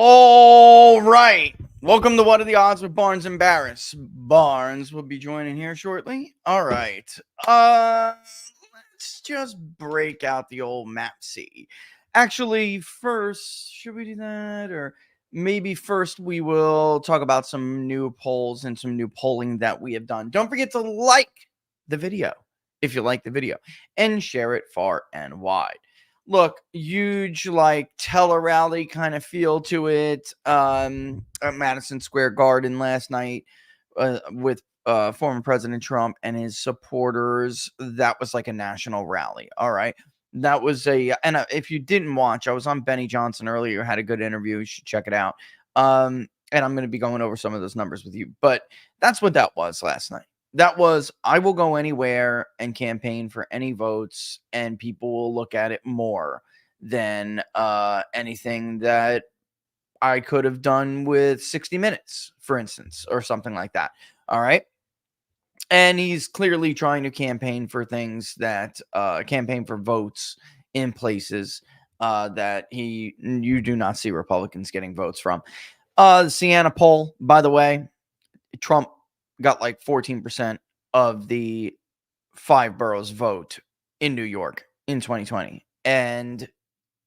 All right. Welcome to What Are the Odds with Barnes and Baris. Barnes will be joining here shortly. All right. Let's just break out the old map C. Actually, first, should we do that? Or maybe first we will talk about some new polls and some new polling that we have done. Don't forget to like the video if you like the video and share it far and wide. Look, huge like tele-rally kind of feel to it at Madison Square Garden last night with former President Trump and his supporters. That was like a national rally. All right. That was if you didn't watch, I was on Benny Johnson earlier, had a good interview. You should check it out. And I'm going to be going over some of those numbers with you. But that's what that was last night. That was, I will go anywhere and campaign for any votes, and people will look at it more than anything that I could have done with 60 Minutes, for instance, or something like that. All right. And he's clearly trying to campaign for things that campaign for votes in places that you do not see Republicans getting votes from. The Siena poll, by the way, Trump got like 14% of the 5 boroughs vote in New York in 2020. And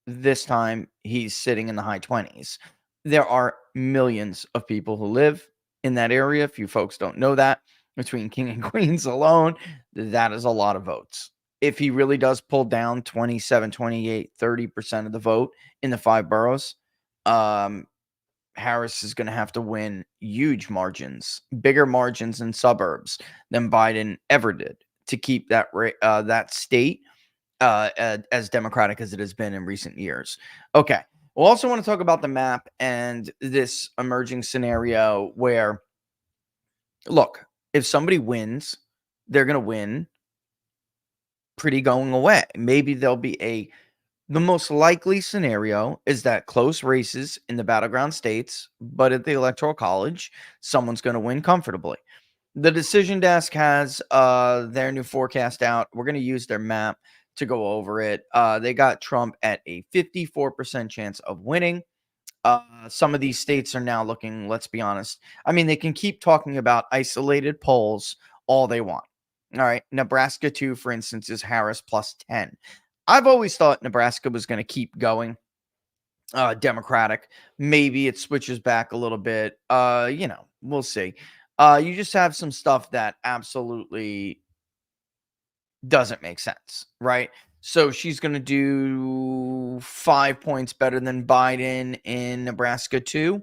this time he's sitting in the high 20s. There are millions of people who live in that area. If you folks don't know that, between King and Queens alone, that is a lot of votes. If he really does pull down 27, 28, 30% of the vote in the 5 boroughs, Harris is going to have to win huge margins, bigger margins in suburbs than Biden ever did to keep that state as democratic as it has been in recent years. Okay. We'll also want to talk about the map and this emerging scenario where, look, if somebody wins, they're going to win pretty going away. Maybe there'll be the most likely scenario is that close races in the battleground states, but at the Electoral College, someone's going to win comfortably. The Decision Desk has their new forecast out. We're going to use their map to go over it. They got Trump at a 54% chance of winning. Some of these states are now looking, let's be honest. I mean, they can keep talking about isolated polls all they want. All right. Nebraska 2, for instance, is Harris plus 10. I've always thought Nebraska was going to keep going Democratic. Maybe it switches back a little bit. We'll see. You just have some stuff that absolutely doesn't make sense, right? So she's going to do 5 points better than Biden in Nebraska 2,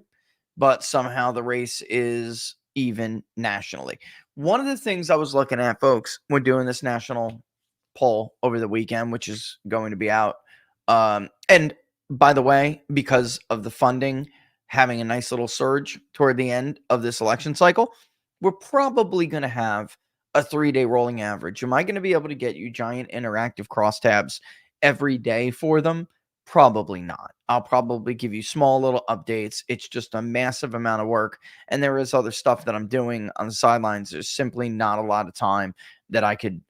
but somehow the race is even nationally. One of the things I was looking at, folks, when doing this national poll over the weekend, which is going to be out. And by the way, because of the funding having a nice little surge toward the end of this election cycle, we're probably going to have a 3-day rolling average. Am I going to be able to get you giant interactive crosstabs every day for them? Probably not. I'll probably give you small little updates. It's just a massive amount of work. And there is other stuff that I'm doing on the sidelines. There's simply not a lot of time that I could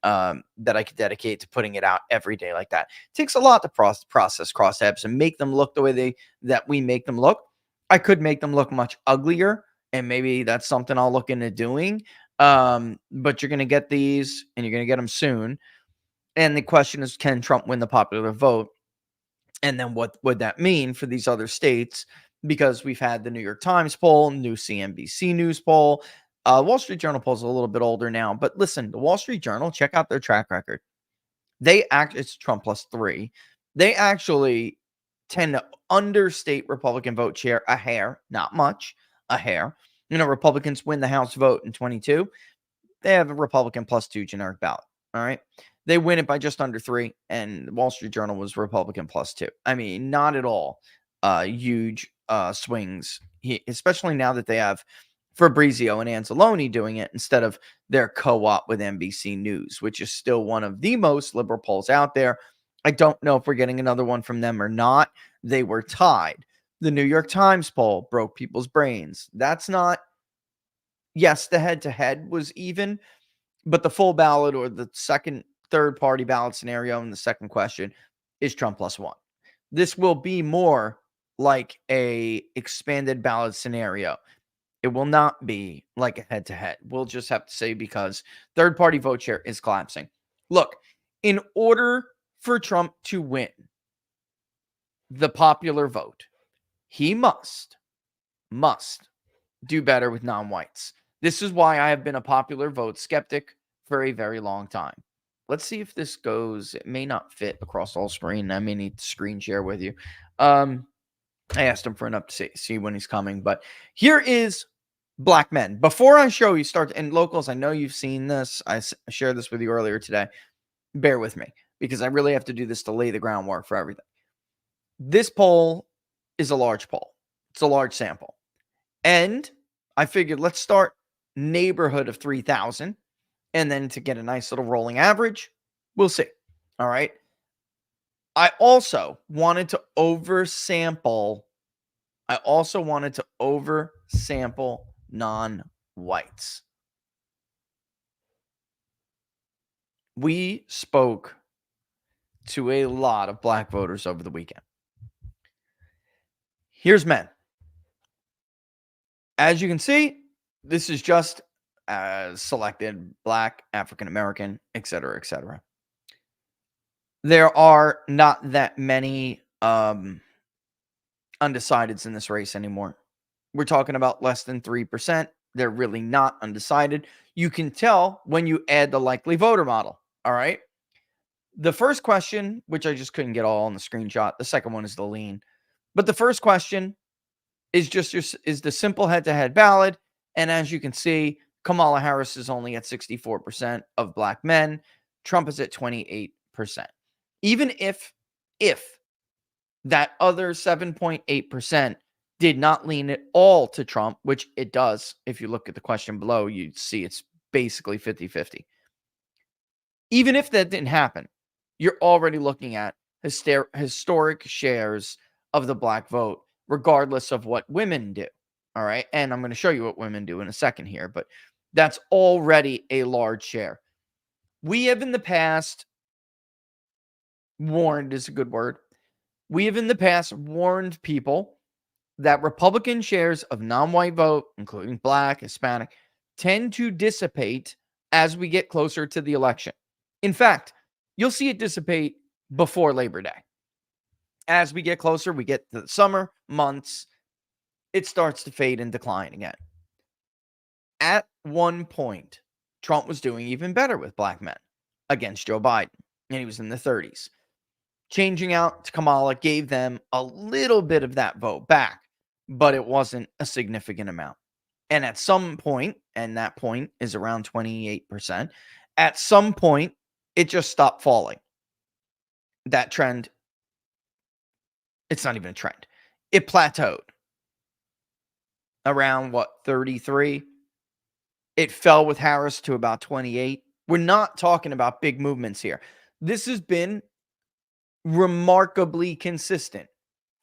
dedicate to putting it out every day like that. It takes a lot to process crosstabs and make them look the way that we make them look. I could make them look much uglier, and maybe that's something I'll look into doing. But you're going to get these, and you're going to get them soon. And the question is, can Trump win the popular vote? And then what would that mean for these other states? Because we've had the New York Times poll, new CNBC News poll. Wall Street Journal poll is a little bit older now. But listen, the Wall Street Journal, check out their track record. It's Trump plus 3. They actually tend to understate Republican vote share a hair, not much, a hair. Republicans win the House vote in 22. They have a Republican plus 2 generic ballot. All right. They win it by just under 3, and the Wall Street Journal was Republican plus 2. I mean, not at all huge swings, especially now that they have Fabrizio and Anzalone doing it instead of their co-op with NBC News, which is still one of the most liberal polls out there. I don't know if we're getting another one from them or not. They were tied. The New York Times poll broke people's brains. That's not, yes, the head-to-head was even, but the full ballot or the third-party ballot scenario in the second question is Trump plus 1. This will be more like a expanded ballot scenario. It will not be like a head-to-head. We'll just have to say because third-party vote share is collapsing. Look, in order for Trump to win the popular vote, he must do better with non-whites. This is why I have been a popular vote skeptic for a very long time. Let's see if this goes. It may not fit across all screen. I may need to screen share with you. I asked him for an update, see when he's coming. But here is black men. Before I show you, and locals, I know you've seen this. I shared this with you earlier today. Bear with me because I really have to do this to lay the groundwork for everything. This poll is a large poll. It's a large sample. And I figured let's start neighborhood of 3,000. And then to get a nice little rolling average, we'll see. All right. I also wanted to oversample. Non-whites. We spoke to a lot of black voters over the weekend. Here's men. As you can see, this is just selected black, African American, etc., etc. There are not that many undecideds in this race anymore. We're talking about less than 3%. They're really not undecided. You can tell when you add the likely voter model. All right. The first question, which I just couldn't get all on the screenshot. The second one is the lean. But the first question is the simple head-to-head ballot. And as you can see, Kamala Harris is only at 64% of black men. Trump is at 28%. Even if that other 7.8% did not lean it all to Trump, which it does. If you look at the question below, you'd see it's basically 50-50. Even if that didn't happen, you're already looking at historic shares of the black vote, regardless of what women do. All right. And I'm going to show you what women do in a second here, but that's already a large share. We have in the past warned is a good word. We have in the past warned people that Republican shares of non-white vote, including black, Hispanic, tend to dissipate as we get closer to the election. In fact, you'll see it dissipate before Labor Day. As we get closer, we get to the summer months, it starts to fade and decline again. At one point, Trump was doing even better with black men against Joe Biden, and he was in the 30s. Changing out to Kamala gave them a little bit of that vote back, but it wasn't a significant amount. And at some point, and that point is around 28%, at some point, it just stopped falling. That trend, it's not even a trend. It plateaued around 33. It fell with Harris to about 28. We're not talking about big movements here. This has been remarkably consistent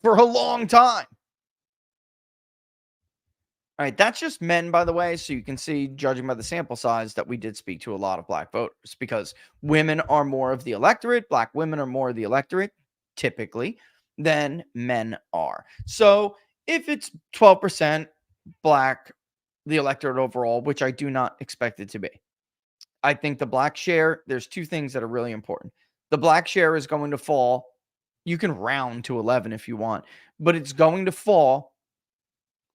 for a long time. All right, that's just men, by the way. So you can see, judging by the sample size, that we did speak to a lot of black voters because women are more of the electorate. Black women are more of the electorate, typically, than men are. So if it's 12% black, the electorate overall, which I do not expect it to be, I think the black share, there's two things that are really important. The black share is going to fall. You can round to 11 if you want, but it's going to fall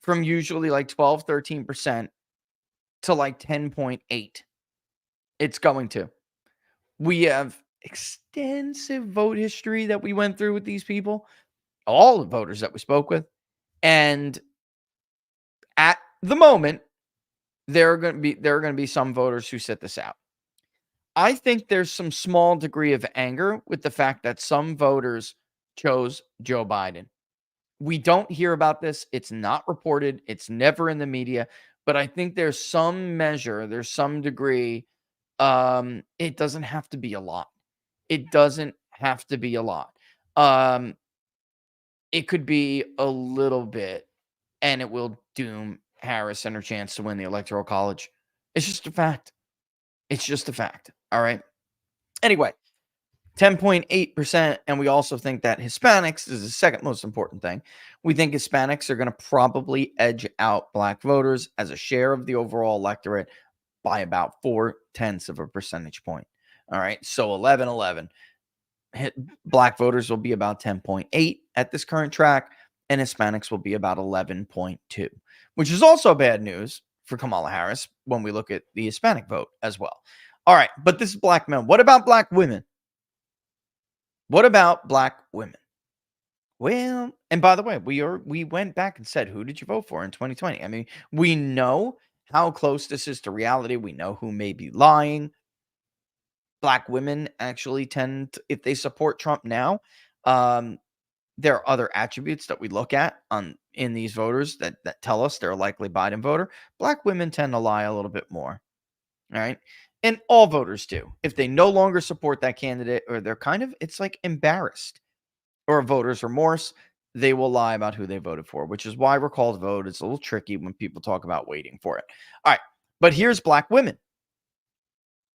from usually like 12, 13% to like 10.8. It's going to. We have extensive vote history that we went through with these people, all the voters that we spoke with. And at the moment, there are going to be some voters who sit this out. I think there's some small degree of anger with the fact that some voters chose Joe Biden. We don't hear about this. It's not reported. It's never in the media. But I think there's some measure, there's some degree. It doesn't have to be a lot. It doesn't have to be a lot. It could be a little bit, and it will doom Harris and her chance to win the Electoral College. It's just a fact. It's just a fact. All right. Anyway, 10.8%. And we also think that Hispanics is the second most important thing. We think Hispanics are going to probably edge out black voters as a share of the overall electorate by about 0.4 of a percentage point. All right. So 11. Black voters will be about 10.8 at this current track, and Hispanics will be about 11.2, which is also bad news for Kamala Harris when we look at the Hispanic vote as well. All right, but this is black men. What about black women? What about black women? Well, and by the way, we went back and said, who did you vote for in 2020? I mean, we know how close this is to reality. We know who may be lying. Black women actually tend to, if they support Trump now, um, there are other attributes that we look at in these voters that tell us they're a likely Biden voter. Black women tend to lie a little bit more. All right. And all voters do. If they no longer support that candidate or they're kind of, it's like embarrassed or a voter's remorse, they will lie about who they voted for, which is why recall to vote. It's a little tricky when people talk about waiting for it. All right. But here's black women.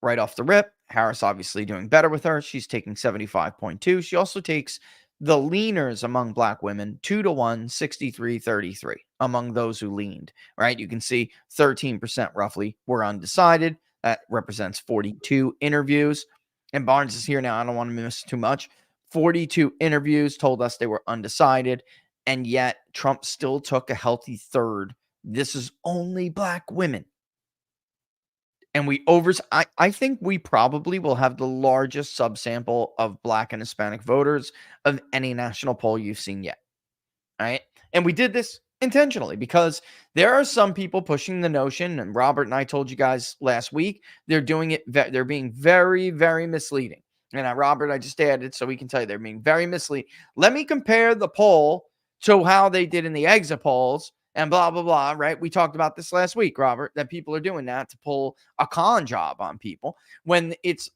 Right off the rip, Harris obviously doing better with her. She's taking 75.2. She also takes the leaners among black women 2-1, 63-33 among those who leaned, right? You can see 13% roughly were undecided. That represents 42 interviews. And Barnes is here now. I don't want to miss too much. 42 interviews told us they were undecided. And yet Trump still took a healthy third. This is only black women. And I think we probably will have the largest subsample of black and Hispanic voters of any national poll you've seen yet. All right. And we did this intentionally because there are some people pushing the notion, and Robert and I told you guys last week, they're doing it. They're being very, very misleading. And Robert, I just added so we can tell you they're being very misleading. Let me compare the poll to how they did in the exit polls and blah, blah, blah, right? We talked about this last week, Robert, that people are doing that to pull a con job on people when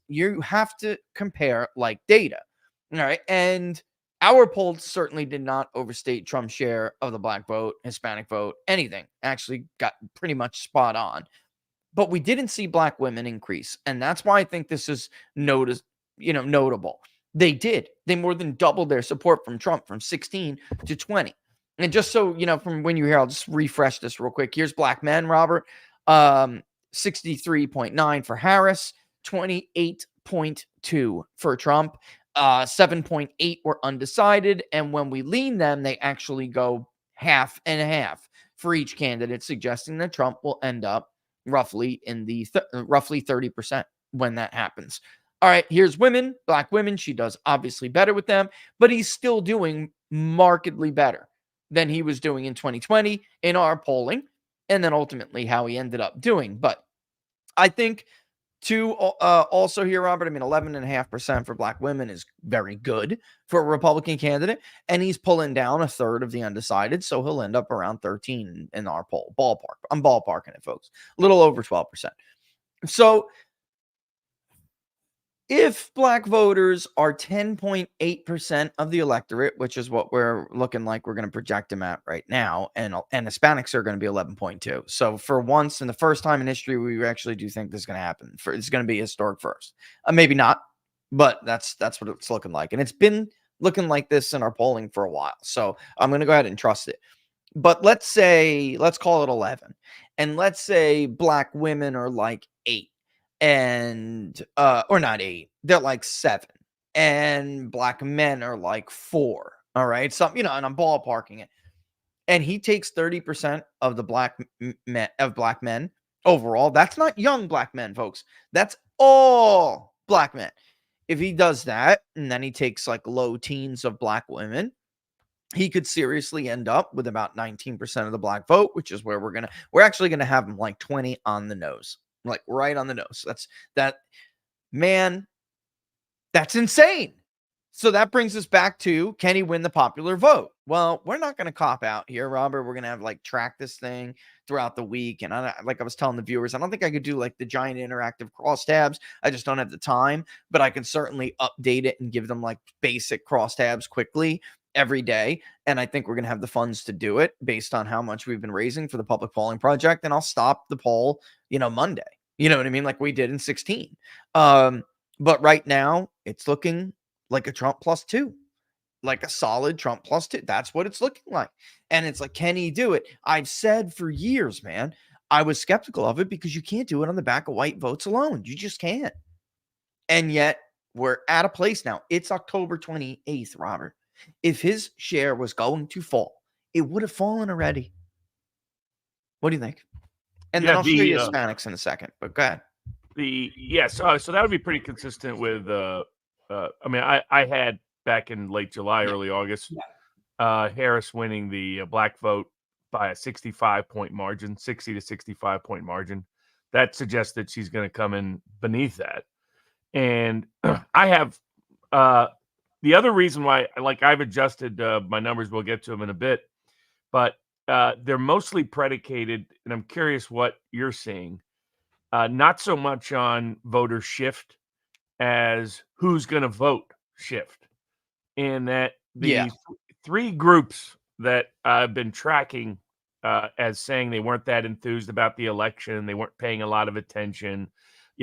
you have to compare like data. All right. And our poll certainly did not overstate Trump's share of the black vote, Hispanic vote, anything. Actually got pretty much spot on. But we didn't see black women increase. And that's why I think this is notable. They did. They more than doubled their support from Trump from 16 to 20. And just so, from when you hear, I'll just refresh this real quick. Here's black men, Robert. 63.9 for Harris, 28.2 for Trump. 7.8 were undecided. And when we lean them, they actually go half and half for each candidate, suggesting that Trump will end up roughly in the roughly 30% when that happens. All right, here's women, black women. She does obviously better with them, but he's still doing markedly better than he was doing in 2020 in our polling, and then ultimately how he ended up doing. But I think also here, Robert, 11.5% for black women is very good for a Republican candidate, and he's pulling down a third of the undecided, so he'll end up around 13 in our poll. Ballpark. I'm ballparking it, folks. A little over 12%. So if black voters are 10.8% of the electorate, which is what we're looking like we're going to project them at right now, and Hispanics are going to be 11.2. So for once in the first time in history, we actually do think this is going to happen. It's going to be a historic first. Maybe not, but that's what it's looking like. And it's been looking like this in our polling for a while. So I'm going to go ahead and trust it. But let's call it 11. And let's say black women are like 8 and or not 8, they're like 7, and black men are like 4. All right, so and I'm ballparking it, and he takes 30% of the black men overall. That's not young black men, folks. That's all black men. If he does that, and then he takes like low teens of black women, he could seriously end up with about 19% of the black vote, which is where we're actually gonna have him like 20 on the nose. Like right on the nose. Man, that's insane. So that brings us back to, can he win the popular vote? Well, we're not going to cop out here, Robert. We're going to have track this thing throughout the week. And like I was telling the viewers, I don't think I could do like the giant interactive crosstabs. I just don't have the time, but I can certainly update it and give them like basic crosstabs quickly every day. And I think we're going to have the funds to do it based on how much we've been raising for the public polling project. And I'll stop the poll, Monday, you know what I mean? Like we did in 16. But right now it's looking like a Trump +2, like a solid Trump +2. That's what it's looking like. And it's like, can he do it? I've said for years, man, I was skeptical of it because you can't do it on the back of white votes alone. You just can't. And yet we're at a place now. It's October 28th, Robert. If his share was going to fall, it would have fallen already. What do you think? And then I'll show you Hispanics in a second, but go ahead. So that would be pretty consistent with I mean, I had back in late July, early August, Harris winning the black vote by a 65-point margin, 60 to 65-point margin. That suggests that she's going to come in beneath that. And I have the other reason why, like, I've adjusted my numbers. We'll get to them in a bit, but they're mostly predicated, and I'm curious what you're seeing. Not so much on voter shift as who's going to vote shift. In that the three groups that I've been tracking as saying they weren't that enthused about the election, they weren't paying a lot of attention,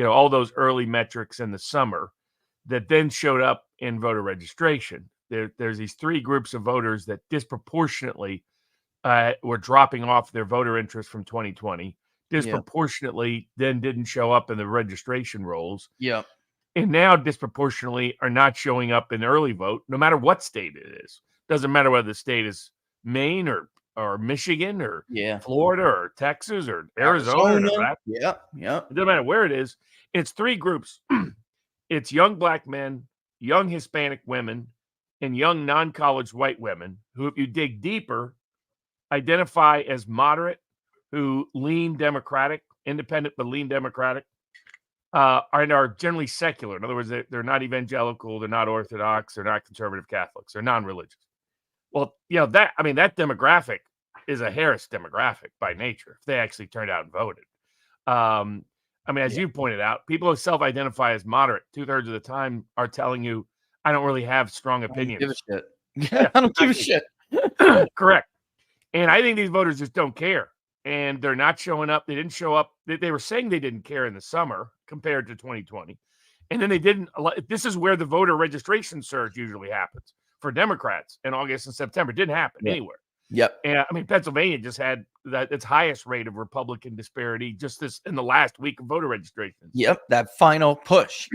all those early metrics in the summer that then showed up in voter registration. There's these three groups of voters that disproportionately were dropping off their voter interest from 2020. Disproportionately then didn't show up in the registration rolls. Yeah. And now disproportionately are not showing up in early vote, no matter what state it is. Doesn't matter whether the state is Maine or Michigan or Florida or Texas or Arizona. Yeah. It doesn't matter where it is. It's three groups. It's young black men, young Hispanic women, and young non-college white women who, if you dig deeper, identify as moderate, who lean Democratic, independent but lean Democratic, are generally secular. In other words, they're not evangelical, they're not Orthodox, they're not conservative Catholics, they're non-religious. Well, that demographic is a Harris demographic by nature, if they actually turned out and voted. As you pointed out, people who self-identify as moderate 2/3 of the time are telling you, I don't really have strong opinions. I don't give a shit. I don't give a shit. Correct. And I think these voters just don't care. And they're not showing up. They didn't show up. They were saying they didn't care in the summer compared to 2020. And then they didn't. This is where the voter registration surge usually happens for Democrats in August and September. It didn't happen anywhere. Yep. And Pennsylvania just had its highest rate of Republican disparity just in the last week of voter registrations. Yep. That final push.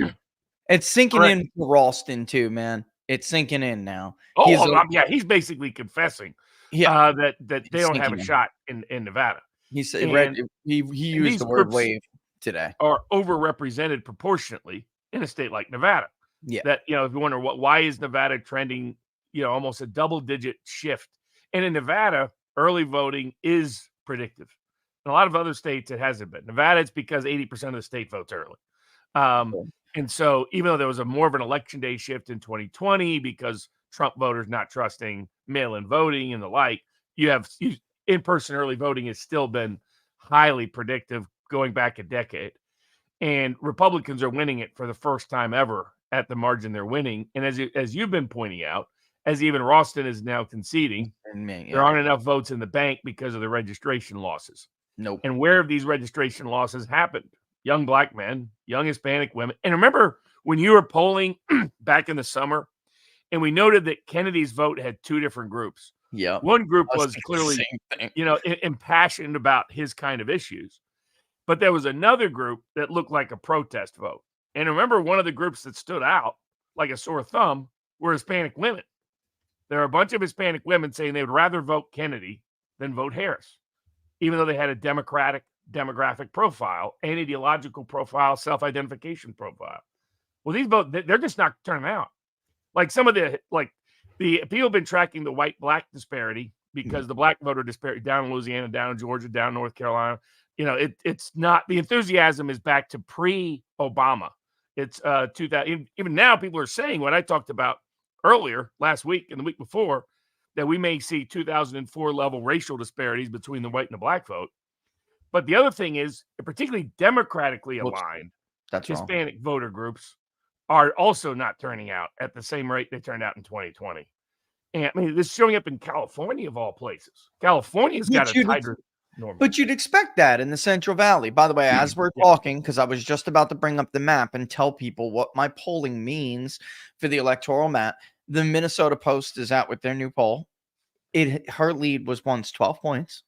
It's sinking in for Ralston too, man. It's sinking in now. He's basically confessing that they don't have a shot in Nevada. He said he used the word wave today. Are overrepresented proportionately in a state like Nevada. Yeah. That, if you wonder why is Nevada trending, almost a double-digit shift. And in Nevada, early voting is predictive. In a lot of other states, it hasn't been. Nevada, it's because 80% of the state votes early. And so even though there was more of an election day shift in 2020 because Trump voters not trusting mail-in voting and the like, in-person early voting has still been highly predictive going back a decade. And Republicans are winning it for the first time ever at the margin they're winning. And as you've been pointing out, as even Ralston is now conceding, there aren't enough votes in the bank because of the registration losses. Nope. And where have these registration losses happened? Young black men, young Hispanic women. And remember when you were polling back in the summer, and we noted that Kennedy's vote had two different groups. Yeah. One group was clearly, impassioned about his kind of issues. But there was another group that looked like a protest vote. And remember, one of the groups that stood out like a sore thumb were Hispanic women. There are a bunch of Hispanic women saying they would rather vote Kennedy than vote Harris, even though they had a Democratic demographic profile, an ideological profile, self-identification profile. Well, these votes, they're just not turning out. Like some of the people have been tracking the white-black disparity because the black voter disparity down in Louisiana, down in Georgia, down in North Carolina, it's not, the enthusiasm is back to pre-Obama. It's 2000. Even now, people are saying what I talked about earlier last week and the week before, that we may see 2004 level racial disparities between the white and the black vote. But the other thing is, particularly democratically aligned Hispanic voter groups are also not turning out at the same rate they turned out in 2020. And this is showing up in California of all places. California's got a tighter. normally. But you'd expect that in the Central Valley. By the way, as we're talking, because I was just about to bring up the map and tell people what my polling means for the electoral map, the Minnesota Post is out with their new poll. Her lead was once 12 points.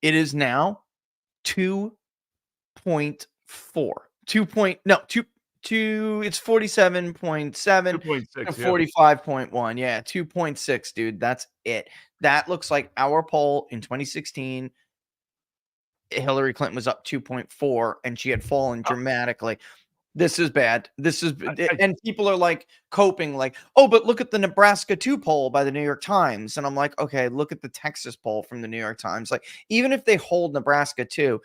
It is now 2.4. 2. It's 47.7 2.6 to 45.1. Yeah, 2.6, dude. That's it. That looks like our poll in 2016. Hillary Clinton was up 2.4 and she had fallen dramatically. This is bad. And people are like coping like, oh, but look at the Nebraska 2 poll by the New York Times. And I'm like, okay, look at the Texas poll from the New York Times. Like, even if they hold Nebraska 2,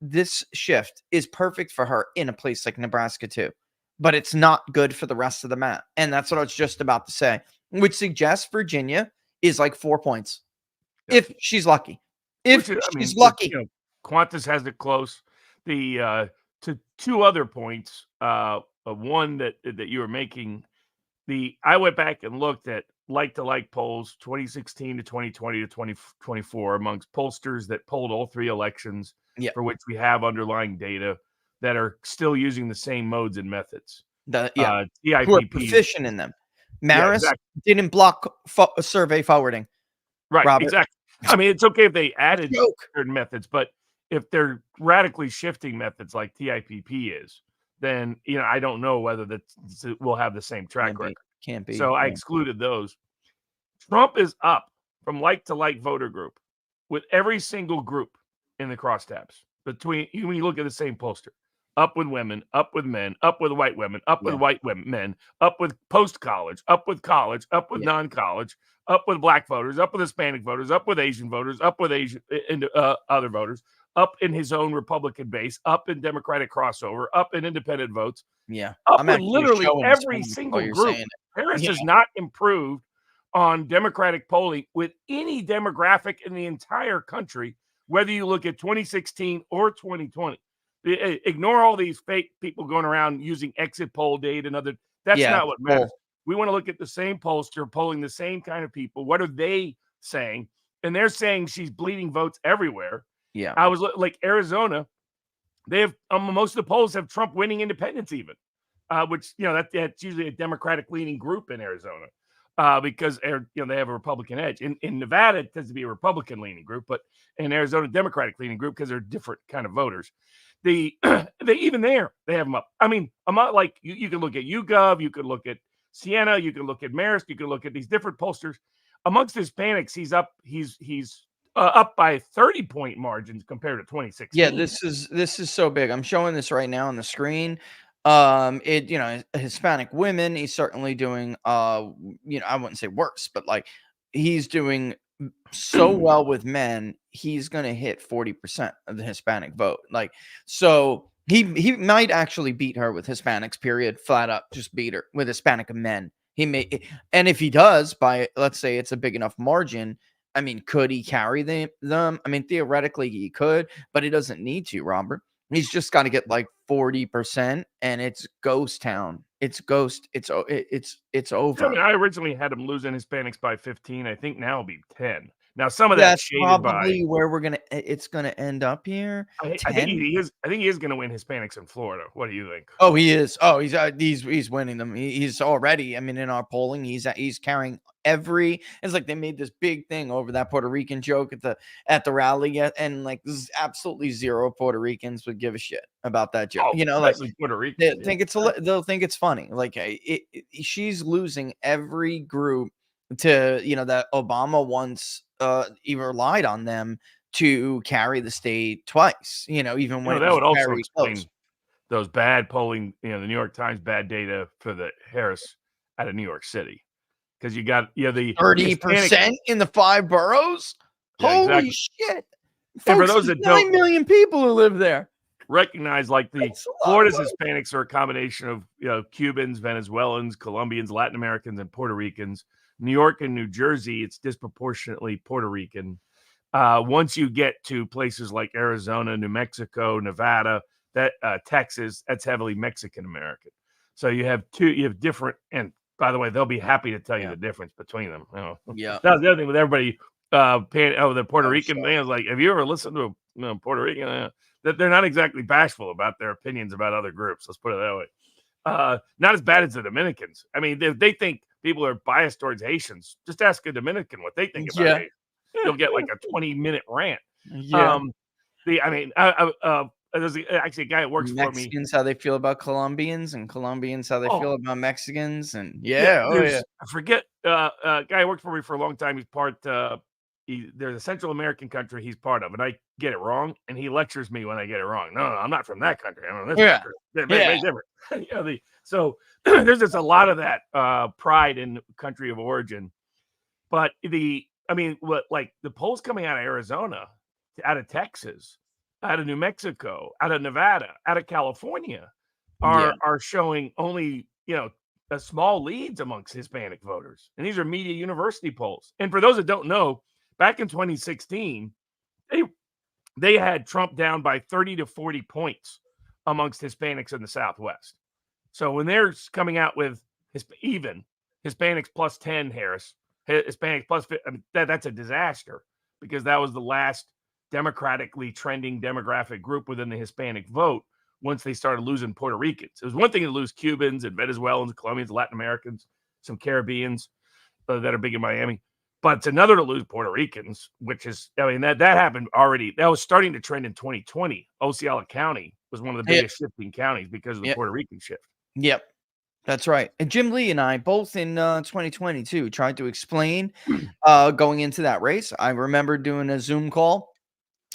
this shift is perfect for her in a place like Nebraska 2, but it's not good for the rest of the map. And that's what I was just about to say, which suggests Virginia is like 4 points. If she's lucky. She's lucky. You know, Qantas has it close. The to two other points, one that you were making, I went back and looked at like-to-like polls 2016 to 2020 to 2024 amongst pollsters that polled all 3 elections for which we have underlying data that are still using the same modes and methods. Who are proficient in them. Maris didn't block survey forwarding. Right, Robert. exactly. I mean, it's okay if they added certain methods, but if they're radically shifting methods like TIPP is, then I don't know whether that will have the same track record. Can't be. So I excluded those. Trump is up from like-to-like voter group with every single group in the crosstabs. When you look at the same pollster, up with women, up with men, up with white women, up with white men, up with post-college, up with college, up with non-college, up with black voters, up with Hispanic voters, up with Asian voters, up with other voters, up in his own Republican base, up in Democratic crossover, up in independent votes. Yeah. Up with literally every single group. Harris has not improved on Democratic polling with any demographic in the entire country, whether you look at 2016 or 2020. Ignore all these fake people going around using exit poll data and other. That's not what matters. We want to look at the same pollster polling the same kind of people. What are they saying? And they're saying she's bleeding votes everywhere. Yeah. I was like Arizona. They have most of the polls have Trump winning independents even, which that's usually a Democratic leaning group in Arizona because they have a Republican edge. In Nevada, it tends to be a Republican leaning group, but in Arizona, Democratic leaning group because they're different kind of voters. They even there they have them up. I mean, I'm not like you can look at YouGov, you can look at Siena, you can look at Marist, you can look at these different pollsters. Amongst Hispanics, he's up. He's up by 30-point margins compared to 2016. Yeah, this is so big. I'm showing this right now on the screen. Hispanic women, he's certainly doing I wouldn't say worse, but like he's doing so well with men, he's gonna hit 40% of the Hispanic vote. Like, so he might actually beat her with Hispanics, period. Flat up, just beat her with Hispanic men. He may, and if he does, by let's say it's a big enough margin, I mean, could he carry them? I mean, theoretically he could, but he doesn't need to, Robert. He's just got to get like 40%, and it's ghost town. It's ghost. It's over. I mean, I originally had him losing Hispanics by 15. I think now it'll be 10. Now some of that's shaded probably where it's gonna end up here. I think he is. I think he is going to win Hispanics in Florida. What do you think? Oh, he is. Oh, he's winning them. He's already. I mean, in our polling, he's carrying every. It's like they made this big thing over that Puerto Rican joke at the rally, and like this is absolutely zero Puerto Ricans would give a shit about that joke. Like Puerto Rican. They'll think it's funny. Like she's losing every group to that Obama once even relied on them to carry the state twice. Even when that would also explain those bad polling. The New York Times bad data for the Harris out of New York City. Because you got the 30% in the 5 boroughs. Yeah, holy shit! Folks, and for those that 9 million people who live there, recognize like Florida's Hispanics are a combination of Cubans, Venezuelans, Colombians, Latin Americans, and Puerto Ricans. New York and New Jersey, it's disproportionately Puerto Rican. Once you get to places like Arizona, New Mexico, Nevada, Texas, that's heavily Mexican American. So you have different, and by the way, they'll be happy to tell you the difference between them. Yeah. That's the other thing with everybody. the Puerto Rican sure. thing. I was like, have you ever listened to a Puerto Rican? That they're not exactly bashful about their opinions about other groups. Let's put it that way. Not as bad as the Dominicans. I mean, they think people are biased towards Haitians. Just ask a Dominican what they think about Yeah. Haitians. You'll get like a 20-minute rant. Yeah. There's actually a guy that works for me. Mexicans, how they feel about Colombians, and Colombians, how they Oh, feel about Mexicans, and yeah, yeah, oh yeah. I forget, a guy who worked for me for a long time. He's part, there's a Central American country he's part of, and I get it wrong, and he lectures me when I get it wrong. No, I'm not from that country. I'm from this Yeah. country. They're Yeah. very different. So there's just a lot of that pride in country of origin. But the polls coming out of Arizona, out of Texas, out of New Mexico, out of Nevada, out of California Yeah. are showing only, a small leads amongst Hispanic voters. And these are media university polls. And for those that don't know, back in 2016, they had Trump down by 30 to 40 points amongst Hispanics in the Southwest. So when they're coming out with Hispanics plus 10, Harris, Hispanics plus 50, I mean, that's a disaster, because that was the last democratically trending demographic group within the Hispanic vote once they started losing Puerto Ricans. It was one thing to lose Cubans and Venezuelans, Colombians, Latin Americans, some Caribbeans that are big in Miami. But it's another to lose Puerto Ricans, which is, that happened already. That was starting to trend in 2020. Osceola County was one of the biggest shifting counties because of the Puerto Rican shift. Yep. That's right. And Jim Lee and I both in 2022 tried to explain going into that race. I remember doing a Zoom call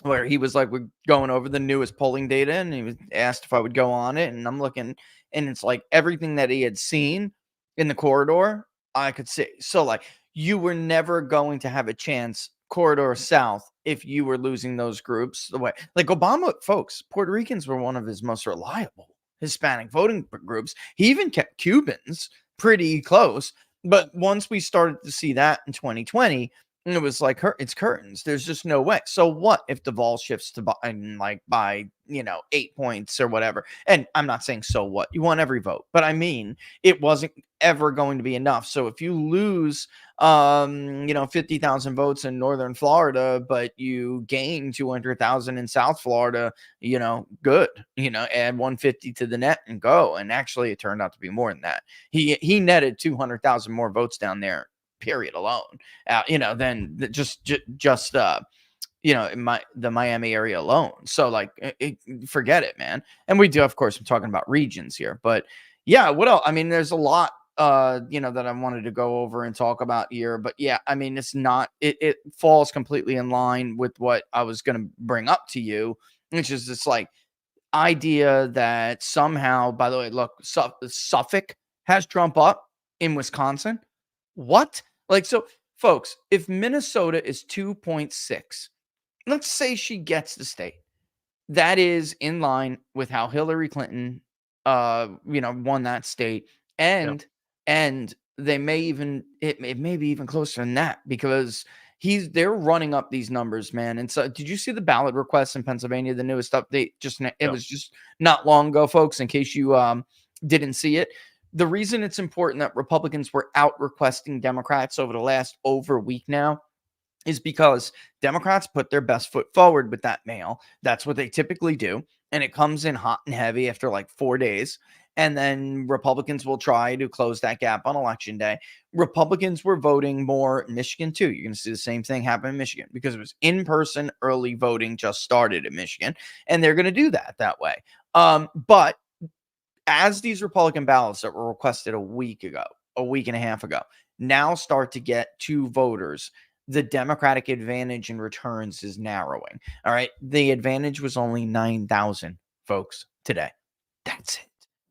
where he was like, we're going over the newest polling data, and he was asked if I would go on it. And I'm looking, and it's like everything that he had seen in the corridor, I could see. So like, you were never going to have a chance corridor south if you were losing those groups the way, like Obama, folks, Puerto Ricans were one of his most reliable Hispanic voting groups. He even kept Cubans pretty close. But once we started to see that in 2020, and it was like, it's curtains. There's just no way. So what if Duvall shifts to by 8 points or whatever? And I'm not saying so what. You want every vote, but I mean, it wasn't ever going to be enough. So if you lose 50,000 votes in northern Florida, but you gain 200,000 in South Florida, good, add 150 to the net and go. And actually it turned out to be more than that. He netted 200,000 more votes down there, period, alone, than the Miami area alone. So like, forget it, man. And we do, of course, I'm talking about regions here, but yeah, what else? I mean, there's a lot, that I wanted to go over and talk about here, but yeah, I mean, it's not, it falls completely in line with what I was going to bring up to you, which is this like idea that somehow, by the way, look, Suffolk has Trump up in Wisconsin. What? Like, so folks, if Minnesota is 2.6, let's say she gets the state, that is in line with how Hillary Clinton, won that state. And they may even, it may be even closer than that, because they're running up these numbers, man. And so did you see the ballot requests in Pennsylvania, the newest update? It was just not long ago, folks, in case you didn't see it. The reason it's important that Republicans were out requesting Democrats over the last over week now is because Democrats put their best foot forward with that mail. That's what they typically do. And it comes in hot and heavy after like 4 days. And then Republicans will try to close that gap on election day. Republicans were voting more in Michigan too. You're going to see the same thing happen in Michigan, because it was in-person early voting just started in Michigan. And they're going to do that way. But as these Republican ballots that were requested a week and a half ago, now start to get to voters, the Democratic advantage in returns is narrowing. All right. The advantage was only 9,000 folks today. That's it.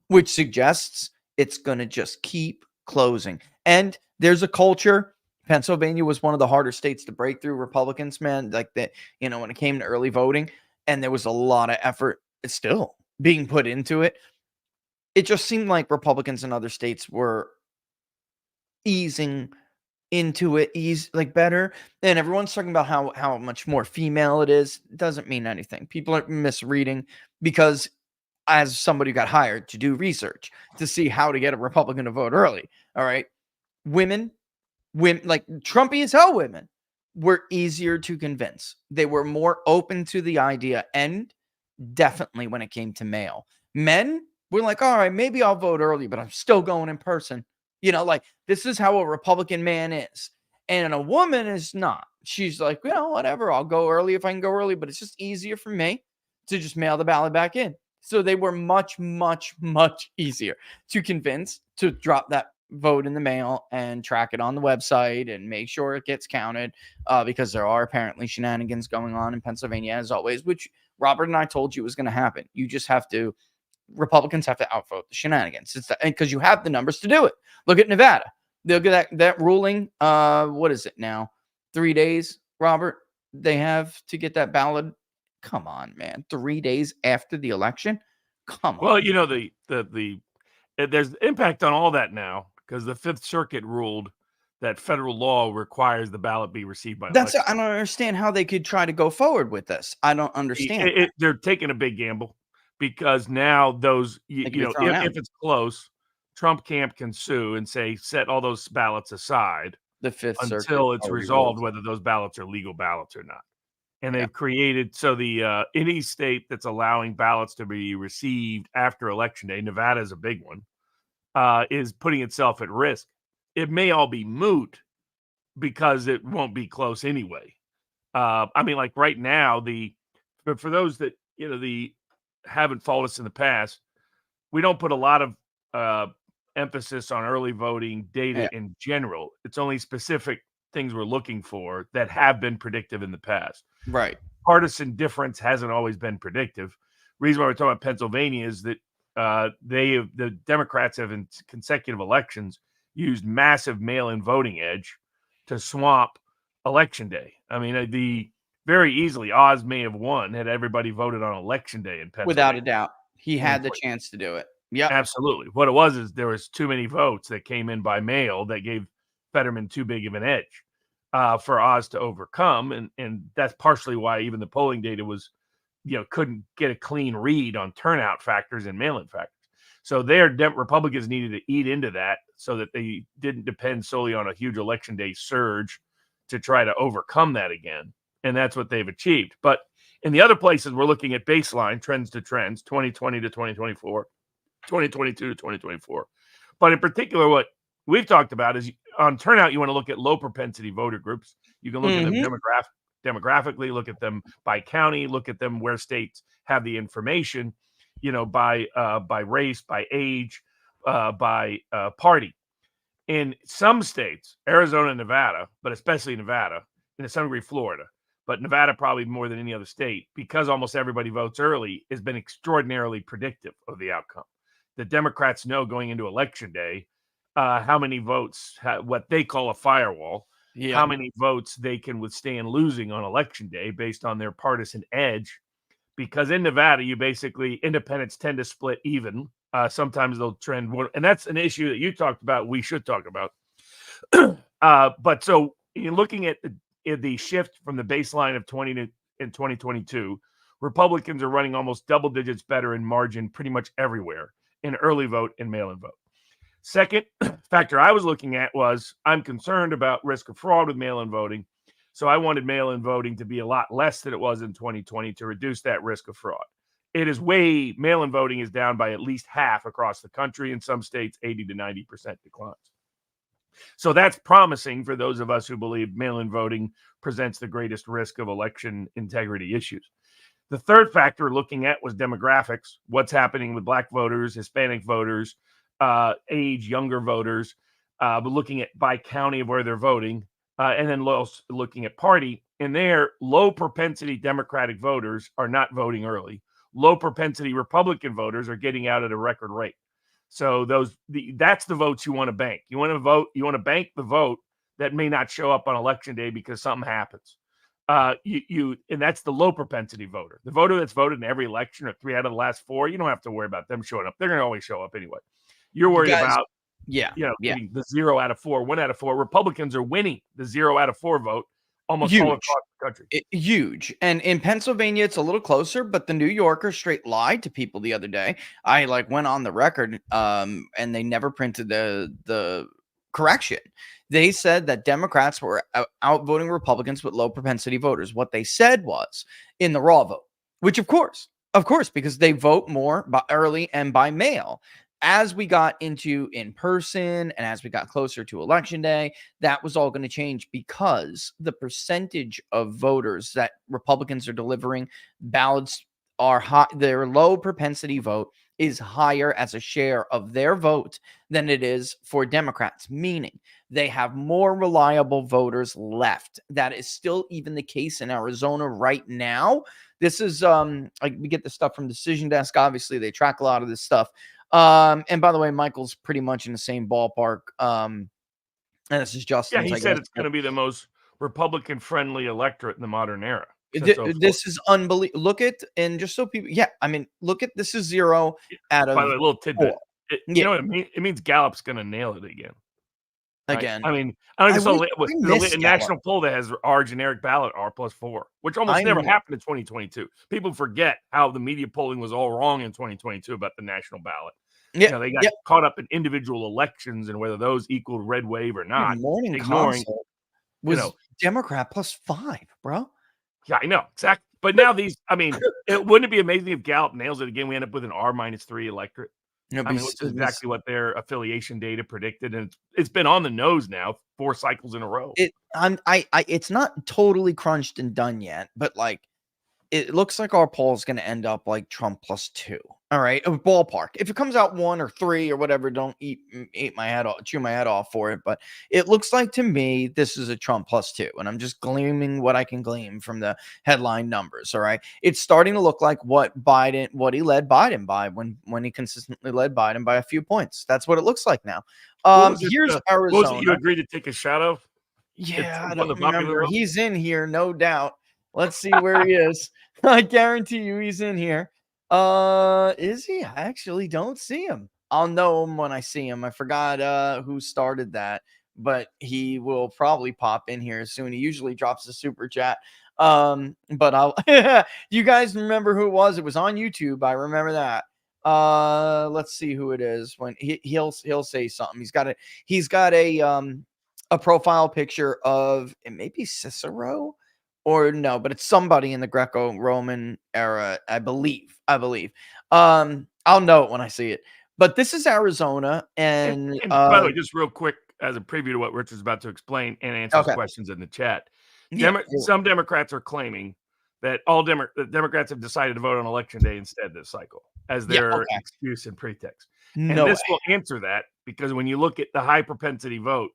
Which suggests it's going to just keep closing. And there's a culture. Pennsylvania was one of the harder states to break through Republicans, man. Like that, when it came to early voting, and there was a lot of effort still being put into it. It just seemed like Republicans in other states were easing into it, better. And everyone's talking about how much more female it is. It doesn't mean anything. People are misreading, because as somebody who got hired to do research to see how to get a Republican to vote early, all right, women, like Trumpy as hell women, were easier to convince. They were more open to the idea, and definitely when it came to mail. Men were like, all right, maybe I'll vote early, but I'm still going in person. Like this is how a Republican man is. And a woman is not. She's like, whatever, I'll go early if I can go early, but it's just easier for me to just mail the ballot back in. So they were much, much, much easier to convince to drop that vote in the mail and track it on the website and make sure it gets counted, because there are apparently shenanigans going on in Pennsylvania, as always, which Robert and I told you was going to happen. You just have to, Republicans have to outvote the shenanigans. It's because you have the numbers to do it. Look at Nevada. Look at that ruling. What is it now? 3 days, Robert, they have to get that ballot. Come on, man. 3 days after the election? Come on. Well, there's impact on all that now because the Fifth Circuit ruled that federal law requires the ballot be received by election. I don't understand how they could try to go forward with this. I don't understand. They're taking a big gamble because now those, if it's close, Trump camp can sue and say, set all those ballots aside the Fifth Circuit until it's resolved whether those ballots are legal ballots or not. And they've created, so any state that's allowing ballots to be received after Election Day, Nevada is a big one, is putting itself at risk. It may all be moot because it won't be close anyway. Like right now, but for those that, haven't followed us in the past, we don't put a lot of emphasis on early voting data in general. It's only specific things we're looking for that have been predictive in the past. Right. Partisan difference hasn't always been predictive. Reason why we're talking about Pennsylvania is that the Democrats have in consecutive elections used massive mail-in voting edge to swamp Election Day. Very easily, Oz may have won had everybody voted on Election Day in Pennsylvania. Without a doubt. He had the chance to do it. Yeah, absolutely. What it was is there was too many votes that came in by mail that gave Fetterman too big of an edge for Oz to overcome. And that's partially why even the polling data was, couldn't get a clean read on turnout factors and mail-in factors. So Republicans needed to eat into that so that they didn't depend solely on a huge Election Day surge to try to overcome that again. And that's what they've achieved. But in the other places, we're looking at baseline trends to trends, 2020 to 2024, 2022 to 2024. But in particular, what we've talked about is on turnout, you want to look at low propensity voter groups. You can look at them demographically, look at them by county, look at them where states have the information, by race, by age, by party. In some states, Arizona and Nevada, but especially Nevada, and to some degree Florida, but Nevada probably more than any other state, because almost everybody votes early, has been extraordinarily predictive of the outcome. The Democrats know going into Election Day how many votes, what they call a firewall, how many votes they can withstand losing on Election Day based on their partisan edge. Because in Nevada, independents tend to split even. Sometimes they'll trend one, and that's an issue that you talked about. We should talk about. But so you're looking at the shift from the baseline of 2022, Republicans are running almost double digits better in margin pretty much everywhere in early vote and mail-in vote. Second factor I was looking at was I'm concerned about risk of fraud with mail-in voting. So I wanted mail-in voting to be a lot less than it was in 2020 to reduce that risk of fraud. Mail-in voting is down by at least half across the country. In some states, 80 to 90% declines. So that's promising for those of us who believe mail-in voting presents the greatest risk of election integrity issues. The third factor looking at was demographics, what's happening with Black voters, Hispanic voters, age, younger voters, but looking at by county of where they're voting, and then looking at party. And there, low propensity Democratic voters are not voting early. Low propensity Republican voters are getting out at a record rate. So that's the votes you want to bank. You want to bank the vote that may not show up on Election Day because something happens. And that's the low propensity voter. The voter that's voted in every election or 3 out of the last 4, you don't have to worry about them showing up. They're going to always show up anyway. You're worried about getting the 0 out of 4, 1 out of 4. Republicans are winning the 0 out of 4 vote almost all across the country. Huge. And in Pennsylvania, it's a little closer, but the New Yorker straight lied to people the other day. I went on the record, and they never printed the correction. They said that Democrats were outvoting Republicans with low propensity voters. What they said was in the raw vote, which of course, because they vote more by early and by mail. As we got into in person and as we got closer to election day, that was all going to change because the percentage of voters that Republicans are delivering ballots are high. Their low propensity vote is higher as a share of their vote than it is for Democrats, meaning they have more reliable voters left. That is still even the case in Arizona right now. This is like we get the stuff from Decision Desk. Obviously, they track a lot of this stuff. And by the way, Michael's pretty much in the same ballpark. And this is Yeah, Justin's, he I said guess. it's gonna be the most Republican-friendly electorate in the modern era since '04. This is unbelievable. Look at, and just so people, yeah, I mean, look at this is 0 out By the of way, a little tidbit. 4. You Yeah, know what it means? It means Gallup's gonna nail it again, right? again, I mean, I don't I even saw wish I there's missed a Gallup. national poll that has our generic ballot R+4, which almost I never happened in 2022. People forget how the media polling was all wrong in 2022 about the national ballot. Yeah, They got yeah. caught up in individual elections and whether those equaled red wave or Dude, not, morning ignoring, consult you was know Democrat +5, bro. Yeah, I know, exactly. But now I mean, wouldn't it be amazing if Gallup nails it again? We end up with an R-3 electorate. It'd I be mean, which is it was exactly what their affiliation data predicted, and it's been on the nose now 4 cycles in a row. it it's not totally crunched and done yet, but like it looks like our poll is going to end up like Trump +2. All right, a ballpark. If it comes out 1 or 3 or whatever, don't eat my head off, chew my head off for it. But it looks like to me this is a Trump +2, and I'm just gleaming what I can glean from the headline numbers. All right, it's starting to look like what he led Biden by when he consistently led Biden by a few points. That's what it looks like now. What was it, Here's what was it you Arizona. agreed to take a shot of? It's Yeah, I from don't the popular remember. vote? He's in here, no doubt. Let's see where he is. I guarantee you he's in here. Is he? I actually don't see him. I'll know him when I see him. I forgot who started that, but he will probably pop in here soon. He usually drops a super chat. But I'll you guys remember who it was? It was on YouTube. I remember that. Let's see who it is when he'll say something. He's got a profile picture of it may be Cicero or no, but it's somebody in the Greco-Roman era, I believe. I'll know it when I see it. But this is Arizona, and And by the way, just real quick, as a preview to what Richard's about to explain and answers okay, questions in the chat. yeah, Some Democrats are claiming that all Democrats have decided to vote on election day instead this cycle as yeah, their okay, excuse and pretext. And no way, this will answer that because when you look at the high propensity vote,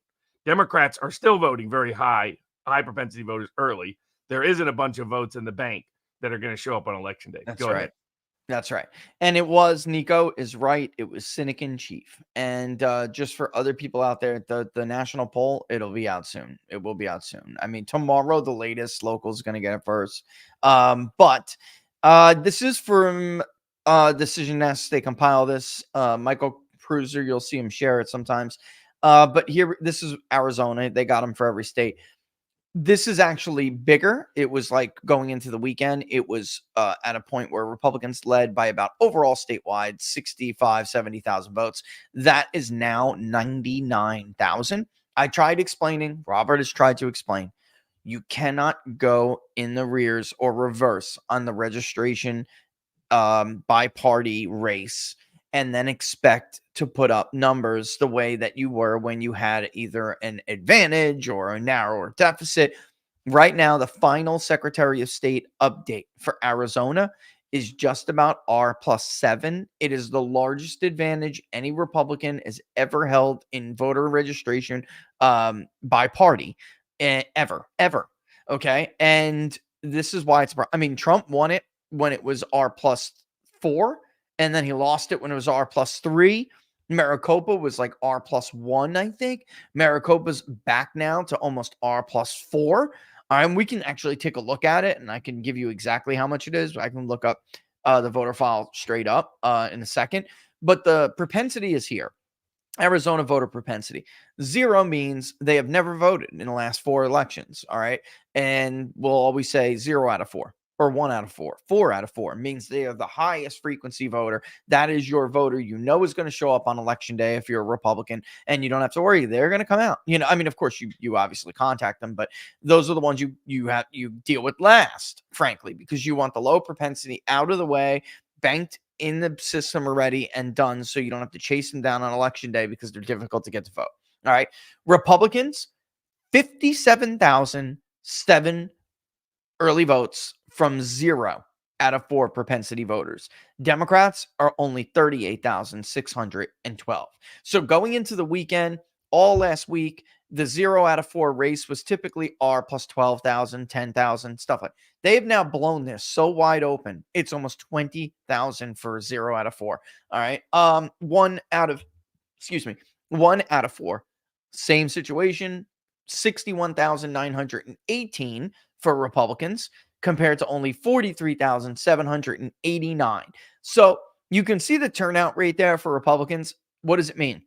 Democrats are still voting very high propensity voters early. There isn't a bunch of votes in the bank that are going to show up on election day. that's Go right. ahead. That's right. And it was Nico is right. It was Cynic in Chief. And just for other people out there, the national poll, it'll be out soon. It will be out soon. I mean, tomorrow, the latest local is going to get it first. But this is from Decision Nest. They compile this. Michael Pruser, you'll see him share it sometimes. But here, this is Arizona. They got them for every state. This is actually bigger. It was like going into the weekend. It was at a point where Republicans led by about overall statewide 65, 70,000 votes. That is now 99,000. I tried explaining, Robert has tried to explain. You cannot go in the rears or reverse on the registration by party race and then expect to put up numbers the way that you were when you had either an advantage or a narrower deficit. Right now, the final Secretary of State update for Arizona is just about R+7. It is the largest advantage any Republican has ever held in voter registration by party ever. Okay. And this is why I mean, Trump won it when it was R+4, and then he lost it when it was R+3. Maricopa was like R+1, I think. Maricopa's back now to almost R+4. And we can actually take a look at it, and I can give you exactly how much it is. I can look up the voter file straight up in a second. But the propensity is here. Arizona voter propensity. 0 means they have never voted in the last 4 elections. All right. And we'll always say 0 out of 4. or 1 out of 4. 4 out of 4 means they are the highest frequency voter. That is your voter is going to show up on election day if you're a Republican, and you don't have to worry. They're going to come out. I mean, of course, you obviously contact them, but those are the ones you deal with last, frankly, because you want the low propensity out of the way, banked in the system already and done, so you don't have to chase them down on election day because they're difficult to get to vote. All right. Republicans, 57,007 early votes from 0 out of 4 propensity voters. Democrats are only 38,612. So going into the weekend, all last week, the 0 out of 4 race was typically R plus 12,000, 10,000, stuff like that. They've now blown this so wide open. It's almost 20,000 for 0 out of 4. All right. 1 out of 4. Same situation, 61,918 for Republicans compared to only 43,789. So you can see the turnout rate there for Republicans. What does it mean?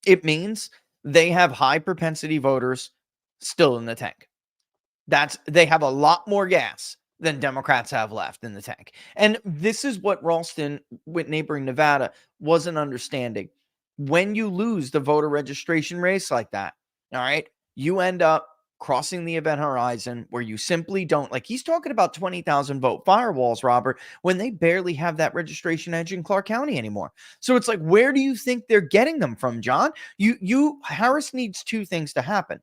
It means they have high propensity voters still in the tank. They have a lot more gas than Democrats have left in the tank. And this is what Ralston with neighboring Nevada wasn't understanding. When you lose the voter registration race like that, all right, you end up crossing the event horizon where you simply don't, like he's talking about 20,000 vote firewalls, Robert, when they barely have that registration edge in Clark County anymore. So it's like, where do you think they're getting them from, John? Harris needs 2 things to happen.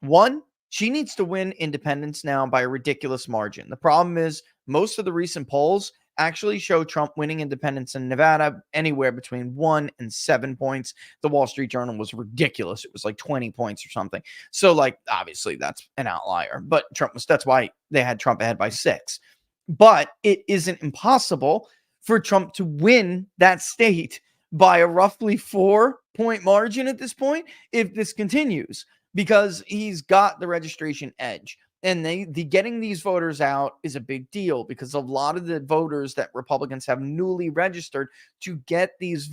One, she needs to win independents now by a ridiculous margin. The problem is most of the recent polls actually show Trump winning independents in Nevada anywhere between 1 and 7 points. The Wall Street Journal was ridiculous. It was like 20 points or something. So, like, obviously that's an outlier, but that's why they had Trump ahead by 6. But it isn't impossible for Trump to win that state by a roughly 4-point margin at this point if this continues, because he's got the registration edge. And getting these voters out is a big deal because a lot of the voters that Republicans have newly registered to get these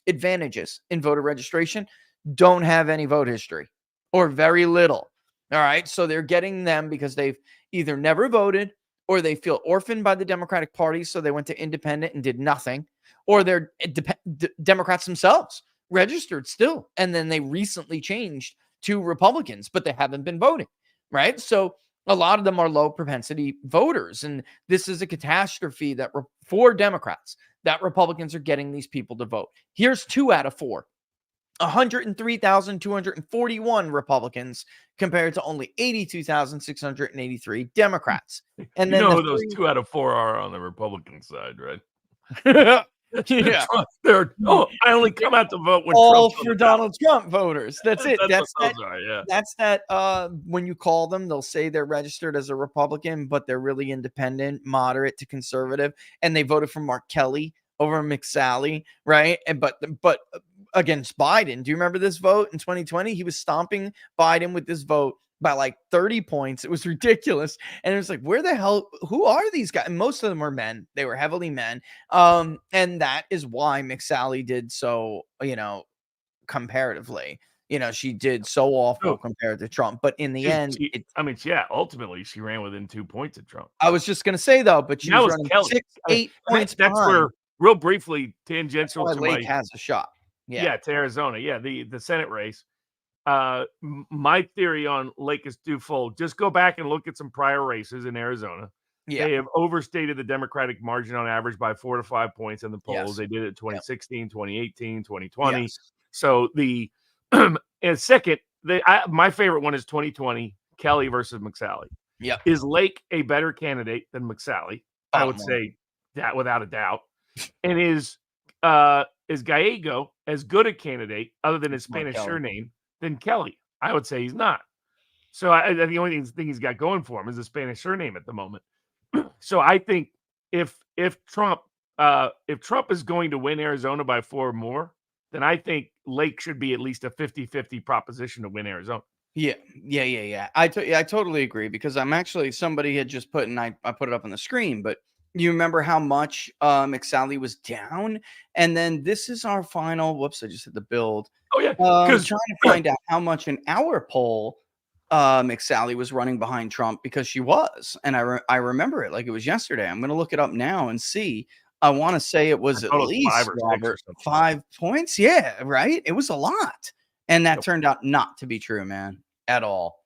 advantages in voter registration don't have any vote history or very little. All right. So they're getting them because they've either never voted or they feel orphaned by the Democratic Party. So they went to independent and did nothing, or they're Democrats themselves registered still. And then they recently changed to Republicans, but they haven't been voting. Right. So a lot of them are low propensity voters. And this is a catastrophe for Democrats that Republicans are getting these people to vote. Here's 2 out of 4. 103,241 Republicans compared to only 82,683 Democrats. And then who those 2 out of 4 are on the Republican side, right? Yeah. I only come out to vote when all Trump's for Donald Trump voters. That's it. That's that. When you call them, they'll say they're registered as a Republican, but they're really independent, moderate to conservative, and they voted for Mark Kelly over McSally, right? And but against Biden. Do you remember this vote in 2020? He was stomping Biden with this vote by like 30 points. It was ridiculous. And it was like, who are these guys? And most of them were men. They were heavily men. And that is why McSally did so, comparatively, she did so awful compared to Trump. But in the end, ultimately she ran within 2 points of Trump. I was just going to say though, but she was running Kelly. 6-8 points That's behind. where, real briefly, tangential to Lake has a shot. Yeah, to Arizona. Yeah, the Senate race. My theory on Lake is twofold. Just go back and look at some prior races in Arizona. Yeah. They have overstated the Democratic margin on average by 4 to 5 points in the polls. Yes. They did it 2016, 2018, 2020. Yes. So and second, my favorite one is 2020, Kelly versus McSally. Yeah. Is Lake a better candidate than McSally? I would say that without a doubt. And is Gallego as good a candidate, other than his Spanish surname, than Kelly? I would say he's not. So the only thing he's got going for him is the Spanish surname at the moment. So I think if Trump is going to win Arizona by 4 or more, then I think Lake should be at least a 50-50 proposition to win Arizona. Yeah. I totally agree, because I'm actually, somebody had just put, and I put it up on the screen, but you remember how much McSally was down? And then this is our final, whoops, I just hit the build. Oh yeah. Trying to find out how much in our poll McSally was running behind Trump because she was, and I remember it like it was yesterday. I'm gonna look it up now and see. I want to say it I was at thought it was 5 least, or 6 or Robert, something. 5 points. Yeah, right. It was a lot, and that Yep. turned out not to be true, man, at all.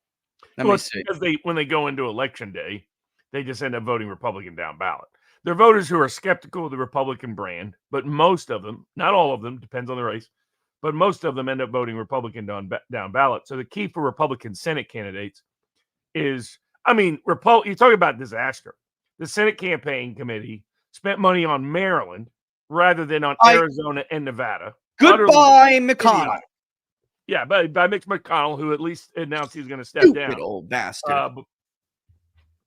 Let Well, me it's see. because when they go into election day, they just end up voting Republican down ballot. They're voters who are skeptical of the Republican brand, but most of them, not all of them, depends on the race, but most of them end up voting Republican down ballot. So the key for Republican Senate candidates is, I mean, you talk about disaster. The Senate campaign committee spent money on Maryland rather than on Arizona and Nevada. Goodbye, McConnell. Yeah, by Mitch McConnell, who at least announced he's going to step Stupid down. old bastard.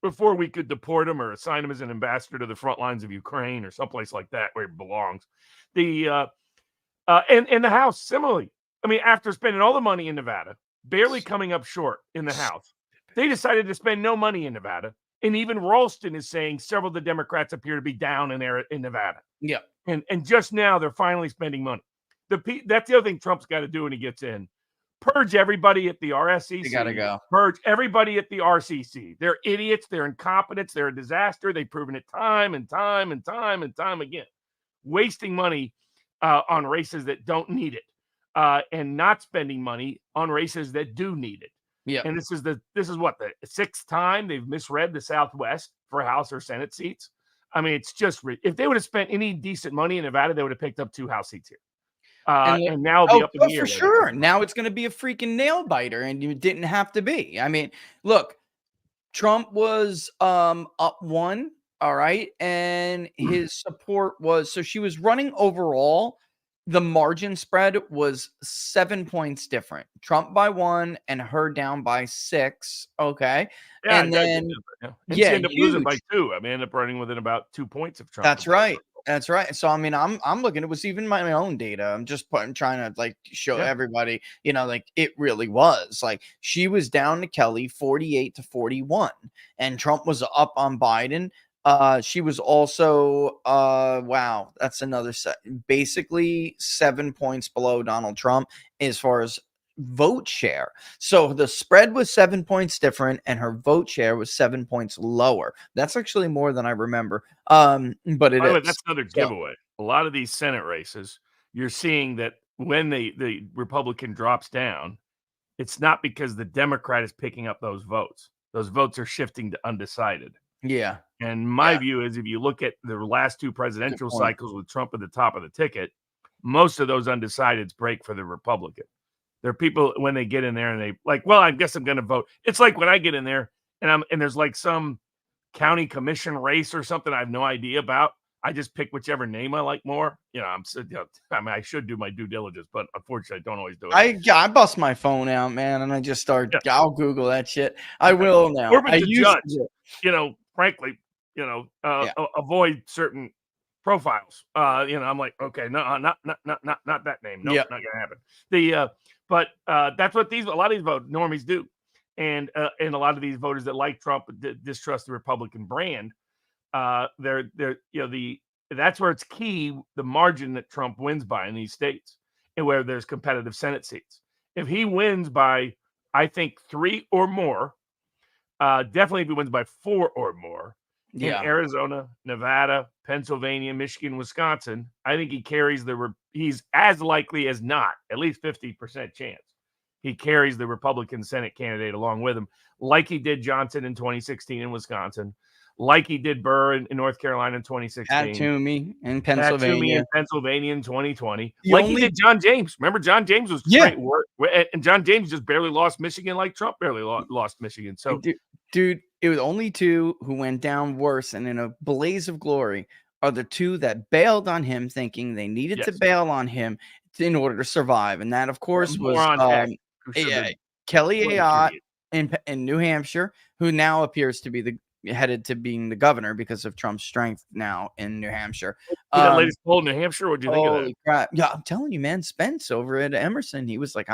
Before we could deport him or assign him as an ambassador to the front lines of Ukraine or someplace like that where he belongs. And the House, similarly. I mean, after spending all the money in Nevada, barely coming up short in the House, they decided to spend no money in Nevada. And even Ralston is saying several of the Democrats appear to be down in Nevada. Yeah. And just now they're finally spending money. That's the other thing Trump's got to do when he gets in. Purge everybody at the RSCC. You gotta go. Purge everybody at the RCC. They're idiots. They're incompetents. They're a disaster. They've proven it time and time and time and time again. Wasting money on races that don't need it, and not spending money on races that do need it. Yeah. And this is what, the 6th time they've misread the Southwest for House or Senate seats. I mean, it's just, if they would have spent any decent money in Nevada, they would have picked up 2 House seats here. And now it'll be up in the air. For sure. Now it's going to be a freaking nail biter, and you didn't have to be. I mean, look, Trump was up 1, all right, and his support was, so she was running overall. The margin spread was 7 points different. Trump by 1 and her down by 6. Okay. Yeah, and then she ended up losing by 2. I mean, ended up running within about 2 points of Trump. That's right. That's right. So I mean, I'm looking. It was even my own data. I'm just trying to like show everybody, like it really was. Like she was down to Kelly 48-41, and Trump was up on Biden. She was also wow, that's another basically 7 points below Donald Trump as far as vote share. So the spread was 7 points different, and her vote share was 7 points lower. That's actually more than I remember. But it is. That's another giveaway. A lot of these Senate races, you're seeing that when the Republican drops down, it's not because the Democrat is picking up those votes. Those votes are shifting to undecided. Yeah. And my view is, if you look at the last 2 presidential cycles with Trump at the top of the ticket, most of those undecideds break for the Republican. There are people when they get in there and they like, well, I guess I'm going to vote. It's like when I get in there and there's like some county commission race or something I have no idea about. I just pick whichever name I like more. I mean, I should do my due diligence, but unfortunately, I don't always do it. I bust my phone out, man, and I just start. I'll Google that shit. I will now. Or I judge, frankly, avoid certain profiles. I'm like, okay, no, not that name. Nope, not gonna happen. But that's what a lot of these normies do, and a lot of these voters that like Trump distrust the Republican brand. They're that's where it's key, the margin that Trump wins by in these states, and where there's competitive Senate seats. If he wins by, I think, 3 or more, definitely if he wins by 4 or more, in Arizona, Nevada, Pennsylvania, Michigan, Wisconsin, I think he carries he's as likely as not, at least 50% chance, he carries the Republican Senate candidate along with him, like he did Johnson in 2016 in Wisconsin, like he did Burr in North Carolina in 2016. Toomey in Pennsylvania. In 2020. He did John James. Remember, John James was straight work, and John James just barely lost Michigan like Trump barely lost Michigan. So, dude, it was only 2 who went down worse and in a blaze of glory are the 2 that bailed on him, thinking they needed to bail on him in order to survive. And that, of course, was Kelly Ayotte in New Hampshire, who now appears to be headed to being the governor because of Trump's strength now in New Hampshire. That latest poll in New Hampshire, what do you think of that? Crap. Yeah, I'm telling you, man, Spence over at Emerson, he was like,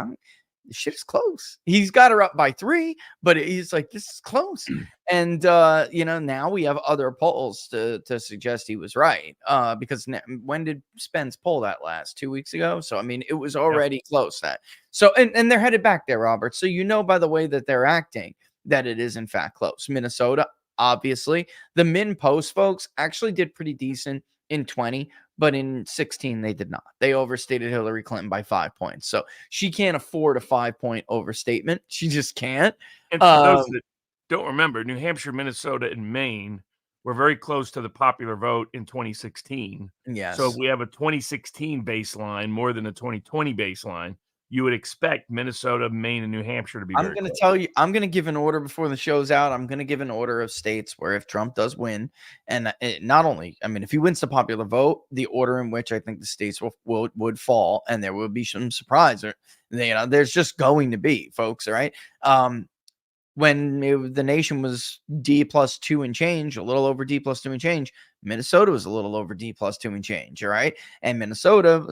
this shit is close. He's got her up by 3, but he's like, this is close. And now we have other polls to suggest he was right. Because when did Spence poll that last 2 weeks ago? So I mean, it was already close. That so and they're headed back there, Robert. So by the way that they're acting that it is in fact close. Minnesota, obviously, the Min Post folks actually did pretty decent in 20, but in 16 they did not. They overstated Hillary Clinton by 5 points. So she can't afford a 5-point overstatement. She just can't. And for those that don't remember, New Hampshire, Minnesota, and Maine were very close to the popular vote in 2016. Yes. So if we have a 2016 baseline more than a 2020 baseline, you would expect Minnesota, Maine, and New Hampshire to be I'm going to tell you, I'm going to give an order before the show's out. I'm going to give an order of states where if Trump does win, and not only, I mean, if he wins the popular vote, the order in which I think the states would fall, and there will be some surprise. Or, there's just going to be, folks, all right? When the nation was D plus 2 and change, a little over D plus 2 and change, Minnesota was a little over D plus 2 and change, all right? And Minnesota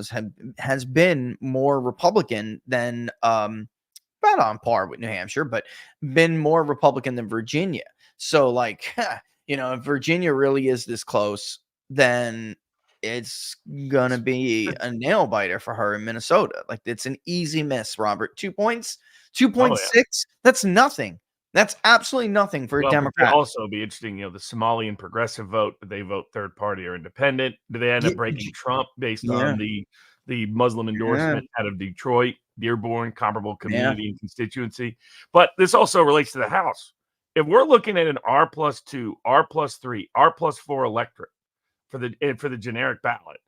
has been more Republican than about on par with New Hampshire, but been more Republican than Virginia. So, like, if Virginia really is this close, then it's gonna be a nail biter for her in Minnesota. Like, it's an easy miss, Robert. 2 points, 2.6. That's nothing. That's absolutely nothing for a Democrat. Also be interesting, the Somalian progressive vote. Do they vote third party or independent? Do they end up breaking Trump based on the Muslim endorsement out of Detroit, Dearborn, comparable community and constituency? But this also relates to the House. If we're looking at an R+2, R+3, R+4 electorate for the generic ballot,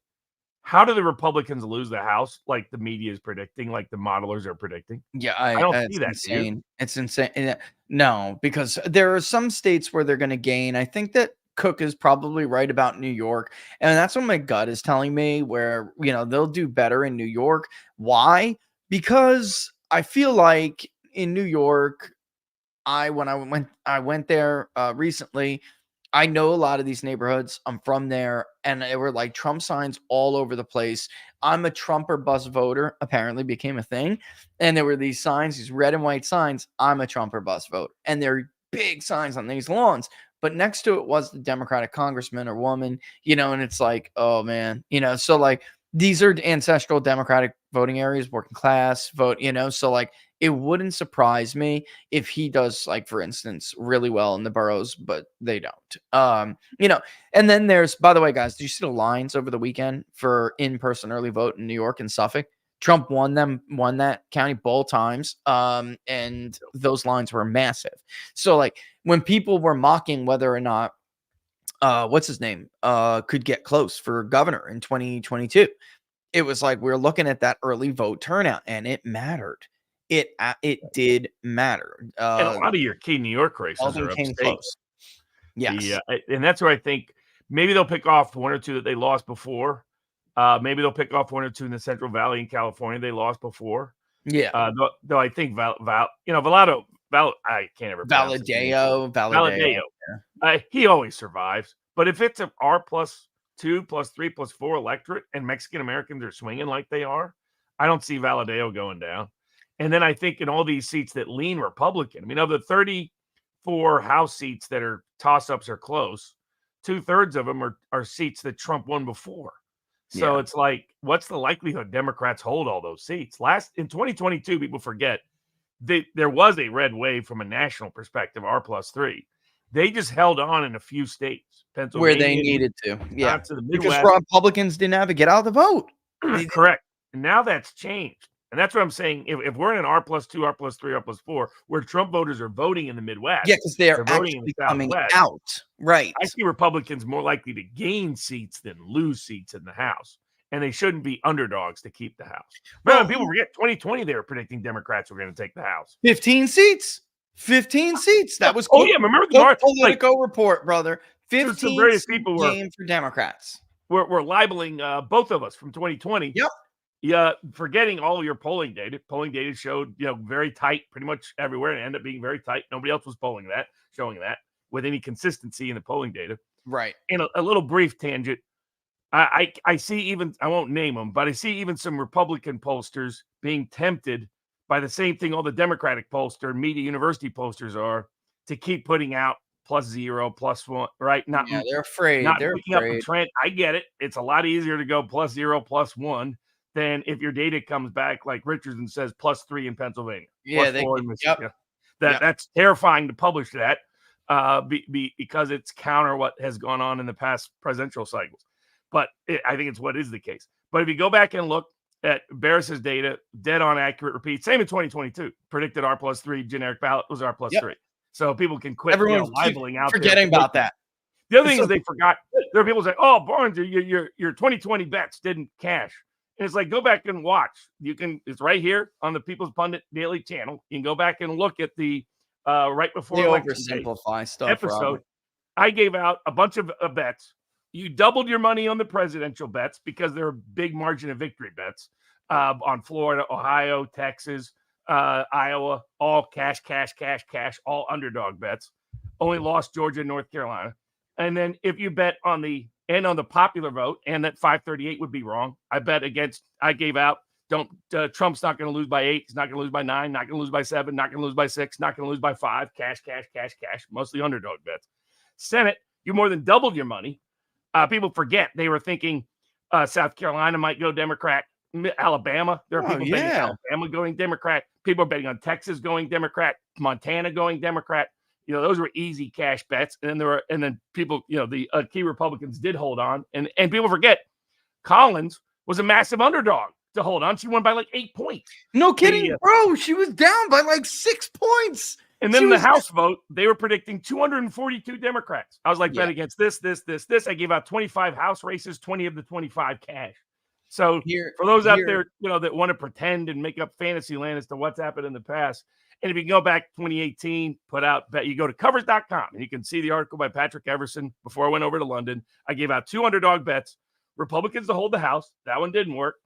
how do the Republicans lose the House like the media is predicting, like the modelers are predicting? Yeah, I don't see that. Insane. It's insane. No, because there are some states where they're going to gain. I think that Cook is probably right about New York, and that's what my gut is telling me, where they'll do better in New York. Why? Because I feel like in New York, I went there recently. I know a lot of these neighborhoods. I'm from there, and there were like Trump signs all over the place. I'm a Trump or bust voter, apparently became a thing. And there were these signs, these red and white signs, I'm a Trump or bust voter. And they're big signs on these lawns. But next to it was the Democratic congressman or woman, and it's like, oh man, so like these are ancestral Democratic voting areas, working class vote, so like it wouldn't surprise me if he does, like, for instance, really well in the boroughs, but they don't. And then there's, by the way, guys, did you see the lines over the weekend for in-person early vote in New York and Suffolk? Trump won that county both times. And those lines were massive. So like when people were mocking whether or not what's his name could get close for governor in 2022, it was like we're looking at that early vote turnout, and it mattered. It did matter. And a lot of your key New York races are came upstate. close. Yes. And that's where I think maybe they'll pick off 1 or 2 that they lost before. Maybe they'll pick off 1 or 2 in the Central Valley in California they lost before. Yeah. Though I think I can't ever pronounce his name. Valadeo. He always survives. But if it's an R+2, +3, +4 electorate and Mexican Americans are swinging like they are, I don't see Valadeo going down. And then I think in all these seats that lean Republican, I mean, of the 34 House seats that are toss-ups or close, 2/3 of them are seats that Trump won before. So it's like, what's the likelihood Democrats hold all those seats? In 2022, people forget there was a red wave from a national perspective, R+3. They just held on in a few states, Pennsylvania, where they needed to. Yeah, to the Midwest. Because Republicans didn't have to get out of the vote. Correct. And now that's changed. And that's what I'm saying. If we're in an R+2, R+3, R+4, where Trump voters are voting in the Midwest. Yeah, because they're voting in the coming out. Right. I see Republicans more likely to gain seats than lose seats in the House. And they shouldn't be underdogs to keep the House. Well, people forget 2020, they were predicting Democrats were going to take the House. 15 seats. 15 seats. That was cool. Remember the Politico report, brother. 15 various people game for Democrats. We're libeling both of us from 2020. Yep. Yeah, forgetting all of your polling data. Polling data showed, very tight pretty much everywhere, and ended up being very tight. Nobody else was showing that with any consistency in the polling data. Right. And a little brief tangent. I see I won't name them, but I see even some Republican pollsters being tempted by the same thing all the Democratic pollster, media university posters are, to keep putting out +0, +1, right? Not Yeah, they're afraid. not They're picking up a afraid. trend. I get it. It's a lot easier to go +0, +1 than if your data comes back like Richardson says +3 in Pennsylvania, Yeah, they +4 can. in Yep. Michigan. Yep. That's terrifying to publish that because it's counter what has gone on in the past presidential cycles. But I think it's what is the case. But if you go back and look at Baris's data, dead on accurate repeat, same in 2022, predicted R+3 generic ballot was R+3. Yep. So people can quit Everyone's libeling out forgetting there. about that. The other thing is they forgot. There are people say, "Oh, Barnes, your 2020 bets didn't cash." And it's like, go back and watch. You can. It's right here on the People's Pundit Daily channel. You can go back and look at the right before They election day oversimplify stuff, episode. Robert. I gave out a bunch of bets. You doubled your money on the presidential bets because they're big margin of victory bets on Florida, Ohio, Texas, Iowa, all cash, all underdog bets. Only lost Georgia and North Carolina. And then if you bet on the popular vote, and that 538 would be wrong, I gave out, Trump's not going to lose by 8, he's not going to lose by 9, not going to lose by 7, not going to lose by 6, not going to lose by 5, cash, mostly underdog bets. Senate, you more than doubled your money. People forget they were thinking South Carolina might go Democrat, Alabama. There are people betting Alabama going Democrat. People are betting on Texas going Democrat, Montana going Democrat. Those were easy cash bets. And then people, the key Republicans did hold on. And people forget Collins was a massive underdog to hold on. She won by like 8 points. No kidding, bro. She was down by like 6 points. And then the House vote, they were predicting 242 Democrats. I was like, bet against this. I gave out 25 House races, 20 of the 25 cash. So for those out there, that want to pretend and make up fantasy land as to what's happened in the past, and if you go back 2018, you go to covers.com and you can see the article by Patrick Everson before I went over to London. I gave out 2 underdog bets, Republicans to hold the House. That one didn't work.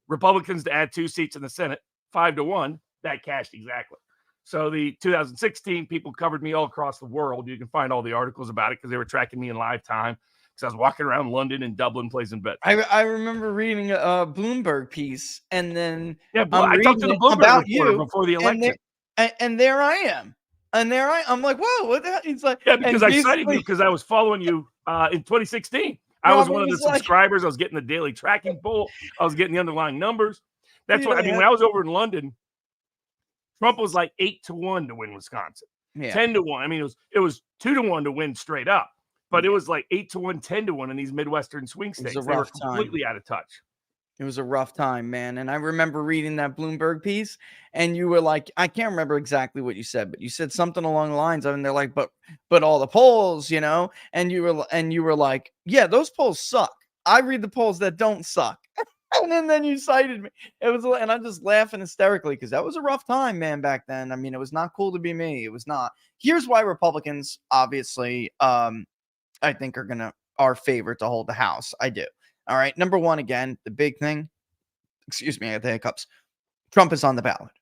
Republicans to add 2 seats in the Senate, 5-1. That cashed exactly. So the 2016 people covered me all across the world. You can find all the articles about it because they were tracking me in live time. Because I was walking around London and Dublin placing bets. I remember reading a Bloomberg piece, and then I talked to the Bloomberg about you before the election, and there I am, I'm like, whoa, what the hell? He's like, because I cited you because I was following you in 2016. I was one of the subscribers. I was getting the daily tracking poll. I was getting the underlying numbers. That's what I mean. When I was over in London, Trump was like 8-1 to win Wisconsin, 10-1. I mean, it was 2-1 to win straight up. But it was like 8-1, 10-1 in these Midwestern swing states. They were completely out of touch. It was a rough time, man. And I remember reading that Bloomberg piece, and you were like, I can't remember exactly what you said, but you said something along the lines of, and they're like, but all the polls, and you were like, yeah, those polls suck. I read the polls that don't suck. And then you cited me. And I'm just laughing hysterically because that was a rough time, man, back then. I mean, it was not cool to be me. It was not. Here's why Republicans, obviously, I think are favored to hold the House. I do. All right. Number one, again, the big thing. Excuse me, I got the hiccups. Trump is on the ballot.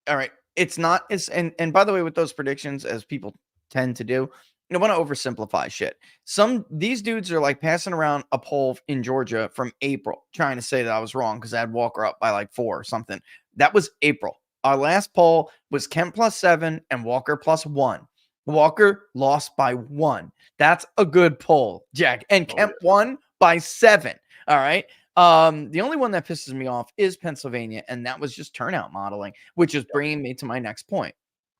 All right. It's not as and by the way, with those predictions, as people tend to do, I want to oversimplify shit. These dudes are like passing around a poll in Georgia from April, trying to say that I was wrong because I had Walker up by like 4 or something. That was April. Our last poll was Kemp +7 and Walker +1. Walker lost by 1. That's a good poll, Jack. And Kemp won by 7. All right. The only one that pisses me off is Pennsylvania, and that was just turnout modeling, which is bringing me to my next point.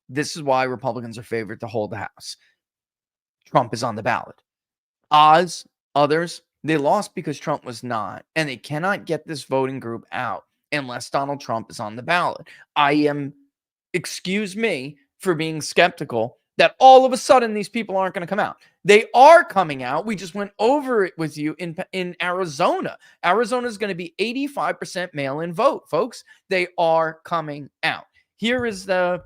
This is why Republicans are favored to hold the House. Trump is on the ballot. Oz, others, they lost because Trump was not, and they cannot get this voting group out unless Donald Trump is on the ballot. Excuse me for being skeptical that all of a sudden these people aren't going to come out. They are coming out. We just went over it with you in Arizona. Arizona is going to be 85% mail-in vote, folks. They are coming out. Here is the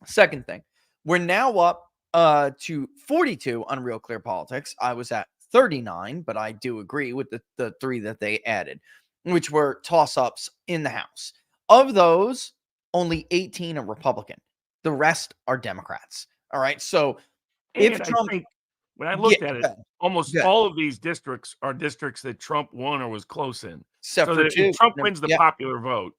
second thing. We're now up to 42 on Real Clear Politics. I was at 39, but I do agree with the 3 that they added, which were toss-ups in the House. Of those, only 18 are Republican. The rest are Democrats. All right. So if Trump, when I looked at it, almost all of these districts are districts that Trump won or was close in. Except so for that 2. If Trump wins the popular vote,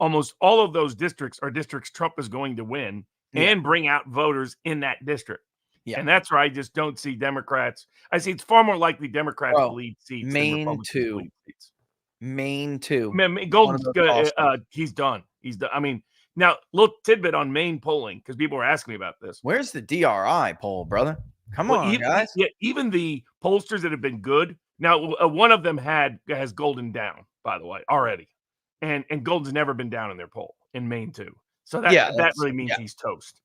almost all of those districts are districts Trump is going to win and bring out voters in that district. And that's where I just don't see Democrats. I see it's far more likely Democrats to lead seats than Republicans to lead seats. Maine too. Golden's good. He's done. He's done. I mean, now little tidbit on Maine polling because people were asking me about this. Where's the DRI poll, brother? Come on, guys. Even the pollsters that have been good. Now, one of them has Golden down, by the way, already, and Golden's never been down in their poll in Maine too. So that really means he's toast.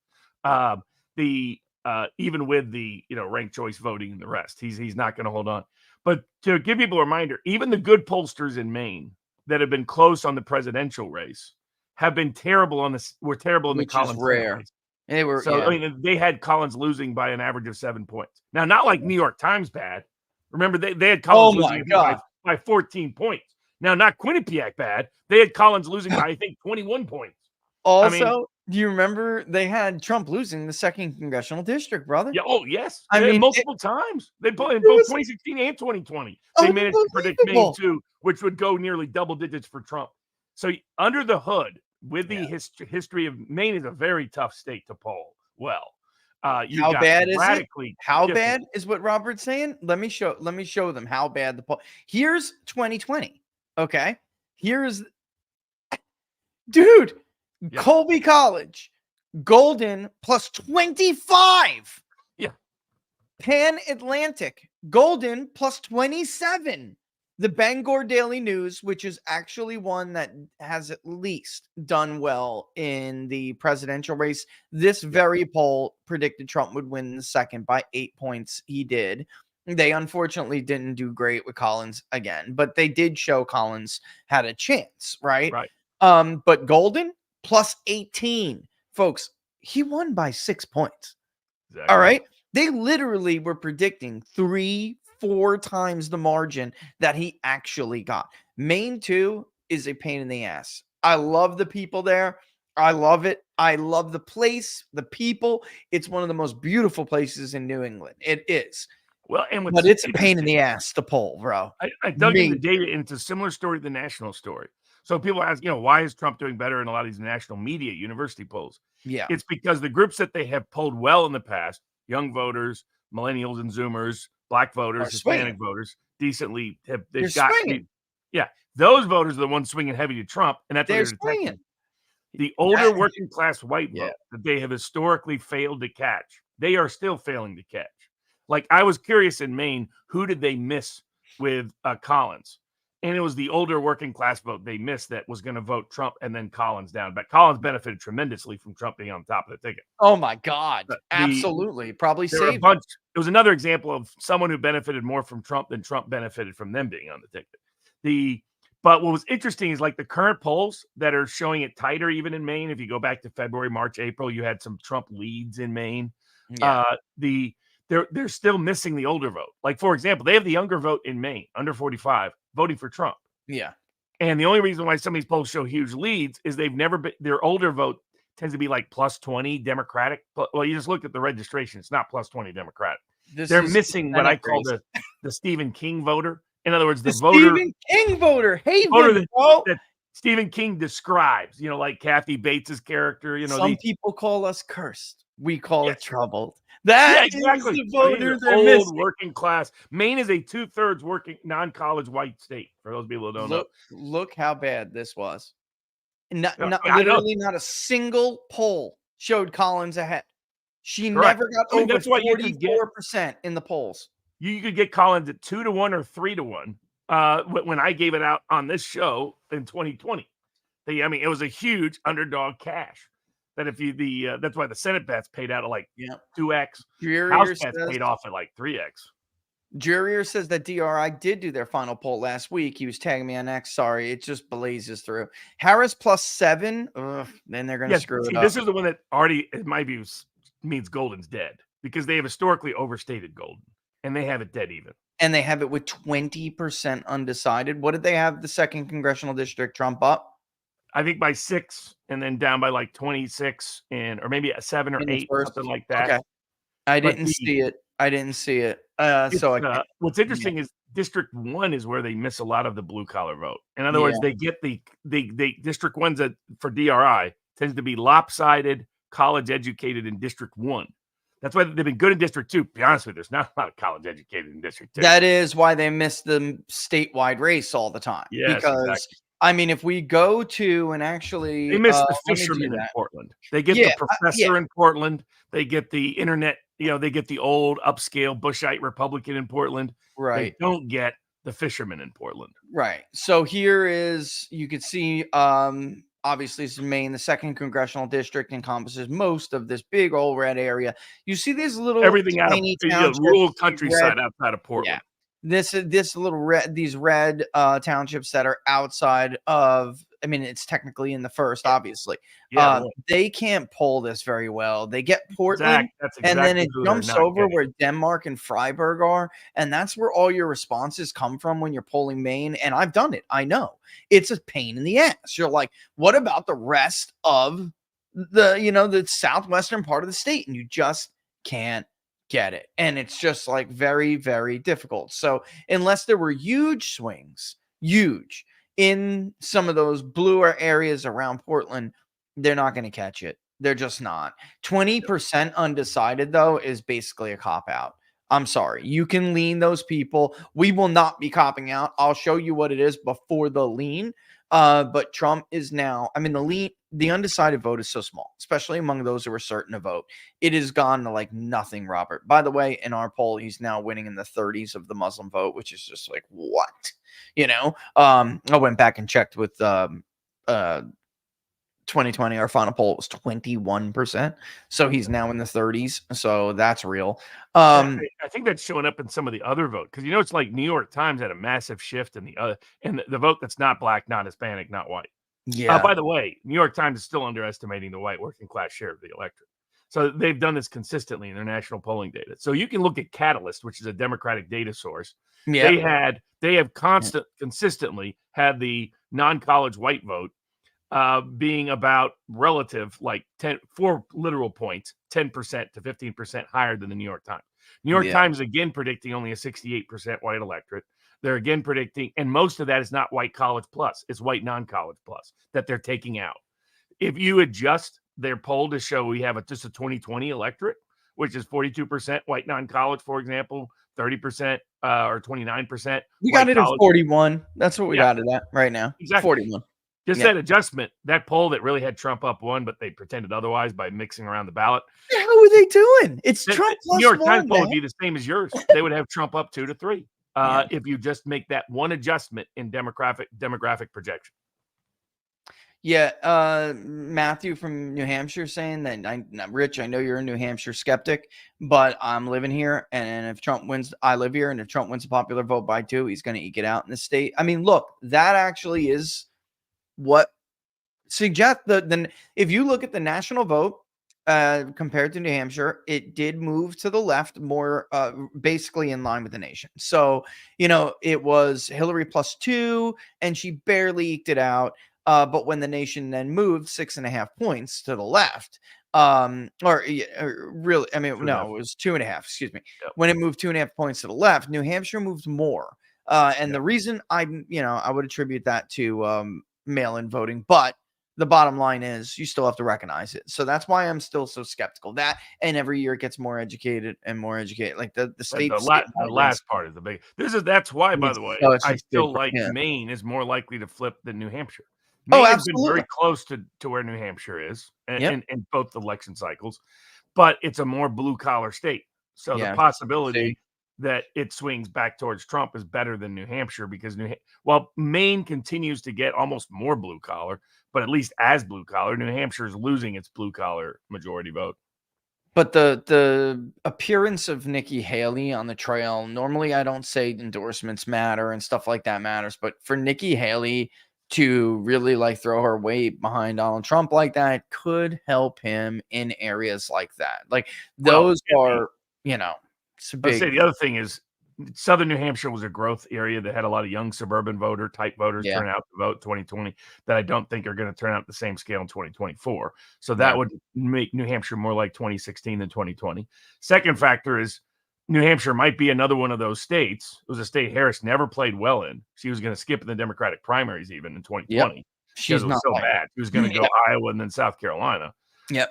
Even with the ranked choice voting and the rest, he's not going to hold on. But to give people a reminder, even the good pollsters in Maine that have been close on the presidential race have been terrible were terrible in the Collins race. They were. So I mean, they had Collins losing by an average of 7 points. Now, not like New York Times bad. Remember, they had Collins losing by 14 points. Now, not Quinnipiac bad. They had Collins losing by, I think, 21 points. Also, do you remember they had Trump losing the 2nd congressional district, brother? Yeah. Oh, yes. I mean, multiple times. They put in both 2016 and 2020. They managed to predict Maine too, which would go nearly double digits for Trump. So under the hood, with the history of Maine, is a very tough state to poll. Well, how bad is it? How bad is what Robert's saying? Let me show them how bad the poll. Here's 2020. Okay. Here's dude. Yeah. Colby College, Golden plus 25. Yeah. Pan Atlantic, Golden plus 27. The Bangor Daily News, which is actually one that has at least done well in the presidential race. This very poll predicted Trump would win the second by 8 points. He did. They unfortunately didn't do great with Collins again, but they did show Collins had a chance, right? Right. But Golden plus 18, folks, he won by 6 points. Exactly. All right. They literally were predicting 3-4 times the margin that he actually got. Maine too is a pain in the ass. I love the people there. I love it. I love the place, the people. It's one of the most beautiful places in New England. It is. Well, but it's a pain in the ass to poll, bro. I dug in the data, and it's a similar story to the national story. So people ask, why is Trump doing better in a lot of these national media university polls? Yeah. It's because the groups that they have polled well in the past, young voters, millennials and Zoomers, black voters, Hispanic voters, decently they've got. Those voters are the ones swinging heavy to Trump, and that's what they're detecting. The older working class white vote that they have historically failed to catch, they are still failing to catch. Like, I was curious in Maine, who did they miss with Collins? And it was the older working class vote they missed that was going to vote Trump and then Collins down. But Collins benefited tremendously from Trump being on top of the ticket. Oh, my God. Absolutely. Probably saved. It was another example of someone who benefited more from Trump than Trump benefited from them being on the ticket. But what was interesting is, like, the current polls that are showing it tighter even in Maine. If you go back to February, March, April, you had some Trump leads in Maine. Yeah. They're still missing the older vote. Like, for example, they have the younger vote in Maine, under 45, voting for Trump. Yeah. And the only reason why some of these polls show huge leads is they've never been, their older vote tends to be like plus 20 Democratic. Well, you just look at the registration. It's not plus 20 Democratic. They're missing what I call the Stephen King voter. In other words, the voter. Stephen King voter. Hey, that Stephen King describes, like Kathy Bates's character. Some people call us cursed. We call it troubled. That exactly. Is the voters are old working class. Maine is a 2/3 working non-college white state. For those people who don't know, look how bad this was. Literally, not a single poll showed Collins ahead. She never got over 44% in the polls. You could get Collins at 2-1 or 3-1. When I gave it out on this show in 2020, it was a huge underdog cash. That if you that's why the Senate bets paid out at like 2x. House bets paid off at like 3x. Jurier says that DRI did do their final poll last week. He was tagging me on X. Sorry, it just blazes through. Harris +7. Ugh, then they're going to screw it up. This is the one that already, in my view, means Golden's dead because they have historically overstated Golden, and they have it dead even. And they have it with 20% undecided. What did they have the 2nd congressional district Trump up? I think by 6 and then down by like 26 or maybe a 7 or 8, something like that. Okay. I didn't see it. What's interesting is District 1 is where they miss a lot of the blue collar vote. In other Yeah. words, they get the District 1's that for DRI tends to be lopsided, college educated in District 1. That's why they've been good in District 2. To be honest with you, there's not a lot of college educated in District 2. That is why they miss the statewide race all the time. Yes, because exactly. I mean, if we go to and actually They miss the let me do fisherman in that. Portland. They get Yeah, the professor in Portland. They get the internet, they get the old upscale Bushite Republican in Portland. right. They don't get the fisherman in Portland. Right. So here is, you could see, obviously this is Maine, the 2nd congressional district encompasses most of this big old red area. You see these little Everything out of tiny townships, rural these countryside red, outside of Portland. yeah. This little these red townships that are outside of, I mean, it's technically in the 1st, obviously. Yeah, They can't pull this very well. They get Portland, that's and then exactly it who they're jumps not over getting. where Denmark and Freiburg are, and that's where all your responses come from when you're polling Maine. And I've done it. I know it's a pain in the ass. You're like, what about the rest of the southwestern part of the state? And you just can't get it. And it's just like very, very difficult. So unless there were huge swings, huge in some of those bluer areas around Portland, they're not going to catch it. They're just not. 20% undecided, though, is basically a cop out. I'm sorry. You can lean those people. We will not be copping out. I'll show you what it is before the lean. But Trump is now, I mean, the undecided vote is so small, especially among those who are certain to vote. It has gone to like nothing, Robert. By the way, in our poll, he's now winning in the 30s of the Muslim vote, which is just like, what? I went back and checked with 2020, our final poll was 21%. So he's now in the 30s. So that's real. I think that's showing up in some of the other vote, because it's like New York Times had a massive shift in the vote that's not black, not Hispanic, not white. Yeah. By the way, New York Times is still underestimating the white working class share of the electorate. So they've done this consistently in their national polling data. So you can look at Catalyst, which is a Democratic data source. Yeah. They have consistently had the non-college white vote being about relative, like 4 literal points, 10% to 15% higher than the New York Times. New York Times again predicting only a 68% white electorate. They're again predicting, and most of that is not white college plus, it's white non-college plus that they're taking out. If you adjust their poll to show we have just a 2020 electorate, which is 42% white non-college, for example, 30% or 29%. We got it at 41. That's what we got it at right now. Exactly. 41. Just that adjustment, that poll that really had Trump up 1, but they pretended otherwise by mixing around the ballot. What the hell were they doing? It's Trump plus New York 1. Times poll would be the same as yours. They would have Trump up 2 to 3 if you just make that one adjustment in demographic projection. Yeah, Matthew from New Hampshire saying that, Rich, I know you're a New Hampshire skeptic, but I'm living here, and if Trump wins, I live here, and if Trump wins the popular vote by 2, he's going to eke it out in the state. I mean, look, that actually is what suggests if you look at the national vote compared to New Hampshire, it did move to the left more, basically in line with the nation. So, it was Hillary plus 2, and she barely eked it out. But when the nation then moved 6.5 points to the left, really, I mean, no, it was 2.5, excuse me. Yep. When it moved 2.5 points to the left, New Hampshire moved more. And the reason I would attribute that to mail-in voting, but the bottom line is you still have to recognize it. So that's why I'm still so skeptical. That, and every year it gets more educated and more educated. Like the state. The last part is the big. That's why, by the way, I still like Maine is more likely to flip than New Hampshire. Maine has been very close to where New Hampshire is in both election cycles, but it's a more blue collar state. So the possibility that it swings back towards Trump is better than New Hampshire, because while Maine continues to get almost more blue collar, but at least as blue collar, New Hampshire is losing its blue collar majority vote. But the appearance of Nikki Haley on the trail, normally I don't say endorsements matter and stuff like that matters, but for Nikki Haley to really like throw her weight behind Donald Trump like that could help him in areas like that. Like those are, it's a big. I'd say the other thing is Southern New Hampshire was a growth area that had a lot of young suburban type voters turn out to vote 2020 that I don't think are going to turn out at the same scale in 2024. So that would make New Hampshire more like 2016 than 2020. Second factor is New Hampshire might be another one of those states. It was a state Harris never played well in. She was going to skip in the Democratic primaries even in Yep. 2020 because She's it was not so playing. bad. She was going to go Iowa and then South Carolina. Yep.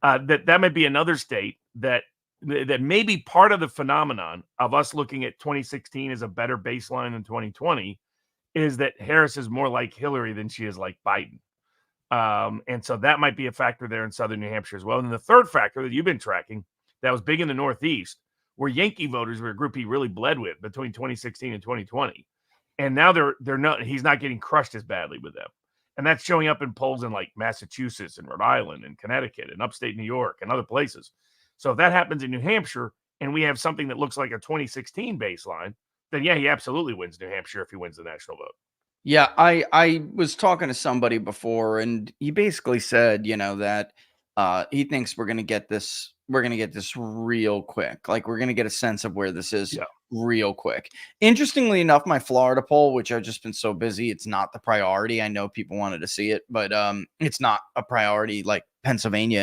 That might be another state that may be part of the phenomenon of us looking at 2016 as a better baseline than 2020 is that Harris is more like Hillary than she is like Biden. And so that might be a factor there in Southern New Hampshire as well. And then the third factor that you've been tracking that was big in the Northeast were Yankee voters were a group he really bled with between 2016 and 2020. And now they're not, he's not getting crushed as badly with them. And that's showing up in polls in like Massachusetts and Rhode Island and Connecticut and upstate New York and other places. So if that happens in New Hampshire and we have something that looks like a 2016 baseline, then yeah, he absolutely wins New Hampshire if he wins the national vote. Yeah, I was talking to somebody before, and he basically said, that he thinks we're gonna get this real quick. Like we're gonna get a sense of where this is Yeah. real quick. Interestingly enough, my Florida poll, which I've just been so busy, it's not the priority. I know people wanted to see it, but it's not a priority like Pennsylvania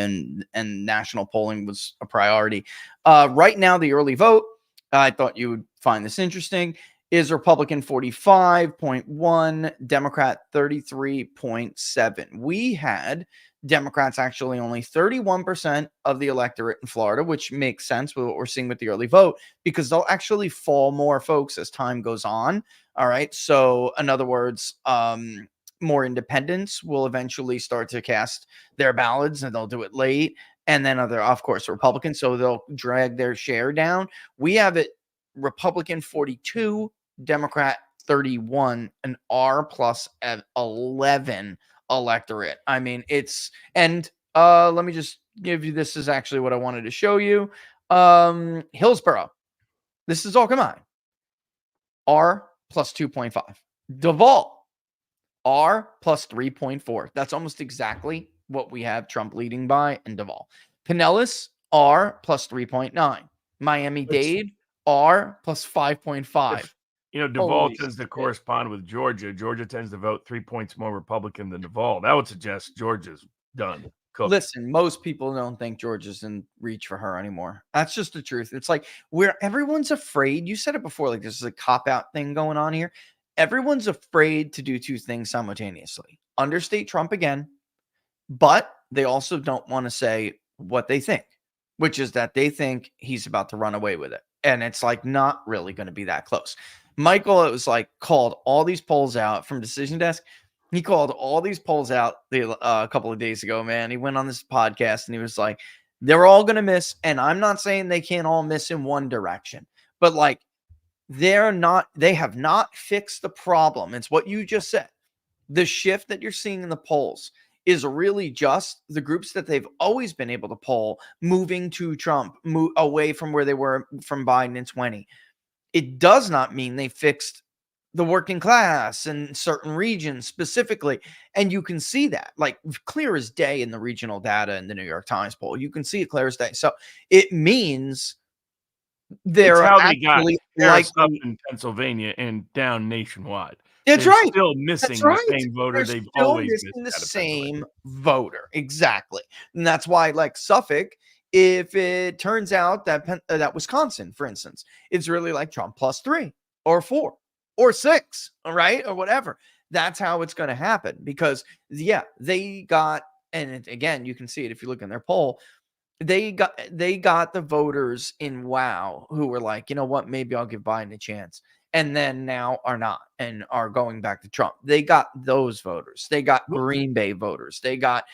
and national polling was a priority. Right now, the early vote, I thought you would find this interesting, is Republican 45.1, Democrat 33.7. We had Democrats actually only 31% of the electorate in Florida, which makes sense with what we're seeing with the early vote because they'll actually fall more folks as time goes on. All right. So, in other words, more independents will eventually start to cast their ballots and they'll do it late. And then of course, Republicans. So they'll drag their share down. We have it Republican 42, Democrat 31, an R plus 11 electorate. I mean, let me just give you, this is actually what I wanted to show you. Hillsborough. This is all combined. R plus 2.5. Duval, R plus 3.4. That's almost exactly what we have Trump leading by in Duval. Pinellas, R plus 3.9. Miami-Dade, R plus 5.5. Duval tends to correspond with Georgia. Georgia tends to vote 3 points more Republican than Duval. That would suggest Georgia's done. Cooked. Listen, most people don't think Georgia's in reach for her anymore. That's just the truth. It's like everyone's afraid. You said it before, like this is a cop-out thing going on here. Everyone's afraid to do two things simultaneously. Understate Trump again, but they also don't want to say what they think, which is that they think he's about to run away with it. And it's like not really going to be that close. Michael, it was like called all these polls out from Decision Desk. He called all these polls out a couple of days ago, man. He went on this podcast and he was like, they're all going to miss. And I'm not saying they can't all miss in one direction, but like they have not fixed the problem. It's what you just said. The shift that you're seeing in the polls is really just the groups that they've always been able to poll moving to Trump, away from where they were from Biden in 20. It does not mean they fixed the working class in certain regions specifically. And you can see that like clear as day in the regional data in the New York Times poll. You can see it clear as day. So it means they're actually like up in Pennsylvania and down nationwide. That's right. Still missing the same voter they've always missed. The same voter. Exactly. And that's why like Suffolk, if it turns out that that Wisconsin, for instance, it's really like Trump plus 3 or 4 or 6, all right, or whatever. That's how it's going to happen because, yeah, they got, and again, you can see it if you look in their poll, they got the voters in WOW who were like, you know what, maybe I'll give Biden a chance. And then now are not and are going back to Trump. They got those voters. They got Green Bay voters. They got,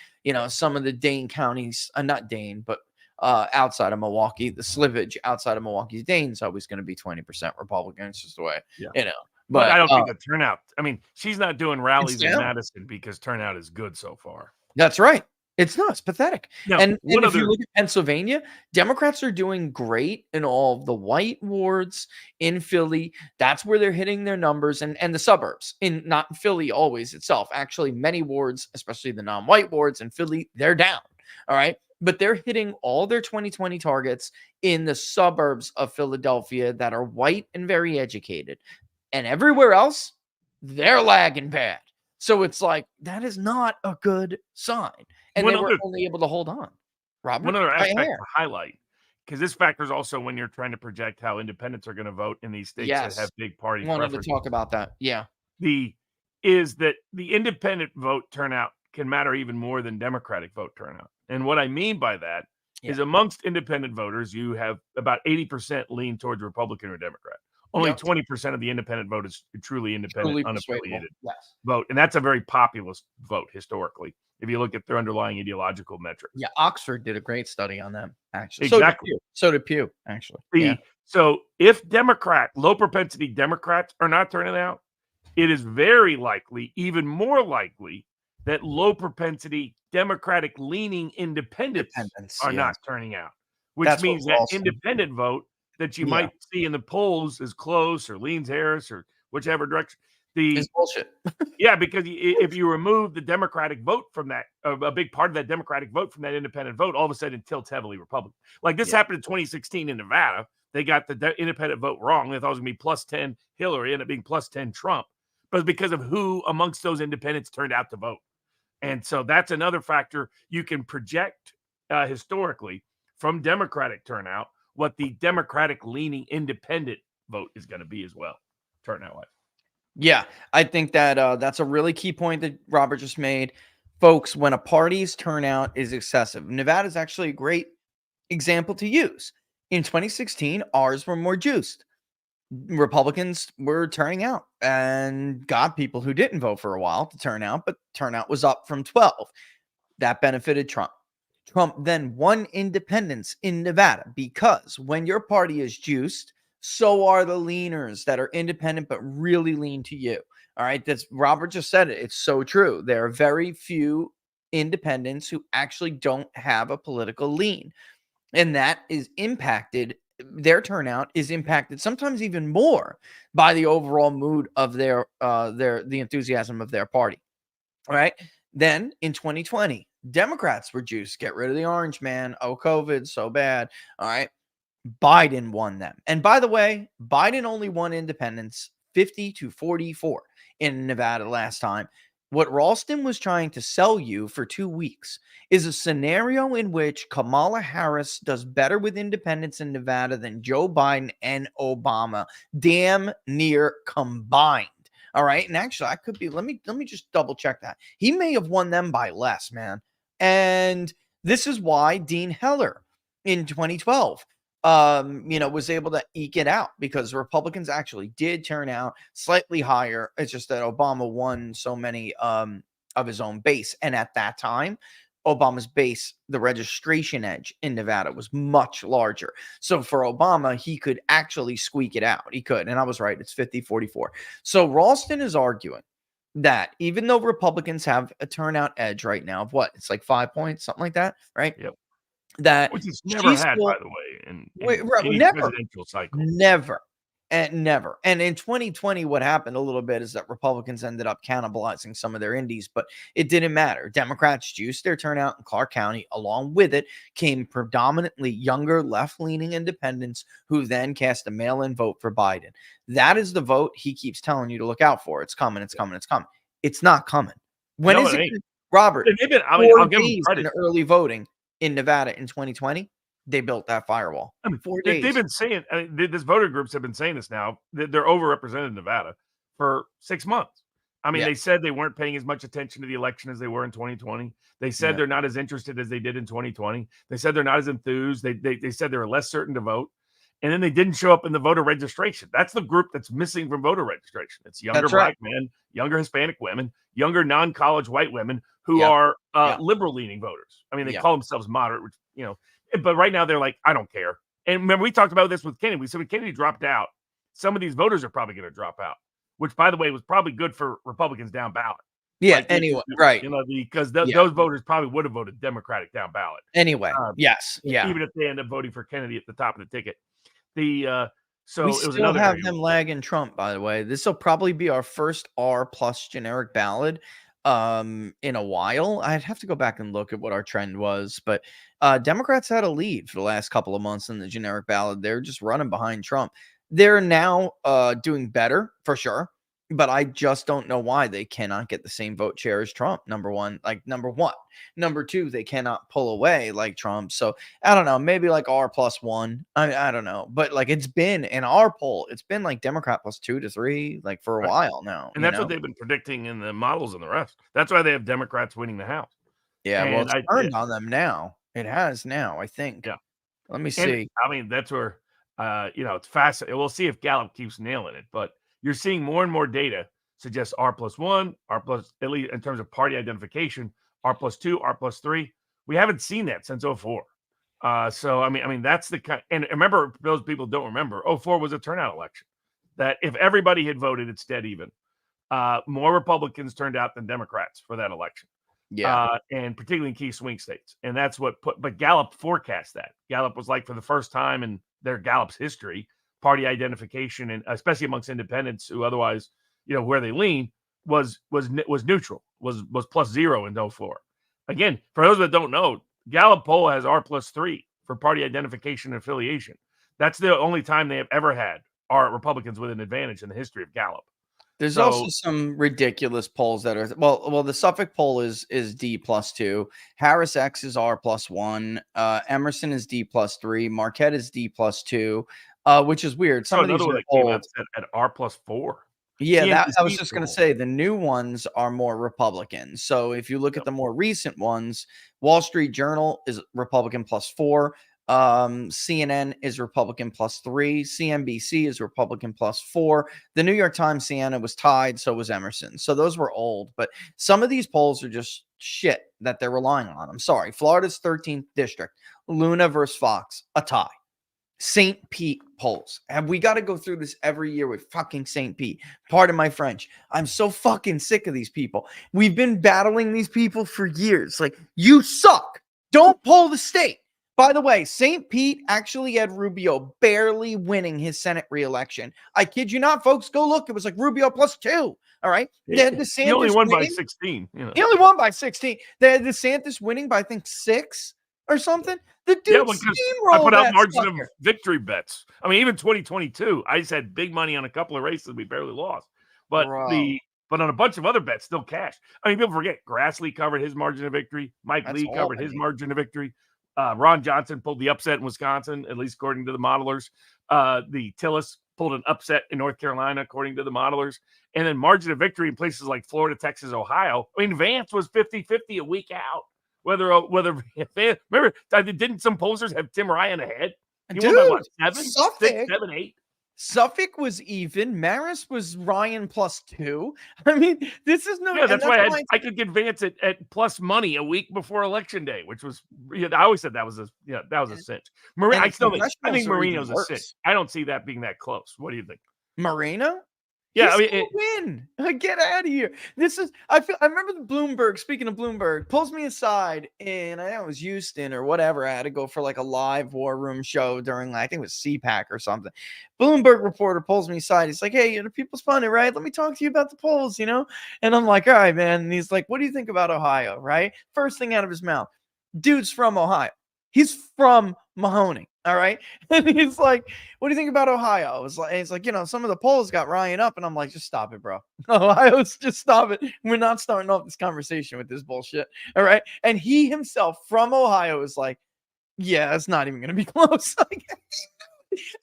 some of the Dane counties, not Dane, but outside of Milwaukee, the slivage outside of Milwaukee's Dane's always going to be 20% Republican. It's just the way, But I don't think the turnout. I mean, she's not doing rallies in Madison because turnout is good so far. That's right. It's not. It's pathetic. No, and if you look at Pennsylvania, Democrats are doing great in all of the white wards in Philly. That's where they're hitting their numbers and the suburbs not in Philly always itself. Actually, many wards, especially the non-white wards in Philly, they're down. All right. But they're hitting all their 2020 targets in the suburbs of Philadelphia that are white and very educated. And everywhere else, they're lagging bad. So it's like, that is not a good sign. And they were only able to hold on. Robert, one other aspect to highlight because this factors also when you're trying to project how independents are going to vote in these states that have Yes. big party Wanted to preferences. talk about that. Yeah. Is that the independent vote turnout can matter even more than Democratic vote turnout. And what I mean by that is Yeah. amongst independent voters, you have about 80% lean towards Republican or Democrat. Only Yep. 20% of the independent vote is truly independent, Truly persuadable. unaffiliated Yes. vote. And that's a very populist vote historically, if you look at their underlying ideological metrics. Yeah. Oxford did a great study on them, actually. Exactly. So did Pew, actually. Yeah. So if low propensity Democrats are not turning out, it is very likely, even more likely, that low propensity Democratic leaning independents are Yeah. not turning out, which That's what means that Ralston. independent vote that you Yeah. might see in the polls is close or leans Harris or whichever direction. It's bullshit. Yeah, because if you remove the Democratic vote from that, a big part of that Democratic vote from that independent vote, all of a sudden it tilts heavily Republican. Like this happened in 2016 in Nevada. They got the independent vote wrong. They thought it was going to be plus 10 Hillary, ended up being plus 10 Trump. But it's because of who amongst those independents turned out to vote. And so that's another factor you can project historically from Democratic turnout, what the Democratic leaning independent vote is going to be as well, turnout wise. Yeah, I think that that's a really key point that Robert just made. Folks, when a party's turnout is excessive, Nevada is actually a great example to use. In 2016, ours were more juiced. Republicans were turning out and got people who didn't vote for a while to turn out, but turnout was up from 12. That benefited Trump. Trump then won independents in Nevada because when your party is juiced, so are the leaners that are independent but really lean to you. All right. That's Robert just said it. It's so true. There are very few independents who actually don't have a political lean. And that is impacted. Their turnout is impacted sometimes even more by the overall mood of the enthusiasm of their party. All right. Then in 2020, Democrats were juiced. Get rid of the orange man. Oh, COVID, so bad. All right. Biden won them. And by the way, Biden only won independents 50-44 in Nevada last time. What Ralston was trying to sell you for 2 weeks is a scenario in which Kamala Harris does better with independents in Nevada than Joe Biden and Obama, damn near combined. All right. And actually, I could be, let me just double check that. He may have won them by less, man. And this is why Dean Heller in 2012 was able to eke it out because Republicans actually did turn out slightly higher. It's just that Obama won so many of his own base. And at that time, Obama's base, the registration edge in Nevada was much larger. So for Obama, he could actually squeak it out. He could. And I was right. It's 50-44. So Ralston is arguing that even though Republicans have a turnout edge right now of what? It's like 5 points, something like that, right? Yep. That which it's never had, by the way, in any presidential cycle. Never. And in 2020, what happened a little bit is that Republicans ended up cannibalizing some of their indies, but it didn't matter. Democrats juiced their turnout in Clark County. Along with it came predominantly younger, left-leaning independents who then cast a mail-in vote for Biden. That is the vote he keeps telling you to look out for. It's coming, it's coming, it's coming. It's not coming. When is it? Robert, I'll give them credit. In early voting in Nevada in 2020, they built that firewall. 4 days. They've been saying, this voter groups have been saying this now, that they're overrepresented in Nevada for 6 months. They said they weren't paying as much attention to the election as they were in 2020. They said they're not as interested as they did in 2020. They said they're not as enthused. They said they were less certain to vote. And then they didn't show up in the voter registration. That's the group that's missing from voter registration. It's younger Black men, younger Hispanic women, younger non-college white women who are liberal-leaning voters. They call themselves moderate, which, but right now they're like, I don't care. And remember, we talked about this with Kennedy. We said when Kennedy dropped out, some of these voters are probably going to drop out, which, by the way, was probably good for Republicans down ballot. Yeah, anyway, right. Because those voters probably would have voted Democratic down ballot. Anyway, yes. Even if they end up voting for Kennedy at the top of the ticket. So we it was still have them lagging Trump, by the way. This will probably be our first R+ generic ballot in a while. I'd have to go back and look at what our trend was, but Democrats had a lead for the last couple of months in the generic ballot. They're just running behind Trump. They're now doing better for sure. But I just don't know why they cannot get the same vote share as Trump. Number one. Number two, they cannot pull away like Trump. So I don't know. Maybe like R+1. I don't know. But like it's been in our poll, it's been like Democrat +2 to 3 like for a while now. And that's what they've been predicting in the models and the rest. That's why they have Democrats winning the House. Yeah, well, And it's turned on them now. It has now, I think. Yeah. Let me And see. I mean, that's where it's fascinating. We'll see if Gallup keeps nailing it, but you're seeing more and more data suggest R+1, at least in terms of party identification, R+2, R+3. We haven't seen that since 04. So I mean that's the kind. And remember, those people don't remember. 04 was a turnout election. That if everybody had voted, it's dead even. More Republicans turned out than Democrats for that election. Yeah. And particularly in key swing states. And that's what but Gallup forecast that. Gallup was like, for the first time in their Gallup's history, party identification, and especially amongst independents who otherwise, where they lean was neutral, was +0 in 04. Again, for those that don't know, Gallup poll has R+3 for party identification and affiliation. That's the only time they have ever had our Republicans with an advantage in the history of Gallup. There's also some ridiculous polls that are well. The Suffolk poll is D+2. Harris X is R+1. Emerson is D+3. Marquette is D+2. Which is weird. Some of these one are that came old. out at R+4. Yeah, I was just going to say the new ones are more Republican. So if you look at the more recent ones, Wall Street Journal is Republican +4. CNN is Republican +3. CNBC is Republican +4. The New York Times Siena was tied, so was Emerson. So those were old, but some of these polls are just shit that they're relying on. I'm sorry. Florida's 13th district, Luna versus Fox, a tie. St. Pete polls. Have we got to go through this every year with fucking St. Pete? Pardon my French. I'm so fucking sick of these people. We've been battling these people for years. Like, you suck. Don't poll the state. By the way, St. Pete actually had Rubio barely winning his Senate reelection. I kid you not, folks. Go look. It was like Rubio +2. All right. They had DeSantis he only won winning. by 16. He only won by 16. They had DeSantis winning by, I think, 6 or something. The dude steamrolled. I put out margin sucker. of victory bets. I mean, even 2022, I just had big money on a couple of races we barely lost. But on a bunch of other bets, still cashed. I mean, people forget Grassley covered his margin of victory. Mike Lee covered his margin of victory. Ron Johnson pulled the upset in Wisconsin, at least according to the modelers. The Tillis pulled an upset in North Carolina, according to the modelers. And then margin of victory in places like Florida, Texas, Ohio. I mean, Vance was 50-50 a week out. Whether remember, didn't some pollsters have Tim Ryan ahead? He won by what, 7, 6, 7, 8? Suffolk was even. Maris was Ryan +2. I mean, this is no. Yeah, that's why I could get Vance at plus money a week before election day, which was. I always said that was a cinch. I think Marino's a cinch. I don't see that being that close. What do you think, Marino? Yeah, win. Get out of here. I remember the Bloomberg, speaking of Bloomberg, pulls me aside, and I know it was Houston or whatever. I had to go for like a live war room show during, I think it was CPAC or something. Bloomberg reporter pulls me aside. He's like, hey, people's funny, right? Let me talk to you about the polls, And I'm like, all right, man. And he's like, what do you think about Ohio, right? First thing out of his mouth. Dude's from Ohio. He's from Mahoney. All right. And he's like, what do you think about Ohio? He's like, some of the polls got Ryan up. And I'm like, just stop it, bro. Ohio's just stop it. We're not starting off this conversation with this bullshit. All right. And he himself from Ohio is like, yeah, it's not even going to be close.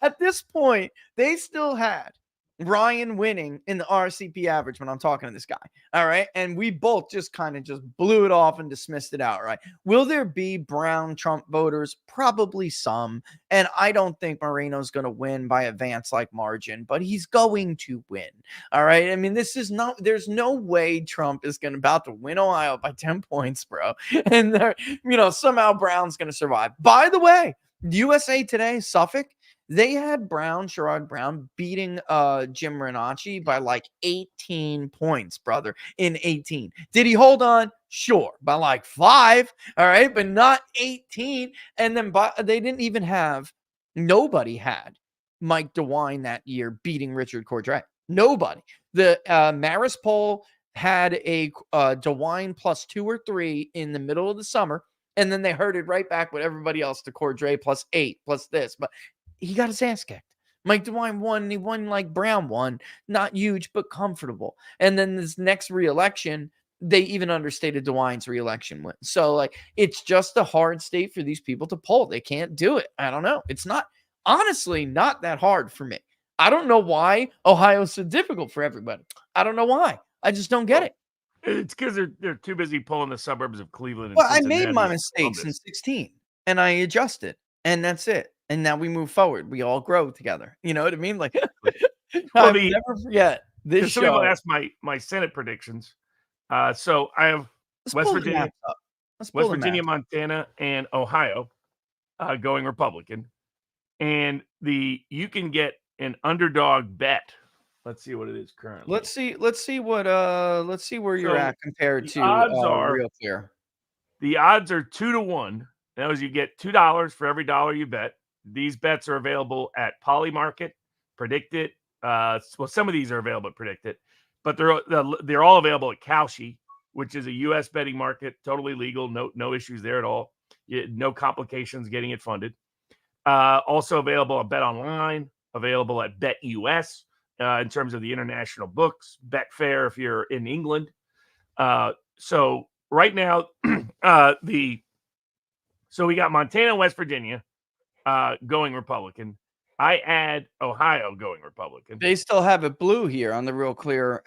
At this point, they still had Ryan winning in the RCP average when I'm talking to this guy. All right. And we both just kind of just blew it off and dismissed it outright. Will there be brown Trump voters? Probably some. And I don't think Marino's going to win by a Vance-like margin, but he's going to win. All right. I mean, there's no way Trump is about to win Ohio by 10 points, bro. And somehow Brown's going to survive. By the way, USA Today, Suffolk, they had Sherrod Brown beating Jim Renacci by like 18 points, brother, in 18. Did he hold on? Sure, by like 5, all right, but not 18. And then they didn't even nobody had Mike DeWine that year beating Richard Cordray. Nobody. The Maris poll had a DeWine +2 or 3 in the middle of the summer, and then they herded right back with everybody else to Cordray +8, plus this, but he got his ass kicked Mike DeWine won. He won like Brown won. Not huge, but comfortable. And then this next reelection, they even understated DeWine's reelection win. So, like, it's just a hard state for these people to poll. They can't do it. I don't know. It's not, honestly, not that hard for me. I don't know why Ohio's so difficult for everybody. I don't know why. I just don't get it. It's because they're too busy pulling the suburbs of Cleveland and Well, I Cincinnati. made my mistakes in 16 and I adjusted, and that's it. And now we move forward. We all grow together. You know what I mean? Like, I'll never forget this Some people show. ask my Senate predictions. So I have West Virginia, Montana, and Ohio going Republican. And you can get an underdog bet. Let's see what it is currently. Let's see where you're at compared to Real Clear. The odds are 2-1. That is, you get $2 for every dollar you bet. These bets are available at Polymarket, Predict It. Well, some of these are available at Predict It, but they're all available at Kalshi, which is a U.S. betting market, totally legal, no issues there at all. No complications getting it funded. Also available at Bet Online, available at Bet US in terms of the international books, Betfair if you're in England. So right now, so we got Montana and West Virginia going Republican. I add Ohio going Republican. They still have it blue here on the Real Clear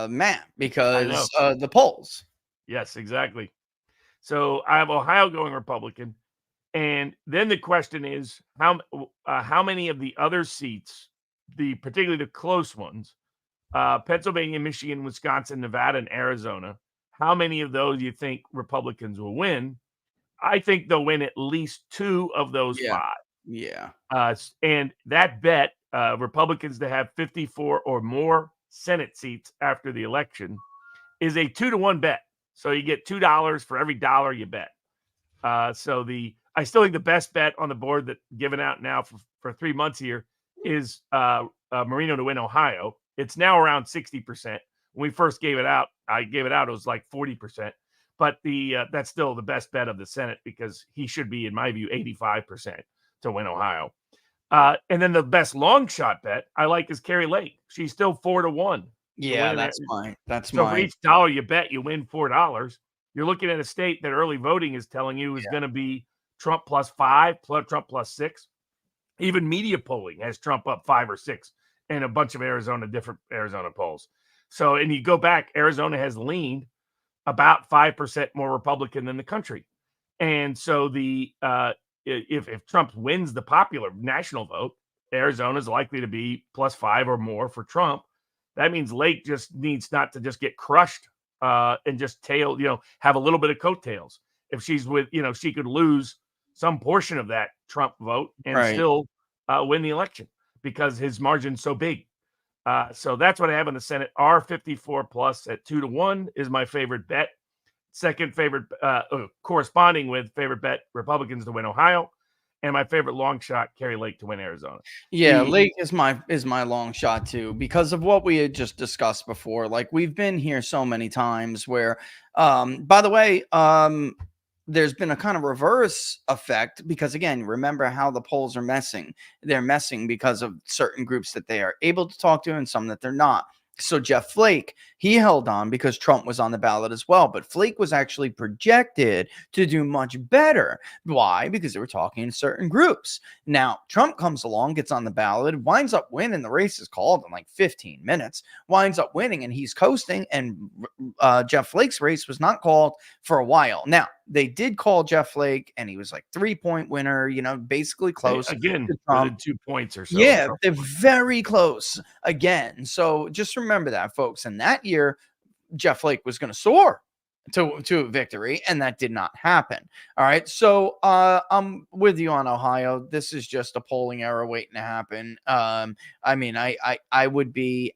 map because the polls. Yes, exactly. So I have Ohio going Republican. And then the question is how many of the other seats, particularly the close ones, Pennsylvania, Michigan, Wisconsin, Nevada, and Arizona, how many of those you think Republicans will win? I think they'll win at least 2 of those 5. Yeah. And that bet, Republicans to have 54 or more Senate seats after the election, is a 2-1 bet. So you get $2 for every dollar you bet. I still think the best bet on the board that given out now for 3 months here is Marino to win Ohio. It's now around 60%. When we first gave it out, it was like 40%. But that's still the best bet of the Senate because he should be, in my view, 85% to win Ohio. And then the best long shot bet I like is Carrie Lake. She's still 4-1. Yeah, that's mine. So for each dollar you bet, you win $4. You're looking at a state that early voting is telling you is going to be Trump +5, Trump +6. Even media polling has Trump up 5 or 6 in a bunch of different Arizona polls. So, and you go back, Arizona has leaned about 5% more Republican than the country. And so if Trump wins the popular national vote, Arizona is likely to be +5 or more for Trump. That means Lake just needs not to just get crushed and just have a little bit of coattails. If she's she could lose some portion of that Trump vote and still win the election because his margin's so big. So that's what I have in the Senate. R54 plus at 2-1 is my favorite bet. Second favorite, corresponding with favorite bet, Republicans to win Ohio. And my favorite long shot, Carrie Lake to win Arizona. Yeah, Lake is my long shot too, because of what we had just discussed before. Like, we've been here so many times where, by the way, there's been a kind of reverse effect because, again, remember how the polls are messing. They're messing because of certain groups that they are able to talk to and some that they're not. So Jeff Flake, he held on because Trump was on the ballot as well. But Flake was actually projected to do much better. Why? Because they were talking to certain groups. Now, Trump comes along, gets on the ballot, winds up winning. The race is called in like 15 minutes, winds up winning, and he's coasting. And Jeff Flake's race was not called for a while. Now, they did call Jeff Flake, and he was like 3-point winner, basically close. Again, within 2 points or so. Yeah, they're very close again. So just remember that, folks. And that year, Jeff Flake was going to soar to a victory, and that did not happen. All right. So I'm with you on Ohio. This is just a polling error waiting to happen. I mean, I would be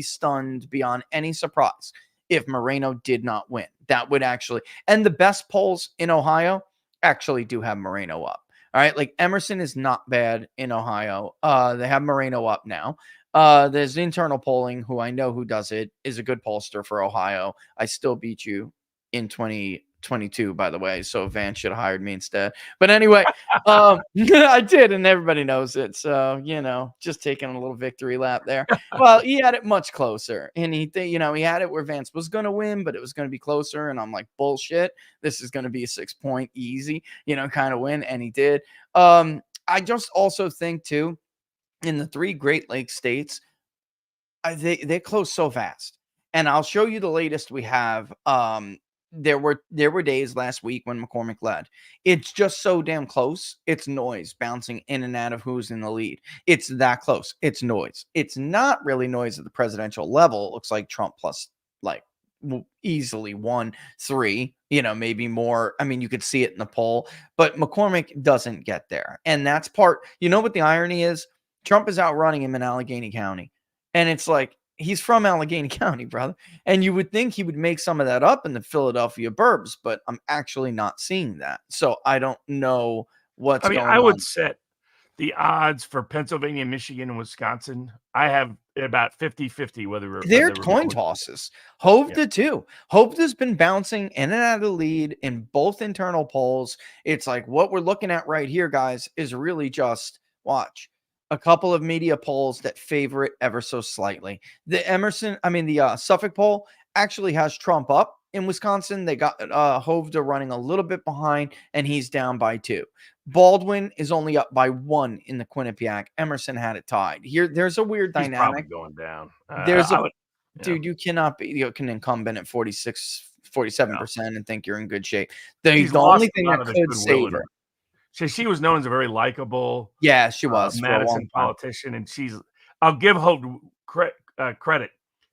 stunned beyond any surprise if Moreno did not win. That would actually, and the best polls in Ohio actually do have Moreno up. All right. Like, Emerson is not bad in Ohio. They have Moreno up now. There's internal polling, who I know who does it, is a good pollster for Ohio. I still beat you in 20 22, by the way. So Vance should have hired me instead. But anyway, I did, and everybody knows it. So, just taking a little victory lap there. Well, he had it much closer. And he had it where Vance was going to win, but it was going to be closer. And I'm like, bullshit. This is going to be a 6-point easy, kind of win. And he did. I just also think, too, in the 3 Great Lakes states, they close so fast. And I'll show you the latest we have. There were days last week when McCormick led. It's just so damn close. It's noise bouncing in and out of who's in the lead. It's that close. It's noise. It's not really noise at the presidential level. It looks like Trump plus like easily 1-3, maybe more. I mean, you could see it in the poll, but McCormick doesn't get there. And that's part, what the irony is? Trump is outrunning him in Allegheny County. And it's like, he's from Allegheny County, brother. And you would think he would make some of that up in the Philadelphia burbs, but I'm actually not seeing that. So I don't know what's going on. I would set the odds for Pennsylvania, Michigan, and Wisconsin. I have about 50-50 whether they're coin tosses. Hovda too. Hovda's been bouncing in and out of the lead in both internal polls. It's like what we're looking at right here, guys, is really just watch a couple of media polls that favor it ever so slightly. The Suffolk poll actually has Trump up. In Wisconsin, they got Hovda running a little bit behind, and he's down by 2. Baldwin is only up by 1 in the Quinnipiac. Emerson had it tied. There's a weird dynamic. Going down. Dude, you cannot be an incumbent at 47% and think you're in good shape. The only thing that could save her. She was known as a very likable, she was Madison politician, and I'll give her credit,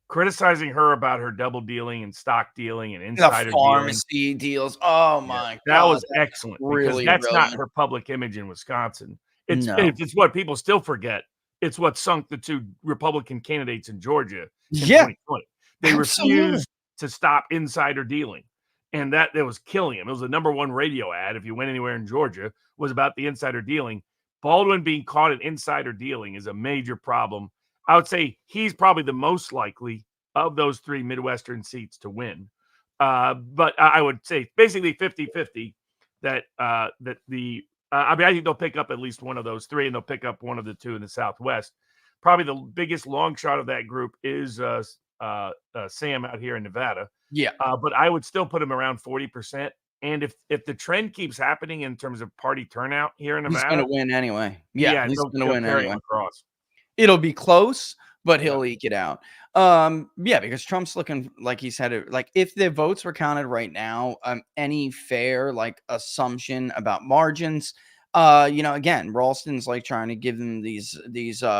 criticizing her about her double dealing and stock dealing and insider pharmacy deals. Oh my God, that was excellent. Really, because that's not her public image in Wisconsin. It's what people still forget. It's what sunk the 2 Republican candidates in Georgia in 2020. They refused to stop insider dealing. And that was killing him. It was the number 1 radio ad, if you went anywhere in Georgia, was about the insider dealing. Baldwin being caught in insider dealing is a major problem. I would say he's probably the most likely of those 3 Midwestern seats to win. But I would say basically 50-50 that I think they'll pick up at least one of those 3, and they'll pick up one of the 2 in the Southwest. Probably the biggest long shot of that group is Sam out here in Nevada. Yeah. But I would still put him around 40%. And if the trend keeps happening in terms of party turnout here in Nevada, he's going to win anyway. Yeah, he's going to win anyway. It'll be close, but he'll eke it out. Because Trump's looking like he's had it. Like if the votes were counted right now, any fair assumption about margins, again, Ralston's trying to give them these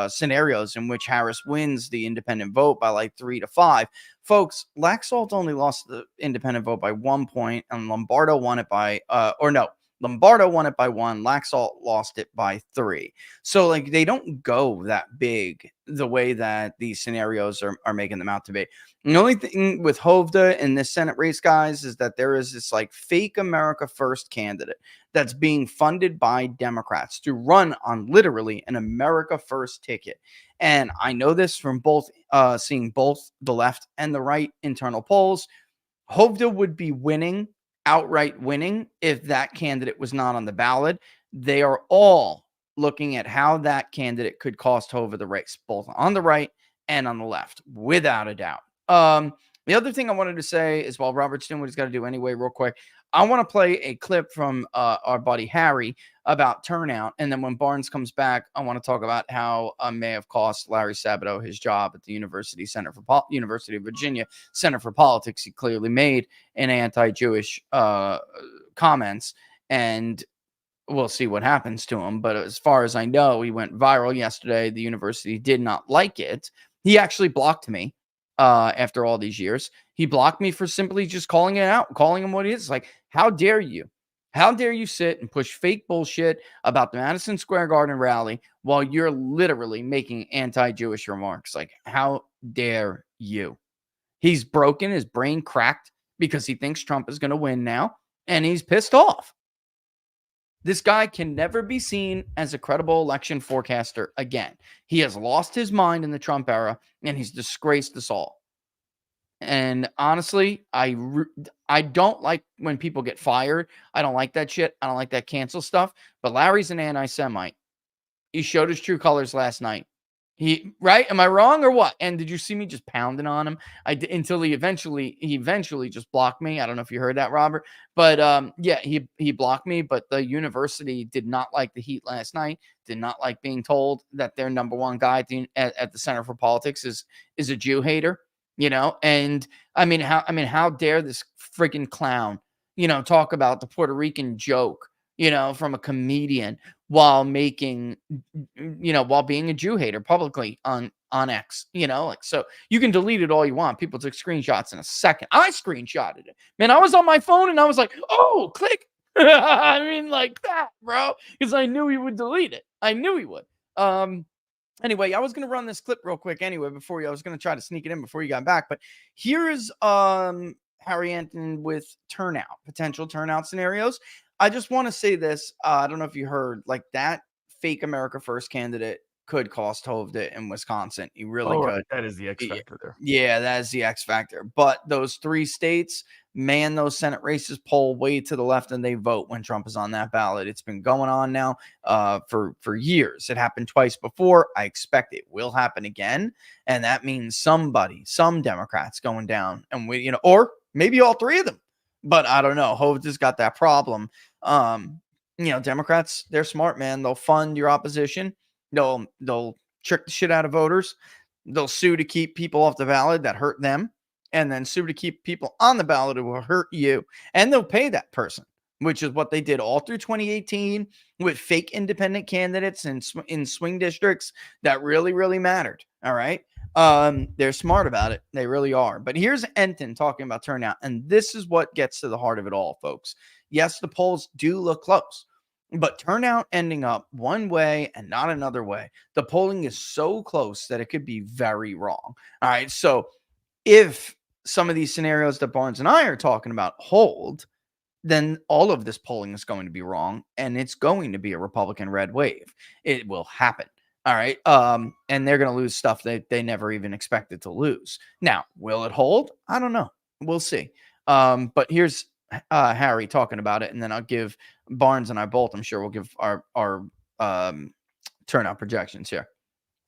scenarios in which Harris wins the independent vote by 3 to 5. Folks, Laxalt only lost the independent vote by 1 point, and Lombardo won it by Lombardo won it by 1. Laxalt lost it by 3. So they don't go that big the way that these scenarios are making them out to be. The only thing with Hovda in this Senate race, guys, is that there is this fake America First candidate that's being funded by Democrats to run on literally an America First ticket. And I know this from seeing both the left and the right internal polls. Hovda would be outright winning if that candidate was not on the ballot. They are all looking at how that candidate could cost Hovda the race, both on the right and on the left, without a doubt. The other thing I wanted to say is while Robert's doing what he's got to do anyway, real quick, I want to play a clip from our buddy Harry about Turnout. And then when Barnes comes back, I want to talk about how may have cost Larry Sabato his job at the University of Virginia Center for Politics. He clearly made an anti-Jewish comments, and we'll see what happens to him. But as far as I know, he went viral yesterday. The university did not like it. He actually blocked me. After all these years, he blocked me for simply just calling it out, calling him what it is. How dare you? How dare you sit and push fake bullshit about the Madison Square Garden rally while you're literally making anti-Jewish remarks? How dare you? He's broken, his brain cracked because he thinks Trump is going to win now, and he's pissed off. This guy can never be seen as a credible election forecaster again. He has lost his mind in the Trump era, and he's disgraced us all. And honestly, I don't like when people get fired. I don't like that shit. I don't like that cancel stuff. But Larry's an anti-Semite. He showed his true colors last night. Right? Am I wrong or what? And did you see me just pounding on him? Until he eventually just blocked me. I don't know if you heard that, Robert. But yeah, he blocked me. But the university did not like the heat last night. Did not like being told that their number one guy at the Center for Politics is a Jew hater. And how dare this freaking clown, talk about the Puerto Rican joke, from a comedian while making, while being a Jew hater publicly on X, so you can delete it all you want. People took screenshots in a second. I screenshotted it. Man, I was on my phone and I was like, oh, click. Like that, bro, because I knew he would delete it. I knew he would. Anyway, I was going to run this clip real quick anyway before you. I was going to try to sneak it in before you got back. But here's Harry Anton with potential turnout scenarios. I just want to say this. I don't know if you heard, like, that fake America First candidate could cost Hovde in Wisconsin. He really could. That is the X factor there. Yeah, that is the X factor. But those 3 states, man, those Senate races poll way to the left and they vote when Trump is on that ballot. It's been going on now for years. It happened twice before. I expect it will happen again. And that means some Democrats going down, and or maybe all 3 of them. But I don't know. Hovde's got that problem. Democrats, they're smart, man. They'll fund your opposition. They'll trick the shit out of voters. They'll sue to keep people off the ballot that hurt them, and then sue to keep people on the ballot who will hurt you. And they'll pay that person, which is what they did all through 2018 with fake independent candidates in swing districts that really, really mattered. All right. They're smart about it. They really are. But here's Enton talking about turnout. And this is what gets to the heart of it all, folks. Yes, the polls do look close, but turnout ending up one way and not another way. The polling is so close that it could be very wrong. All right. So if some of these scenarios that Barnes and I are talking about hold, then all of this polling is going to be wrong, and it's going to be a Republican red wave. It will happen. All right. And they're going to lose stuff that they never even expected to lose. Now, will it hold? I don't know. We'll see. But here's Harry talking about it, and then I'll give Barnes and I both, I'm sure we'll give our turnout projections here.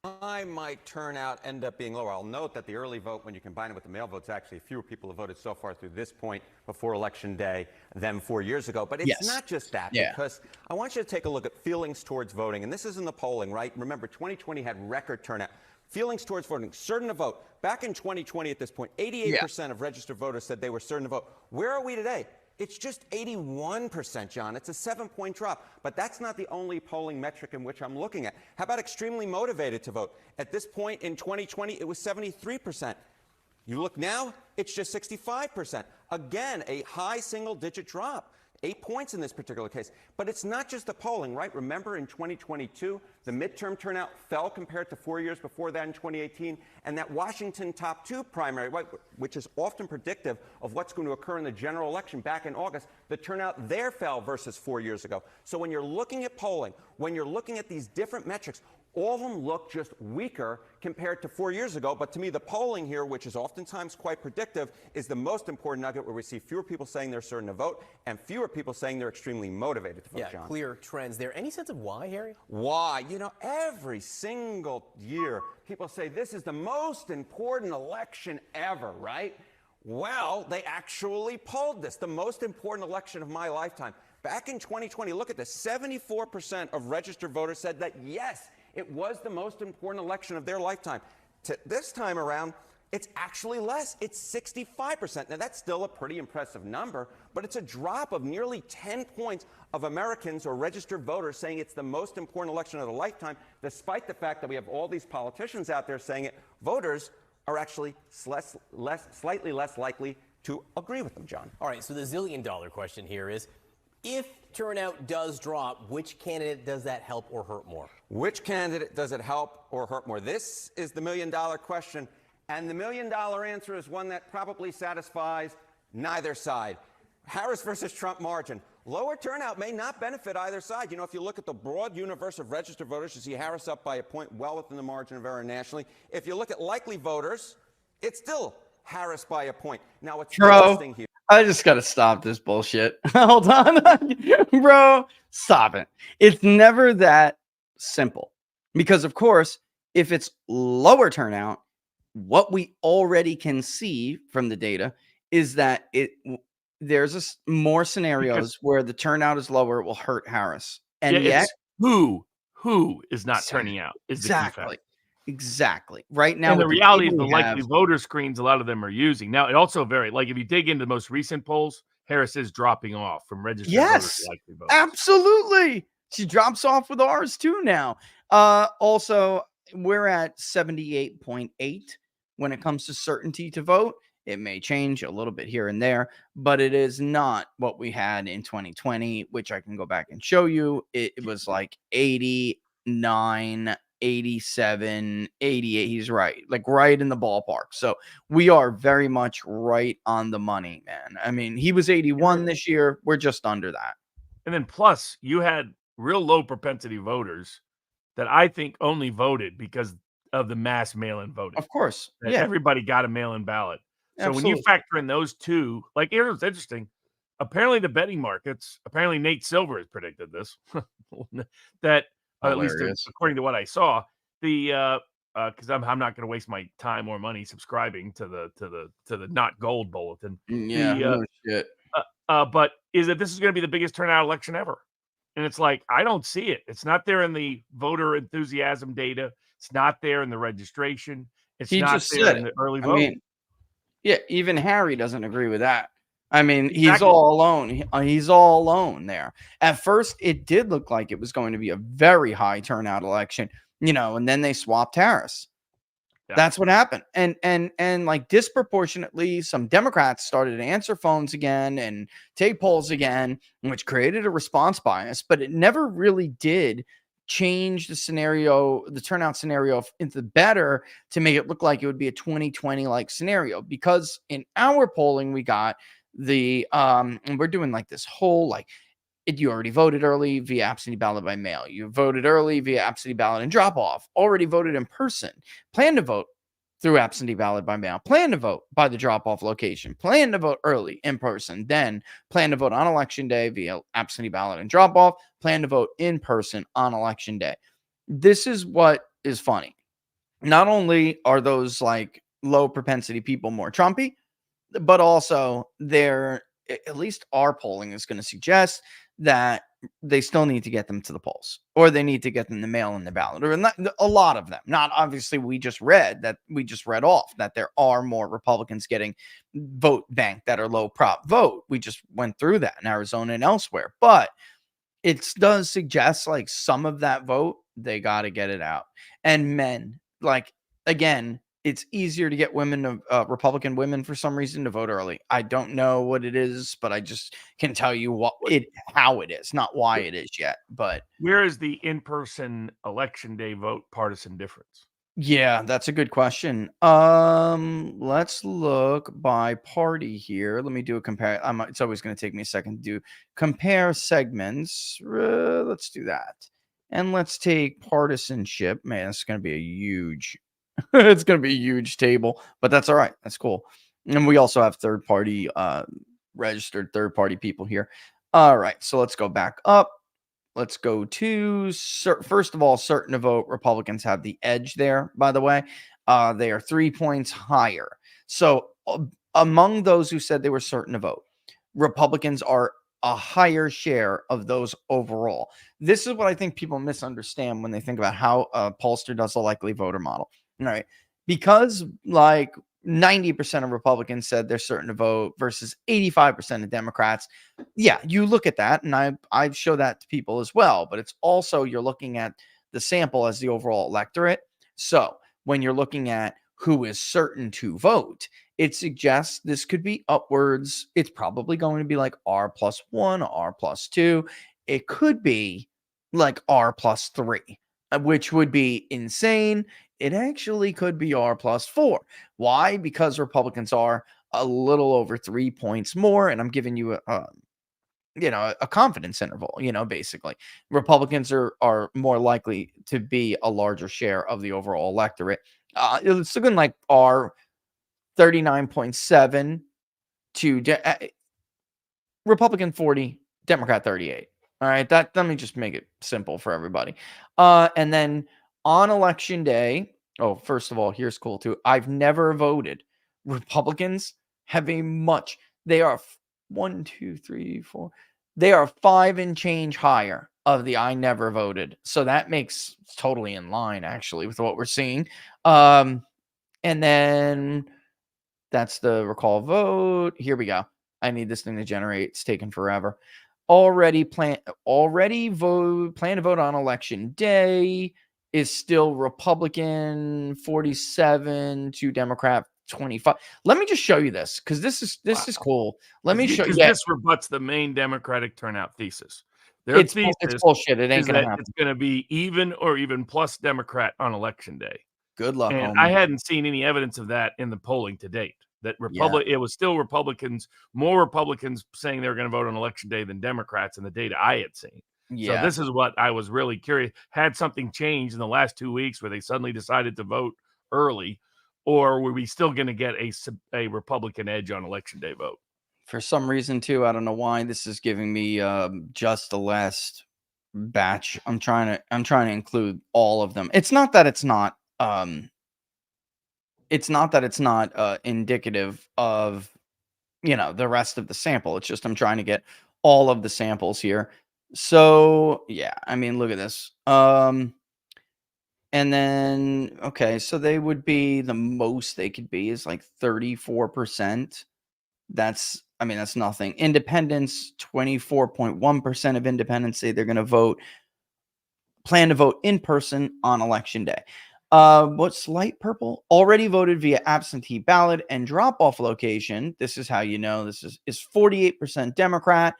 Why might turnout end up being lower? I'll note that the early vote, when you combine it with the mail votes, actually fewer people have voted so far through this point before Election Day than 4 years ago. But it's not just that, because I want you to take a look at feelings towards voting. And this is in the polling, right? Remember, 2020 had record turnout. Feelings towards voting, certain to vote. Back in 2020 at this point, 88% of registered voters said they were certain to vote. Where are we today? It's just 81%, John. It's a 7-point drop. But that's not the only polling metric in which I'm looking at. How about extremely motivated to vote? At this point in 2020, it was 73%. You look now, it's just 65%. Again, a high single-digit drop. 8 points in this particular case. But it's not just the polling, right? Remember, in 2022, the midterm turnout fell compared to 4 years before that in 2018. And that Washington top 2 primary, right, which is often predictive of what's going to occur in the general election back in August, the turnout there fell versus 4 years ago. So when you're looking at polling, when you're looking at these different metrics, all of them look just weaker compared to 4 years ago. But to me, the polling here, which is oftentimes quite predictive, is the most important nugget, where we see fewer people saying they're certain to vote and fewer people saying they're extremely motivated to vote, John. Clear trends there. Any sense of why, Harry? Why? Every single year, people say this is the most important election ever, right? Well, they actually polled this, the most important election of my lifetime. Back in 2020, look at this, 74% of registered voters said that, yes, it was the most important election of their lifetime. This time around, it's actually less. It's 65%. Now, that's still a pretty impressive number, but it's a drop of nearly 10 points of Americans or registered voters saying it's the most important election of their lifetime, despite the fact that we have all these politicians out there saying it. Voters are actually slightly less likely to agree with them, John. All right, so the zillion-dollar question here is, if turnout does drop, which candidate does that help or hurt more? Which candidate does it help or hurt more? This is the million-dollar question, and the million-dollar answer is one that probably satisfies neither side. Harris versus Trump margin. Lower turnout may not benefit either side. If you look at the broad universe of registered voters, you see Harris up by a point, well within the margin of error nationally. If you look at likely voters, it's still Harris by a point. Now, what's Bro, interesting here. I just got to stop this bullshit. Hold on. Bro, stop it. It's never that simple. Because, of course, if it's lower turnout, what we already can see from the data is that there's more scenarios where the turnout is lower, it will hurt Harris. And yet, who is not turning out is the key factor. Exactly. Right now, and the reality is the likely voter screens a lot of them are using. Now, it also varies. Like if you dig into the most recent polls, Harris is dropping off from registered voters to likely voters. Absolutely. She drops off with ours too now. Also, we're at 78.8 when it comes to certainty to vote. It may change a little bit here and there, but it is not what we had in 2020, which I can go back and show you. It was like 89, 87, 88. He's right, like right in the ballpark. So we are very much right on the money, man. I mean, he was 81 this year. We're just under that. And then plus you had real low propensity voters that I think only voted because of the mass mail-in voting. Of course. Yeah. Everybody got a mail-in ballot. So Absolutely. when you factor in those two, like it was interesting. Apparently the betting markets, apparently Nate Silver has predicted this, that at least according to what I saw, the because I'm not going to waste my time or money subscribing to the Not Gold bulletin. No shit. But is that this is going to be the biggest turnout election ever? And it's like, I don't see it. It's not there in the voter enthusiasm data. It's not there in the registration. It's not there in the early vote. Yeah, even Harry doesn't agree with that. I mean, he's all alone. He's all alone there. At first, it did look like it was going to be a very high turnout election, and then they swapped Harris. Yeah. That's what happened. And like disproportionately, some Democrats started to answer phones again and take polls again, which created a response bias, but it never really did change the turnout scenario into the better to make it look like it would be a 2020 like scenario, because in our polling we got and we're doing like this whole you already voted early via absentee ballot by mail, you voted early via absentee ballot and drop off, already voted in person, plan to vote through absentee ballot by mail, plan to vote by the drop-off location, plan to vote early in person, then plan to vote on election day via absentee ballot and drop-off, plan to vote in person on election day. This is what is funny. Not only are those like low propensity people more Trumpy, but also at least our polling is going to suggest that they still need to get them to the polls, or they need to get them to mail in the ballot, or not, a lot of them. Not obviously, we just read off that there are more Republicans getting vote bank that are low prop vote. We just went through that in Arizona and elsewhere, but it does suggest like some of that vote, they got to get it out. And men, like, again, it's easier to get women, Republican women, for some reason to vote early. I don't know what it is, but I just can tell you how it is, not why it is yet. But where is the in-person election day vote partisan difference? Yeah, that's a good question. Let's look by party here. Let me do a compare. It's always going to take me a second to do compare segments. Let's do that. And let's take partisanship. Man, it's going to be a huge it's going to be a huge table, but that's all right. That's cool. And we also have third-party registered third-party people here. All right, so let's go back up. Let's go to first of all, certain to vote. Republicans have the edge there, by the way. They are 3 points higher. So among those who said they were certain to vote, Republicans are a higher share of those overall. This is what I think people misunderstand when they think about how pollster does a likely voter model. All right. Because like 90% of Republicans said they're certain to vote versus 85% of Democrats. Yeah, you look at that, and I show that to people as well. But it's also, you're looking at the sample as the overall electorate. So when you're looking at who is certain to vote, it suggests this could be upwards. It's probably going to be like R+1, R+2. It could be like R+3, which would be insane. It actually could be R+4. Why? Because Republicans are a little over 3 points more, and I'm giving you a confidence interval, basically. Republicans are more likely to be a larger share of the overall electorate. It's looking like R+3 39.7 to Republican 40, Democrat 38. All right, let me just make it simple for everybody. And then on election day, first of all, here's cool too. I've never voted. Republicans have they are 1, 2, 3, 4. They are 5 and change higher of the I never voted. So that makes totally in line actually with what we're seeing. And then that's the recall vote. Here we go. I need this thing to generate. It's taking forever. Plan to vote on election day is still Republican 47 to Democrat 25. Let me just show you this because this is cool. Let me show you. This rebuts the Maine Democratic turnout thesis. It's bullshit. It ain't gonna happen. It's gonna be even or even plus Democrat on election day. Good luck, and homie. I hadn't seen any evidence of that in the polling to date. That it was still more Republicans saying they were going to vote on election day than Democrats in the data I had seen. Yeah. So this is what I was really curious. Had something changed in the last 2 weeks where they suddenly decided to vote early, or were we still going to get a Republican edge on election day vote? For some reason, too, I don't know why this is giving me just the last batch. I'm trying to include all of them. It's not that it's not indicative of, the rest of the sample. It's just I'm trying to get all of the samples here. So, yeah, I mean, look at this. And then, okay, so they would be the most they could be is like 34%. That's nothing. Independents, 24.1% of independents say they're going to plan to vote in person on election day. What's light purple? Already voted via absentee ballot and drop-off location. This is how you know this is 48% Democrat,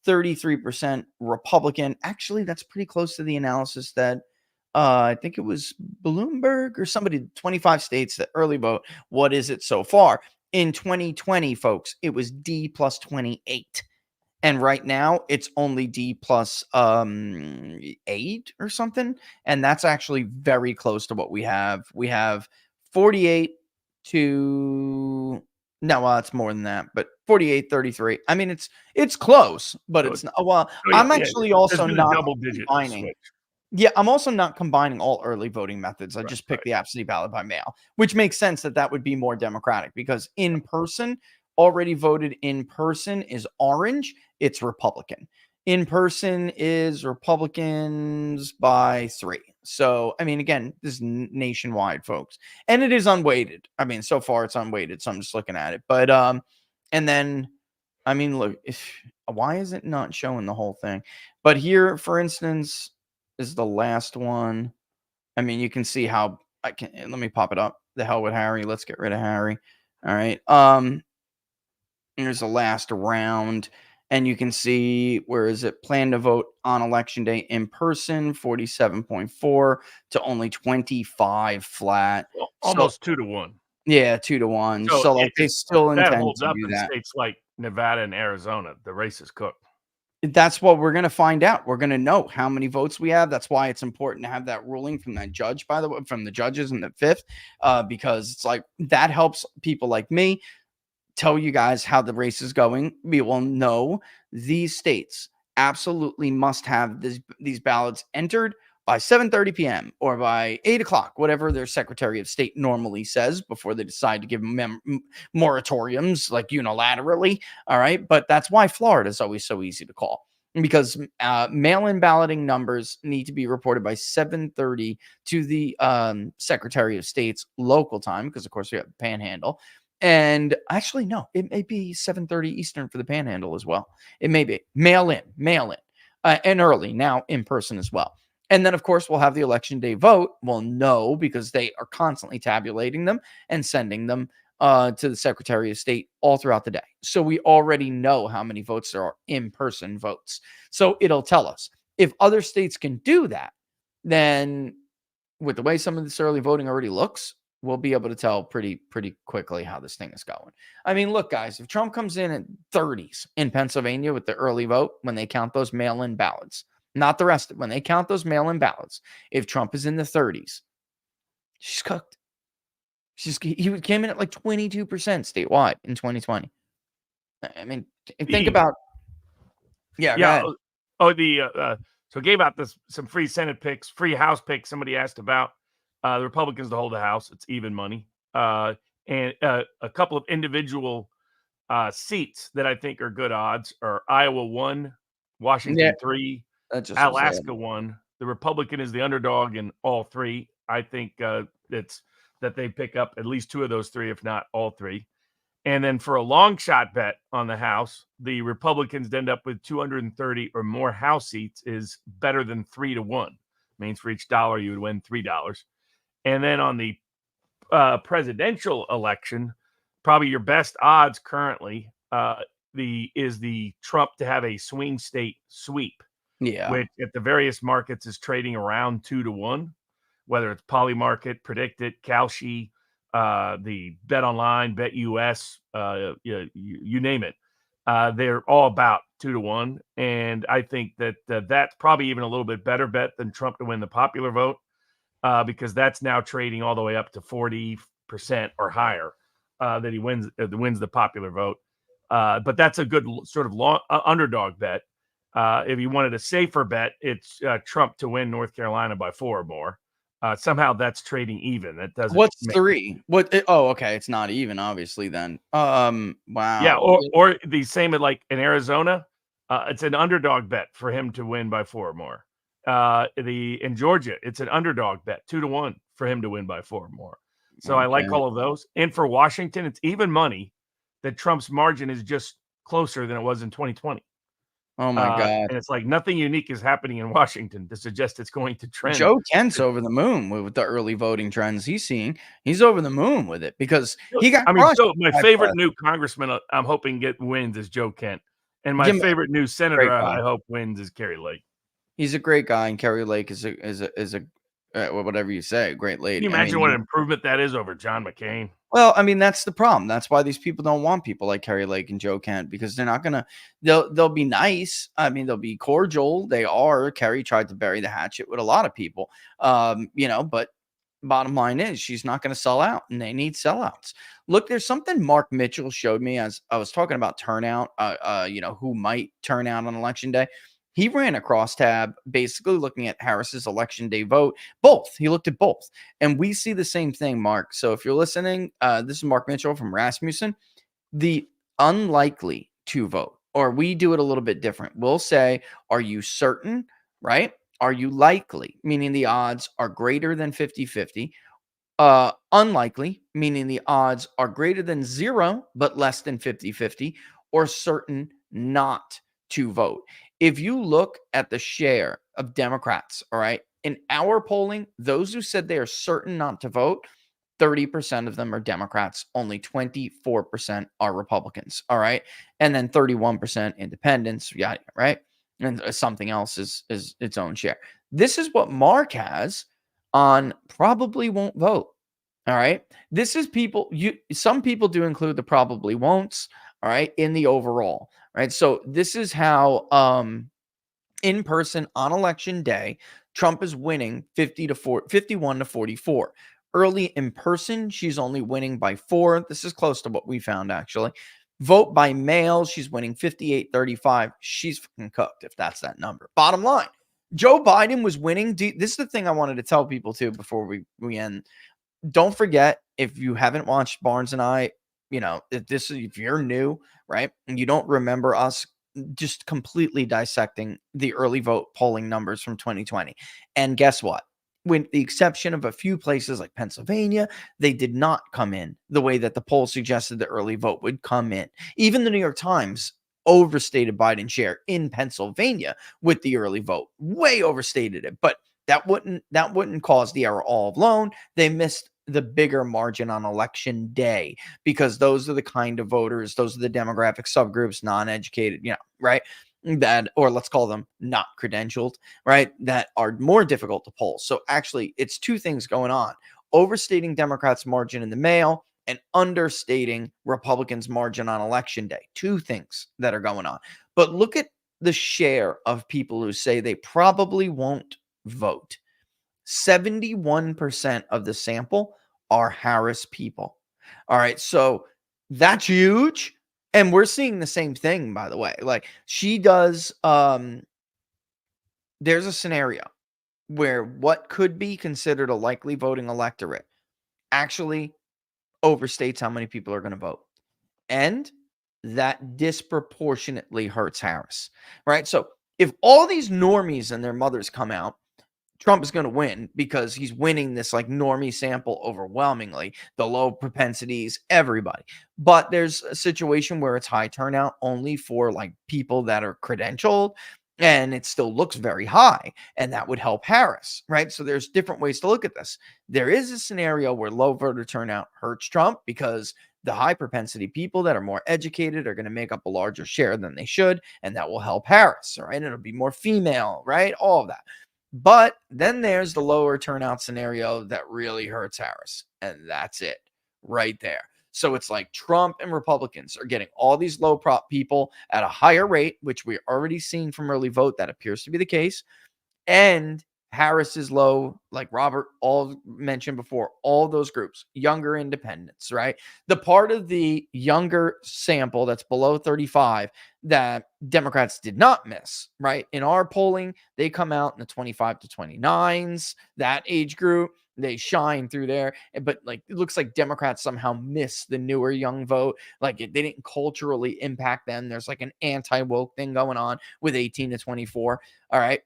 33% Republican. Actually, that's pretty close to the analysis that I think it was Bloomberg or somebody, 25 states that early vote. What is it so far? In 2020, folks, it was D plus 28. And right now, it's only D plus 8 or something. And that's actually very close to what we have. We have 48 to... No, it's more than that, but 48, 33. I mean, it's close, but it's not. Well, I'm actually also not combining. Yeah, I'm also not combining all early voting methods. I just picked the absentee ballot by mail, which makes sense that would be more democratic because in person, already voted in person is orange. It's Republican. In person is Republicans by 3. So, I mean, again, this is nationwide, folks. And it is unweighted. I mean, so far it's unweighted, so I'm just looking at it. But, and then, I mean, look, why is it not showing the whole thing? But here, for instance, is the last one. I mean, you can see how let me pop it up. The hell with Harry. Let's get rid of Harry. All right. Here's the last round. And you can see, where is it? Plan to vote on election day in person, 47.4 to only 25 flat. Well, almost 2 to 1. Yeah, 2 to 1. So like they still intend to do that. That holds up in states like Nevada and Arizona. The race is cooked. That's what we're going to find out. We're going to know how many votes we have. That's why it's important to have that ruling from that judge, by the way, from the judges in the 5th, because it's like that helps people like me tell you guys how the race is going. We will know these states absolutely must have these ballots entered by 7:30 p.m. or by 8 o'clock, whatever their Secretary of State normally says before they decide to give moratoriums like unilaterally. All right. But that's why Florida is always so easy to call, because mail-in balloting numbers need to be reported by 7:30 to the Secretary of State's local time, because, of course, we have the Panhandle. And actually, no, it may be 7:30 Eastern for the Panhandle as well. It may be mail in, and early, now in person as well. And then, of course, we'll have the election day vote. We'll know because they are constantly tabulating them and sending them to the Secretary of State all throughout the day. So we already know how many votes there are in-person votes. So it'll tell us. If other states can do that, then with the way some of this early voting already looks, we'll be able to tell pretty quickly how this thing is going. I mean, look, guys, if Trump comes in at 30s in Pennsylvania with the early vote, when they count those mail-in ballots, not the rest, when they count those mail-in ballots, if Trump is in the 30s, she's cooked. He came in at like 22% statewide in 2020. I mean, think Yeah. about. Yeah, go ahead. So gave out some free Senate picks, free House picks. Somebody asked about the Republicans to hold the House. It's even money. And a couple of individual seats that I think are good odds are Iowa 1, Washington 3, Alaska 1. The Republican is the underdog in all three. I think it's that they pick up at least 2 of those 3, if not all 3. And then for a long shot bet on the House, the Republicans end up with 230 or more House seats is better than 3-1. Means for each dollar you would win $3. And then on the presidential election, probably your best odds currently is the Trump to have a swing state sweep. Yeah, which at the various markets is trading around 2-1, whether it's Polymarket, Predicted, Kalshi, the Bet Online, Bet US, you name it. They're all about 2-1, and I think that that's probably even a little bit better bet than Trump to win the popular vote, because that's now trading all the way up to 40% or higher that he wins the popular vote. But that's a good sort of long underdog bet. If you wanted a safer bet, it's Trump to win North Carolina by 4 or more. Somehow that's trading even. That doesn't. What's 3? Oh, okay. It's not even, obviously. Then, wow. Yeah, or the same like in Arizona. It's an underdog bet for him to win by 4 or more. In Georgia, it's an underdog bet 2-1 for him to win by 4 or more. So I like all of those. And for Washington, it's even money that Trump's margin is just closer than it was in 2020. Oh my God! And it's like nothing unique is happening in Washington to suggest it's going to trend. Joe Kent's over the moon with the early voting trends he's seeing. He's over the moon with it because he got. So my favorite new congressman I'm hoping wins is Joe Kent, and my favorite new senator I hope wins is Carrie Lake. He's a great guy, and Carrie Lake is a whatever you say, great lady. Can you imagine what an improvement that is over John McCain? Well, I mean, that's the problem. That's why these people don't want people like Carrie Lake and Joe Kent, because they're not gonna. They'll be nice. I mean, they'll be cordial. They are. Carrie tried to bury the hatchet with a lot of people. But bottom line is she's not going to sell out, and they need sellouts. Look, there's something Mark Mitchell showed me as I was talking about turnout. Who might turn out on election day. He ran a crosstab basically looking at Harris's election day vote. Both. He looked at both. And we see the same thing, Mark. So if you're listening, this is Mark Mitchell from Rasmussen. The unlikely to vote, or we do it a little bit different. We'll say, are you certain, right? Are you likely, meaning the odds are greater than 50-50. Unlikely, meaning the odds are greater than 0, but less than 50-50. Or certain not to vote. If you look at the share of Democrats, all right, in our polling, those who said they are certain not to vote, 30% of them are Democrats, only 24% are Republicans, all right? And then 31% independents, right? And something else is its own share. This is what Mark has on probably won't vote, all right? This is some people do include the probably won'ts, all right, in the overall. Right. So this is how in person on election day, Trump is winning 51 to 44. Early in person, she's only winning by 4. This is close to what we found, actually. Vote by mail, she's winning 58-35. She's fucking cooked if that's that number. Bottom line, Joe Biden was winning. This is the thing I wanted to tell people too before we end. Don't forget, if you haven't watched Barnes and I, if you're new, right, and you don't remember us just completely dissecting the early vote polling numbers from 2020. And guess what? With the exception of a few places like Pennsylvania, they did not come in the way that the poll suggested the early vote would come in. Even the New York Times overstated Biden's share in Pennsylvania with the early vote, way overstated it. But that wouldn't cause the error all alone. They missed the bigger margin on election day because those are the kind of voters, those are the demographic subgroups, non-educated, right? That, or let's call them not credentialed, right? That are more difficult to poll. So actually, it's 2 things going on: overstating Democrats' margin in the mail and understating Republicans' margin on election day. 2 things that are going on. But look at the share of people who say they probably won't vote. 71% of the sample are Harris people. All right. So that's huge. And we're seeing the same thing, by the way. Like she does, there's a scenario where what could be considered a likely voting electorate actually overstates how many people are going to vote. And that disproportionately hurts Harris, right? So if all these normies and their mothers come out, Trump is going to win because he's winning this like normie sample overwhelmingly, the low propensities, everybody. But there's a situation where it's high turnout only for like people that are credentialed, and it still looks very high, and that would help Harris, right? So there's different ways to look at this. There is a scenario where low voter turnout hurts Trump because the high propensity people that are more educated are going to make up a larger share than they should, and that will help Harris, right? It'll be more female, right? All of that. But then there's the lower turnout scenario that really hurts Harris. And that's it right there. So it's like Trump and Republicans are getting all these low prop people at a higher rate, which we're already seeing from early vote. That appears to be the case. And Harris is low, like Robert all mentioned before, all those groups, younger independents, right? The part of the younger sample that's below 35 that Democrats did not miss, right? In our polling, they come out in the 25 to 29s, that age group. They shine through there, but like it looks like Democrats somehow miss the newer young vote. Like they didn't culturally impact them. There's like an anti-woke thing going on with 18 to 24. All right.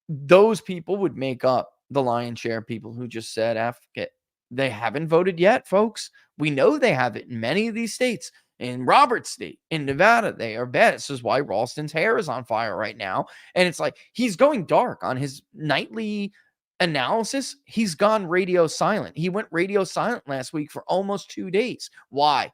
Those people would make up the lion's share of people who just said, F it. They haven't voted yet, folks. We know they have it in many of these states. In Robert's state, in Nevada, they are bad. This is why Ralston's hair is on fire right now. And it's like he's going dark on his nightly analysis. He's gone radio silent. He went radio silent last week for almost 2 days. Why?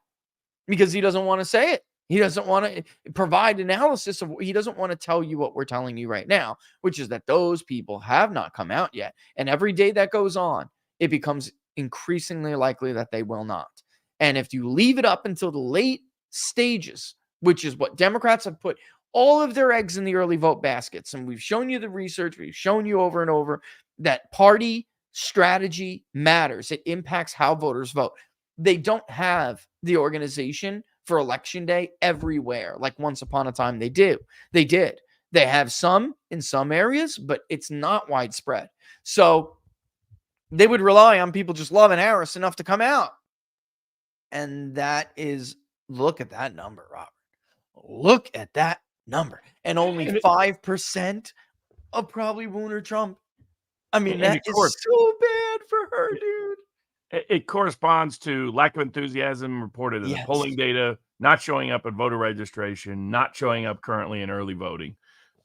Because he doesn't want to say it. He doesn't want to provide analysis of, he doesn't want to tell you what we're telling you right now, which is that those people have not come out yet. And every day that goes on, it becomes increasingly likely that they will not. And if you leave it up until the late stages, which is what Democrats have put all of their eggs in the early vote baskets, and we've shown you the research, we've shown you over and over that party strategy matters. It impacts how voters vote. They don't have the organization for election day everywhere. Like once upon a time they did. They have some in some areas, but it's not widespread. So they would rely on people just loving Harris enough to come out. And that is, look at that number, Robert. Look at that number. And only 5% of probably Wooner Trump. I mean, that is so bad for her, dude. It corresponds to lack of enthusiasm reported in the polling data, not showing up at voter registration, not showing up currently in early voting.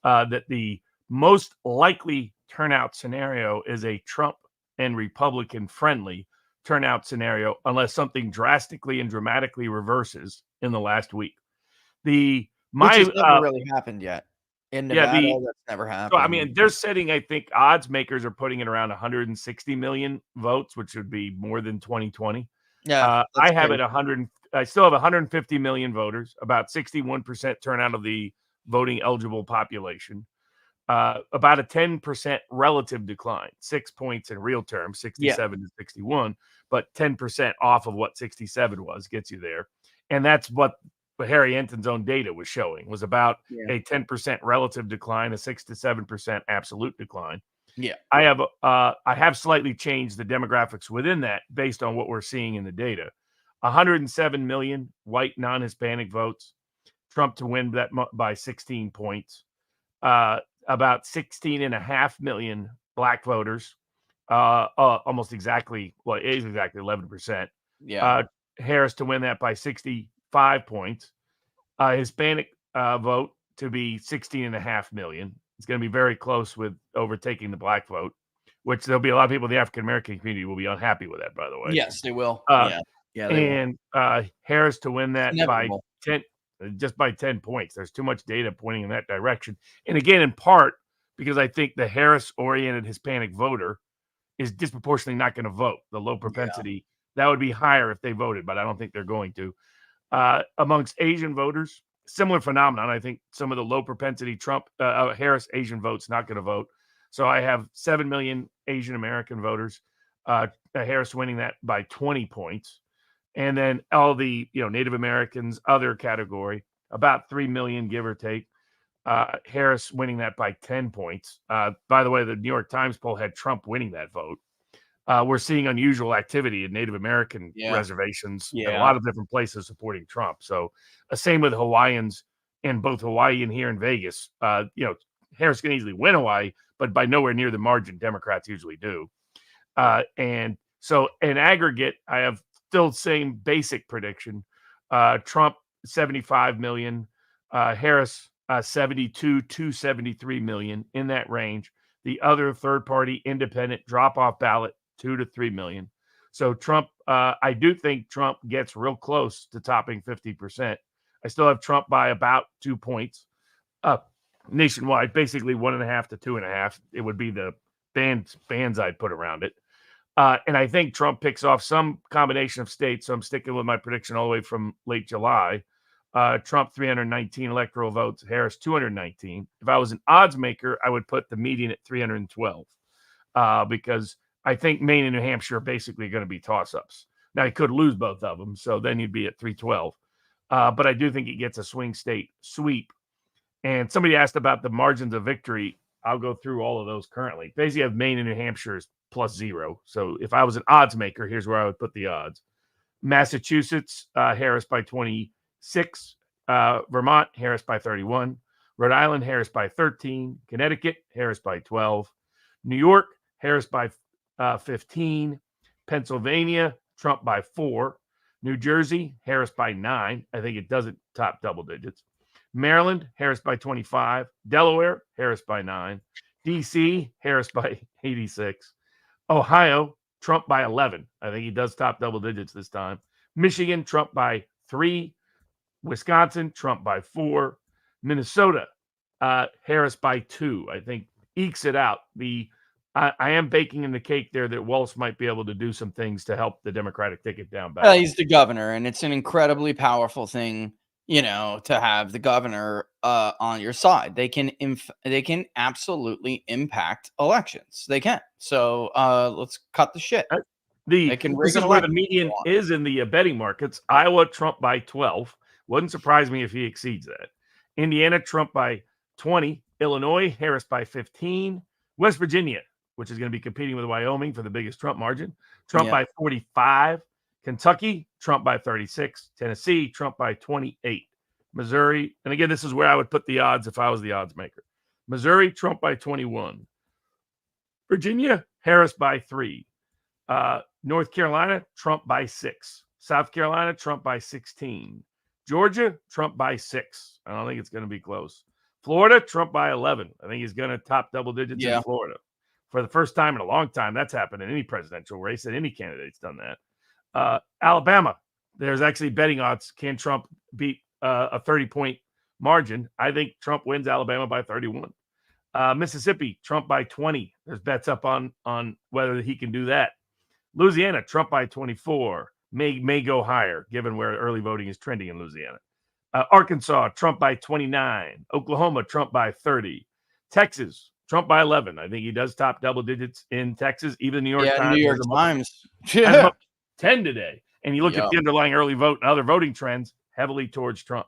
That the most likely turnout scenario is a Trump and Republican friendly turnout scenario, unless something drastically and dramatically reverses in the last week. Which has never really happened yet. In Nevada, that's never happened. So, I mean, they're setting, I think, odds makers are putting it around 160 million votes, which would be more than 2020. Yeah. I have it 100. I still have 150 million voters, about 61% turnout of the voting eligible population, about a 10% relative decline, 6 points in real terms, 67 to 61, but 10% off of what 67 was gets you there. And that's what Harry Enton's own data was showing, was about a 10% relative decline, a 6 to 7% absolute decline. Yeah. I have slightly changed the demographics within that based on what we're seeing in the data. 107 million white non-Hispanic votes, Trump to win that by 16 points. About 16.5 million black voters, almost exactly, well, it is exactly 11%. Yeah. Harris to win that by 65 points. Hispanic vote to be 16.5 million. It's going to be very close with overtaking the black vote, which there'll be a lot of people in the African-American community will be unhappy with that, by the way. Yes, they will. And Harris to win that by 10, just by 10 points. There's too much data pointing in that direction. And again, in part, because I think the Harris-oriented Hispanic voter is disproportionately not going to vote. The low propensity, that would be higher if they voted, but I don't think they're going to. Amongst Asian voters, similar phenomenon. I think some of the low propensity Trump, Harris Asian votes not going to vote. So I have 7 million Asian American voters, Harris winning that by 20 points. And then all the, Native Americans, other category, about 3 million, give or take. Harris winning that by 10 points. By the way, the New York Times poll had Trump winning that vote. We're seeing unusual activity in Native American reservations in a lot of different places supporting Trump. So same with Hawaiians in both Hawaii and here in Vegas. Harris can easily win Hawaii, but by nowhere near the margin Democrats usually do. And so in aggregate, I have still same basic prediction. Trump 75 million, Harris 72 to 73 million, in that range. The other third party independent drop off ballot 2 to 3 million. So Trump, I do think Trump gets real close to topping 50%. I still have Trump by about 2 points nationwide, basically 1.5 to 2.5. It would be the bands I'd put around it. And I think Trump picks off some combination of states. So I'm sticking with my prediction all the way from late July. Trump 319 electoral votes, Harris 219. If I was an odds maker, I would put the median at 312 because I think Maine and New Hampshire are basically going to be toss-ups. Now, he could lose both of them, so then you'd be at 312. But I do think he gets a swing state sweep. And somebody asked about the margins of victory. I'll go through all of those currently. Basically, you have Maine and New Hampshire +0. So if I was an odds maker, here's where I would put the odds. Massachusetts, Harris by 26. Vermont, Harris by 31. Rhode Island, Harris by 13. Connecticut, Harris by 12. New York, Harris by 15. Pennsylvania, Trump by 4. New Jersey, Harris by 9. I think it doesn't top double digits. Maryland, Harris by 25. Delaware, Harris by 9. D.C., Harris by 86. Ohio, Trump by 11. I think he does top double digits this time. Michigan, Trump by 3. Wisconsin, Trump by 4. Minnesota, Harris by 2. I think ekes it out. I am baking in the cake there that Walsh might be able to do some things to help the Democratic ticket down back. He's the governor, and it's an incredibly powerful thing, to have the governor on your side. They can absolutely impact elections. They can. So let's cut the shit. This is where the median is in the betting markets. Iowa, Trump by 12. Wouldn't surprise me if he exceeds that. Indiana, Trump by 20. Illinois, Harris by 15. West Virginia, which is going to be competing with Wyoming for the biggest Trump margin, Trump by 45. Kentucky, Trump by 36. Tennessee, Trump by 28. Missouri, and again, this is where I would put the odds if I was the odds maker. Missouri, Trump by 21. Virginia, Harris by 3. North Carolina, Trump by 6. South Carolina, Trump by 16. Georgia, Trump by 6. I don't think it's going to be close. Florida, Trump by 11. I think he's going to top double digits in Florida. For the first time in a long time, that's happened in any presidential race, and any candidate's done that. Alabama, there's actually betting odds. Can Trump beat a 30-point margin? I think Trump wins Alabama by 31. Mississippi, Trump by 20. There's bets up on whether he can do that. Louisiana, Trump by 24. May go higher, given where early voting is trending in Louisiana. Arkansas, Trump by 29. Oklahoma, Trump by 30. Texas, Trump by 11. I think he does top double digits in Texas. Even the New York Times. New York Times. 10 today. And you look at the underlying early vote and other voting trends, heavily towards Trump.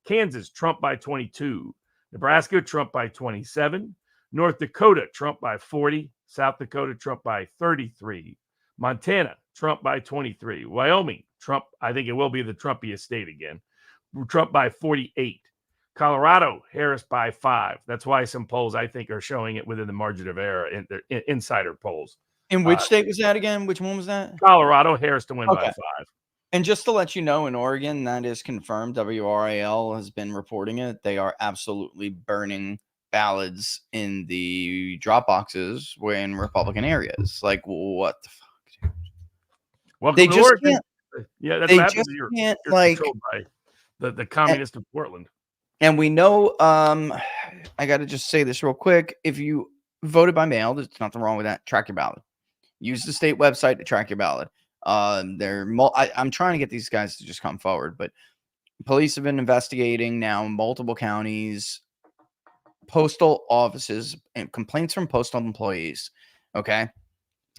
Kansas, Trump by 22. Nebraska, Trump by 27. North Dakota, Trump by 40. South Dakota, Trump by 33. Montana, Trump by 23. Wyoming, Trump, I think it will be the Trumpiest state again. Trump by 48. Colorado, Harris by 5. That's why some polls, I think, are showing it within the margin of error in their insider polls. In which state was that again? Which one was that? Colorado, Harris to win by 5. And just to let you know, in Oregon, that is confirmed. WRAL has been reporting it. They are absolutely burning ballots in the drop boxes in Republican areas. Like, what the fuck, dude? Well, they just Oregon, can't. Yeah, that's they what just happens. You're like controlled by the communist of Portland. And we know, I got to just say this real quick. If you voted by mail, there's nothing wrong with that. Track your ballot. Use the state website to track your ballot. I'm trying to get these guys to just come forward, but police have been investigating now multiple counties, postal offices, and complaints from postal employees. Okay.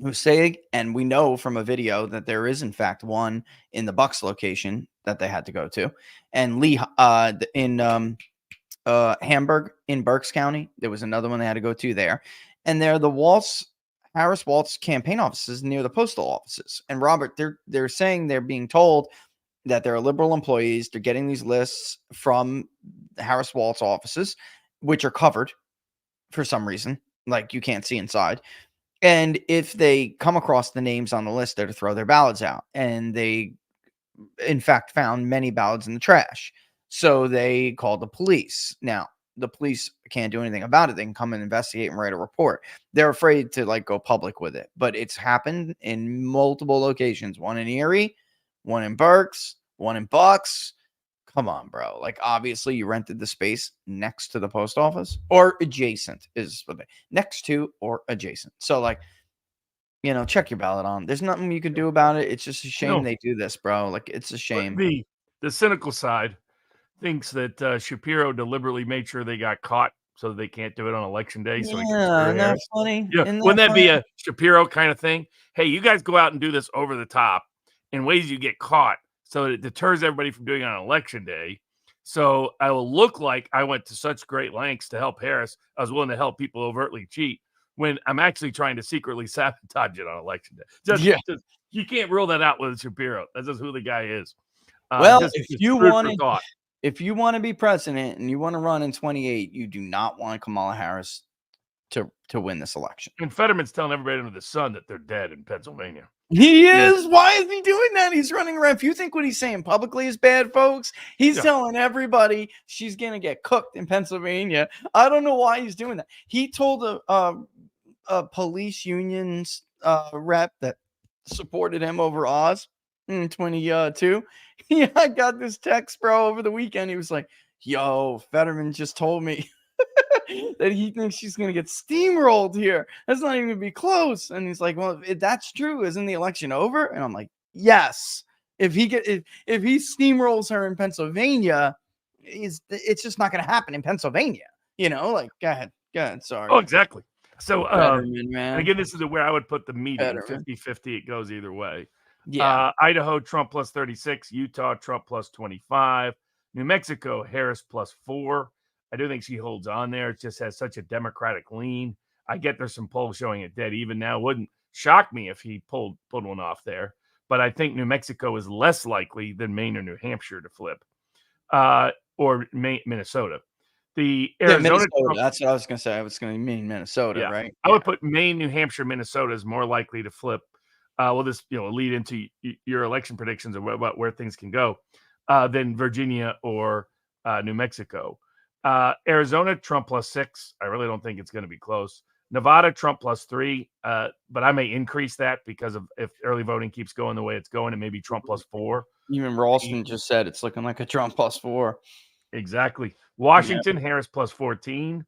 who say, and we know from a video that there is in fact one in the Bucks location that they had to go to, and in Hamburg in Berks County, there was another one they had to go to there, and they're the Harris Waltz campaign offices near the postal offices. And Robert, they're saying they're being told that they're liberal employees. They're getting these lists from the Harris Waltz offices, which are covered for some reason, like you can't see inside. And if they come across the names on the list, they're to throw their ballots out. And they, in fact, found many ballots in the trash. So they called the police. Now, the police can't do anything about it. They can come and investigate and write a report. They're afraid to like go public with it. But it's happened in multiple locations. One in Erie, one in Berks, one in Bucks. Come on, bro. Like, obviously, you rented the space next to the post office or adjacent is what next to or adjacent. So, like, you know, check your ballot on. There's nothing you can do about it. It's just a shame they do this, bro. Like, it's a shame. The cynical side thinks that Shapiro deliberately made sure they got caught so they can't do it on election day. So isn't that funny? Yeah, wouldn't that be a Shapiro kind of thing? Hey, you guys go out and do this over the top in ways you get caught, so it deters everybody from doing it on election day. So I will look like I went to such great lengths to help Harris. I was willing to help people overtly cheat when I'm actually trying to secretly sabotage it on election day. You can't rule that out with Shapiro. That's just who the guy is. Well, if you want to be president and you want to run in 28, you do not want Kamala Harris to win this election. And Fetterman's telling everybody under the sun that they're dead in Pennsylvania. He is. Why is he doing that? He's running around. If you think what he's saying publicly is bad, folks, he's telling everybody she's going to get cooked in Pennsylvania. I don't know why he's doing that. He told a police union's rep that supported him over Oz in 22. Yeah, I got this text, bro, over the weekend. He was like, yo, Fetterman just told me that he thinks she's going to get steamrolled here. That's not even going to be close. And he's like, well, if that's true, isn't the election over? And I'm like, yes. If he steamrolls her in Pennsylvania, it's just not going to happen in Pennsylvania. You know, like, go ahead. Sorry. Oh, exactly. So, Fetterman, man. again, this is where I would put the median 50-50. It goes either way. Yeah. Idaho, Trump plus 36. Utah, Trump plus 25. New Mexico, Harris plus 4. I do think she holds on there. It just has such a Democratic lean. I get there's some polls showing it dead even now. Wouldn't shock me if he pulled one off there. But I think New Mexico is less likely than Maine or New Hampshire to flip, or Minnesota. The Arizona, Minnesota, that's what I was going to say. I was going to mean Minnesota, right? I would put Maine, New Hampshire, Minnesota is more likely to flip. Will this lead into your election predictions about where things can go than Virginia or New Mexico. Arizona, Trump plus 6. I really don't think it's going to be close. Nevada, Trump plus 3. But I may increase that because of if early voting keeps going the way it's going, it may be Trump plus 4. Even Ralston just said it's looking like a Trump plus 4. Exactly. Washington, Harris plus 14.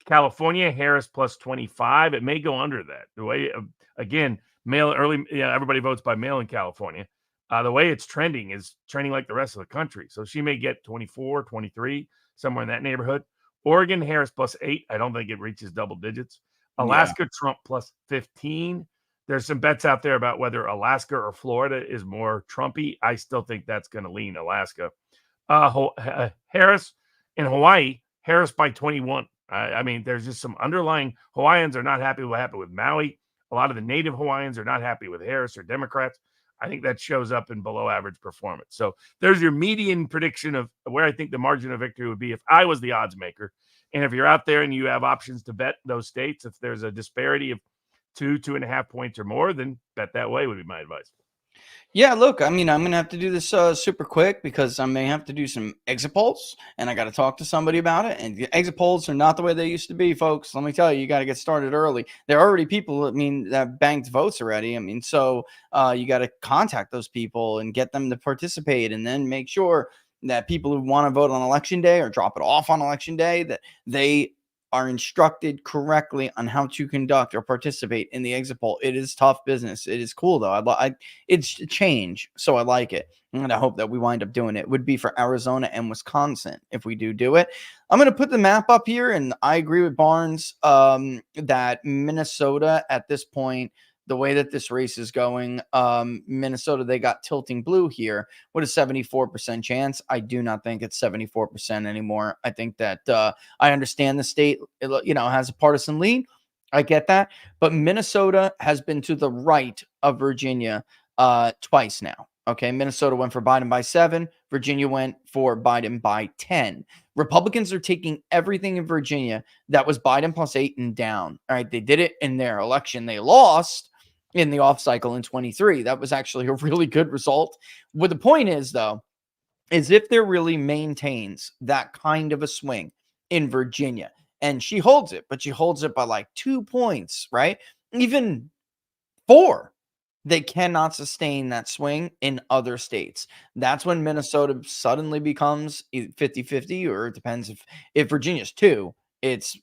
California, Harris plus 25. It may go under that. The way, again, everybody votes by mail in California. The way it's trending is trending like the rest of the country. So she may get 24, 23, somewhere in that neighborhood. Oregon, Harris plus 8. I don't think it reaches double digits. Alaska, Trump plus 15. There's some bets out there about whether Alaska or Florida is more Trumpy. I still think that's going to lean Alaska. Harris in Hawaii, Harris by 21. I mean, there's just some underlying Hawaiians are not happy with what happened with Maui. A lot of the native Hawaiians are not happy with Harris or Democrats. I think that shows up in below average performance. So there's your median prediction of where I think the margin of victory would be if I was the odds maker. And if you're out there and you have options to bet those states, if there's a disparity of 2.5 points or more, then bet that way would be my advice. Yeah, look, I mean, I'm going to have to do this super quick because I may have to do some exit polls and I got to talk to somebody about it. And the exit polls are not the way they used to be, folks. Let me tell you, you got to get started early. There are already people, that banked votes already. So you got to contact those people and get them to participate and then make sure that people who want to vote on election day or drop it off on election day, that they are instructed correctly on how to conduct or participate in the exit poll. It is tough business. It is cool though. It's a change, so I like it. And I hope that we wind up doing it. It would be for Arizona and Wisconsin if we do it. I'm going to put the map up here, and I agree with Barnes that Minnesota at this point the way that this race is going, Minnesota, they got tilting blue here. What a 74% chance. I do not think it's 74% anymore. I think that I understand the state, has a partisan lean. I get that. But Minnesota has been to the right of Virginia twice now. Okay. Minnesota went for Biden by 7. Virginia went for Biden by 10. Republicans are taking everything in Virginia that was Biden plus 8 and down. All right. They did it in their election. They lost in the off cycle in 23. That was actually a really good result. What the point is, though, is if there really maintains that kind of a swing in Virginia, and she holds it, but she holds it by like 2 points, right? Even 4. They cannot sustain that swing in other states. That's when Minnesota suddenly becomes 50-50, or it depends if Virginia's 2, it's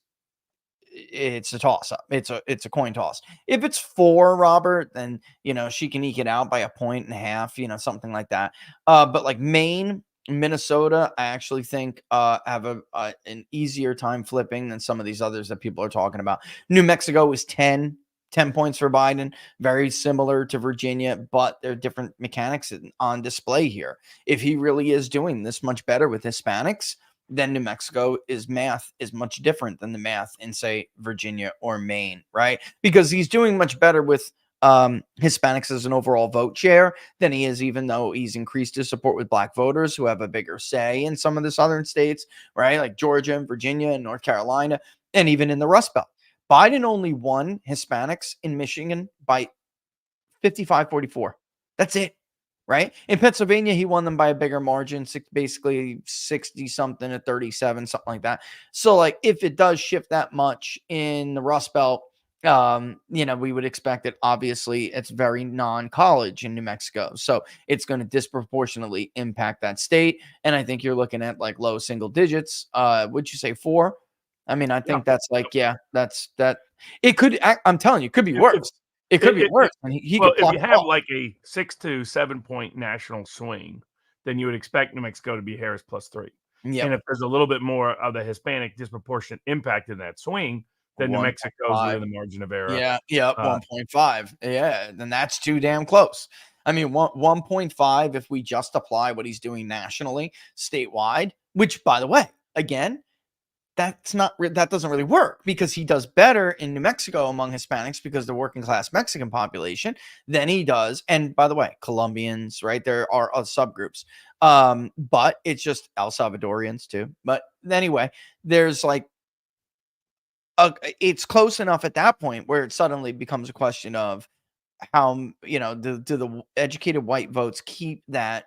a toss up. It's a coin toss. If it's 4, Robert, then she can eke it out by 1.5 points, something like that. But like Maine, Minnesota, I actually think have an easier time flipping than some of these others that people are talking about. New Mexico was 10 points for Biden, very similar to Virginia, but there are different mechanics on display here. If he really is doing this much better with Hispanics, then New Mexico math is much different than the math in, say, Virginia or Maine, right? Because he's doing much better with Hispanics as an overall vote share than he is, even though he's increased his support with black voters who have a bigger say in some of the southern states, right? Like Georgia and Virginia and North Carolina, and even in the Rust Belt. Biden only won Hispanics in Michigan by 55-44. That's it, right? In Pennsylvania, he won them by a bigger margin, basically 60-something to 37, something like that. So, like, if it does shift that much in the Rust Belt, we would expect it. Obviously, it's very non-college in New Mexico, so it's going to disproportionately impact that state. And I think you're looking at like low single digits. Would you say 4? I mean, I think that's like, that's that. It could, I'm telling you, it could be worse. It could be worse. And he well, could if you have like a 6 to 7 point national swing, then you would expect New Mexico to be Harris plus 3. Yep. And if there's a little bit more of the Hispanic disproportionate impact in that swing, then New Mexico's within the margin of error. Yeah, 1.5. Yeah, then that's too damn close. I mean, 1.5, if we just apply what he's doing nationally, statewide, which, by the way, again, that doesn't really work, because he does better in New Mexico among Hispanics because the working class Mexican population than he does. And by the way, Colombians, right? There are subgroups. But it's just El Salvadorians too. But anyway, there's like, it's close enough at that point where it suddenly becomes a question of how, do the educated white votes keep that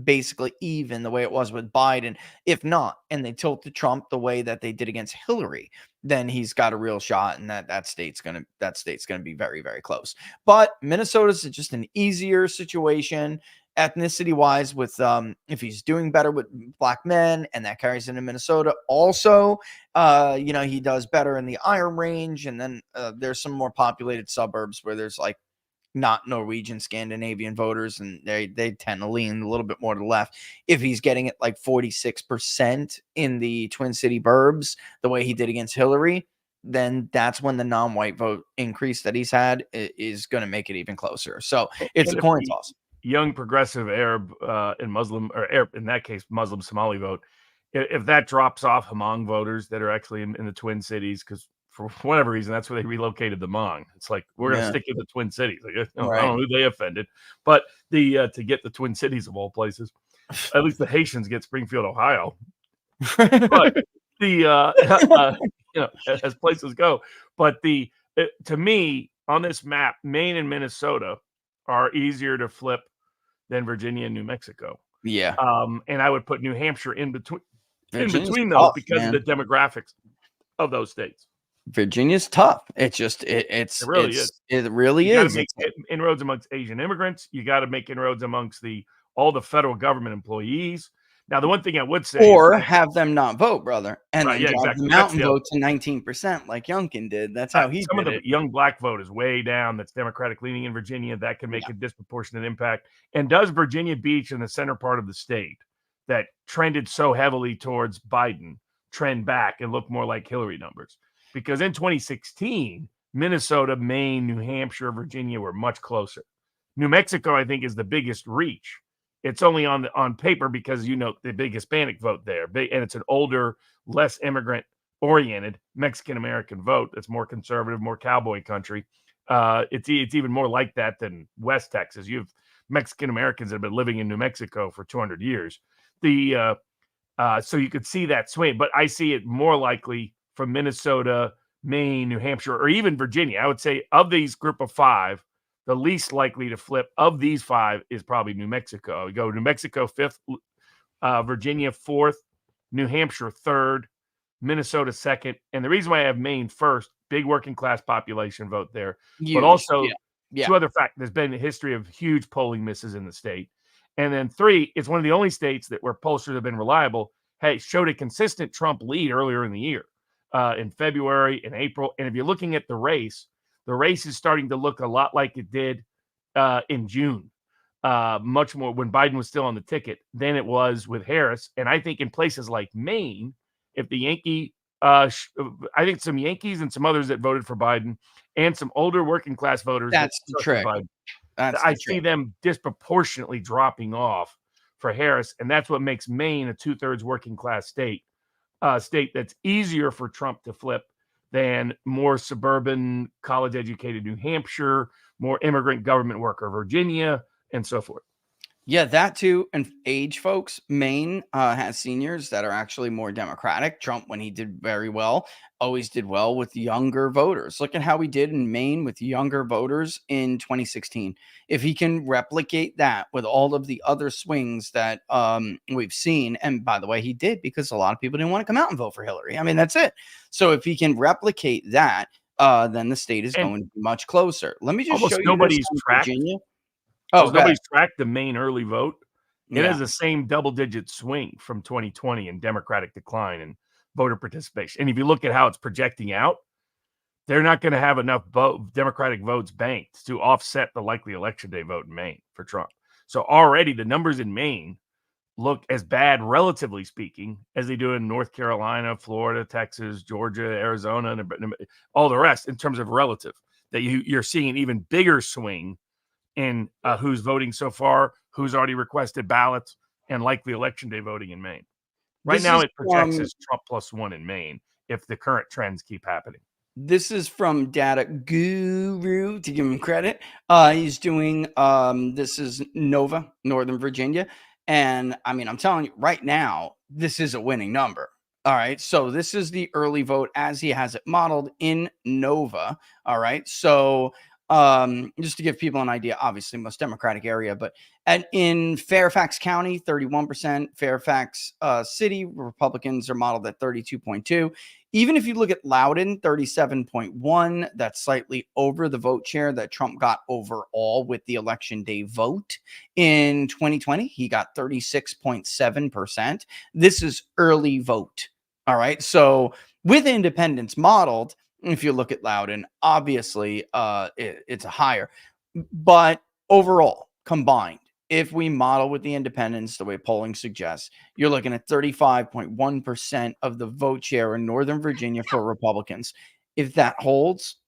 basically even the way it was with Biden? If not, and they tilt to Trump the way that they did against Hillary, then he's got a real shot, and that state's gonna be very, very close. But Minnesota's just an easier situation ethnicity wise with if he's doing better with black men, and that carries into Minnesota. Also, he does better in the Iron Range, and then there's some more populated suburbs where there's like not Norwegian, Scandinavian voters, and they tend to lean a little bit more to the left. If he's getting it like 46% in the Twin City burbs, the way he did against Hillary, then that's when the non-white vote increase that he's had is going to make it even closer. So it's a coin toss. Young progressive Arab and Muslim, or Arab, in that case, Muslim Somali vote, if that drops off Hmong voters that are actually in the Twin Cities, because for whatever reason, that's where they relocated the Hmong. It's like, we're going to stick in the Twin Cities. Like, I don't know who they offended, but to get the Twin Cities of all places, at least the Haitians get Springfield, Ohio. But as places go. But to me, on this map, Maine and Minnesota are easier to flip than Virginia and New Mexico. Yeah. And I would put New Hampshire in between Virginia's those tough, because man. of the demographics of those states. Virginia's tough. It's just it really is. It really you is. Make inroads amongst Asian immigrants. You got to make inroads amongst all the federal government employees. Now, the one thing I would say, or have them not vote, brother, and then drive the mountain vote to 19% like Youngkin did. That's how he some did of the young black vote is way down. That's Democratic leaning in Virginia. That can make a disproportionate impact. And does Virginia Beach in the center part of the state that trended so heavily towards Biden trend back and look more like Hillary numbers? Because in 2016, Minnesota, Maine, New Hampshire, Virginia were much closer. New Mexico, I think, is the biggest reach. It's only on paper because, the big Hispanic vote there. And it's an older, less immigrant-oriented Mexican-American vote that's more conservative, more cowboy country. It's even more like that than West Texas. You have Mexican-Americans that have been living in New Mexico for 200 years. So you could see that swing. But I see it more likely from Minnesota, Maine, New Hampshire, or even Virginia. I would say of these group of five, the least likely to flip of these five is probably New Mexico. We go New Mexico fifth, Virginia fourth, New Hampshire third, Minnesota second. And the reason why I have Maine first, big working class population vote there. Huge. But also Yeah. two other factors. There's been a history of huge polling misses in the state. And then three, it's one of the only states where pollsters have been reliable. Hey, showed a consistent Trump lead earlier in the year, in February and April. And if you're looking at the race is starting to look a lot like it did in June, much more when Biden was still on the ticket than it was with Harris. And I think in places like Maine, if the I think some Yankees and some others that voted for Biden and some older working class voters. That's the trick. I see them disproportionately dropping off for Harris. And that's what makes Maine a 2/3 working class state that's easier for Trump to flip than more suburban, college-educated New Hampshire, more immigrant government worker Virginia, and so forth. Yeah, that too. And age folks, Maine has seniors that are actually more Democratic. Trump, when he did very well, always did well with younger voters. Look at how he did in Maine with younger voters in 2016. If he can replicate that with all of the other swings that we've seen, and by the way, he did because a lot of people didn't want to come out and vote for Hillary. I mean, that's it. So if he can replicate that, then the state is going to be much closer. Let me just show you nobody's tracked Virginia. Nobody's tracked the Maine early vote. It has the same double-digit swing from 2020 in Democratic decline and voter participation. And if you look at how it's projecting out, they're not going to have enough Democratic votes banked to offset the likely election day vote in Maine for Trump. So already the numbers in Maine look as bad, relatively speaking, as they do in North Carolina, Florida, Texas, Georgia, Arizona, and all the rest in terms of relative. That you're seeing an even bigger swing in who's voting so far, who's already requested ballots, and likely election day voting in Maine. Right now, it projects as Trump +1 in Maine if the current trends keep happening. This is from Data Guru, to give him credit. He's doing, this is Nova, Northern Virginia. And I mean, I'm telling you right now, this is a winning number. All right. So this is the early vote as he has it modeled in Nova. All right. So just to give people an idea, obviously most Democratic area, but in Fairfax County, 31%, Fairfax City, Republicans are modeled at 32.2. Even if you look at Loudoun, 37.1, that's slightly over the vote share that Trump got overall with the election day vote. In 2020, he got 36.7%. This is early vote. All right. So with independents modeled, if you look at Loudoun, obviously it's a higher. But overall, combined, if we model with the independents the way polling suggests, you're looking at 35.1% of the vote share in Northern Virginia for Republicans. If that holds,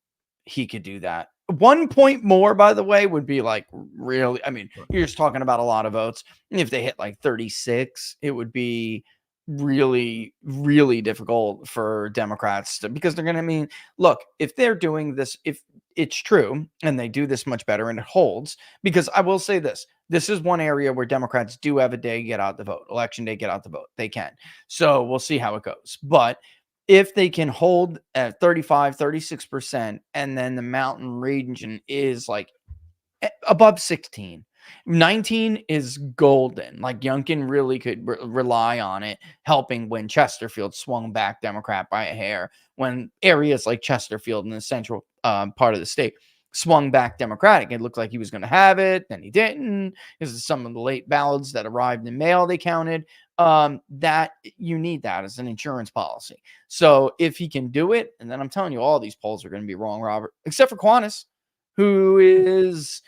he could do that. 1 point more, by the way, would be like really, I mean, you're just talking about a lot of votes. And if they hit like 36, it would be really, really difficult for Democrats because they're going to look, if they're doing this, if it's true and they do this much better and it holds, because I will say this is one area where Democrats do have a day get out the vote, election day get out the vote. They can. So we'll see how it goes. But if they can hold at 35, 36%, and then the mountain region is like above 16, 19 is golden. Like Youngkin really could rely on it, helping when Chesterfield swung back Democrat by a hair, when areas like Chesterfield in the central part of the state swung back Democratic. It looked like he was going to have it, then he didn't. This is some of the late ballots that arrived in mail they counted. That you need that as an insurance policy. So if he can do it, and then I'm telling you, all these polls are going to be wrong, Robert, except for Quantas, who is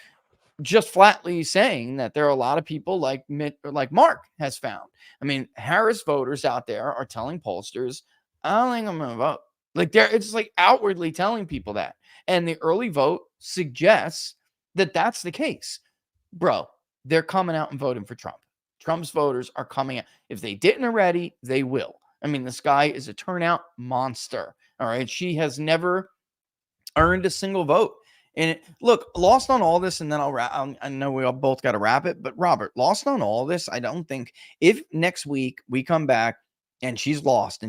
just flatly saying that there are a lot of people like Mark has found. I mean, Harris voters out there are telling pollsters, I don't think I'm going to vote. Like it's like outwardly telling people that. And the early vote suggests that that's the case. Bro, they're coming out and voting for Trump. Trump's voters are coming out. If they didn't already, they will. I mean, this guy is a turnout monster. All right. She has never earned a single vote. And look, lost on all this, and then I'll wrap. I know we all both got to wrap it, but Robert, lost on all this. I don't think if next week we come back and she's lost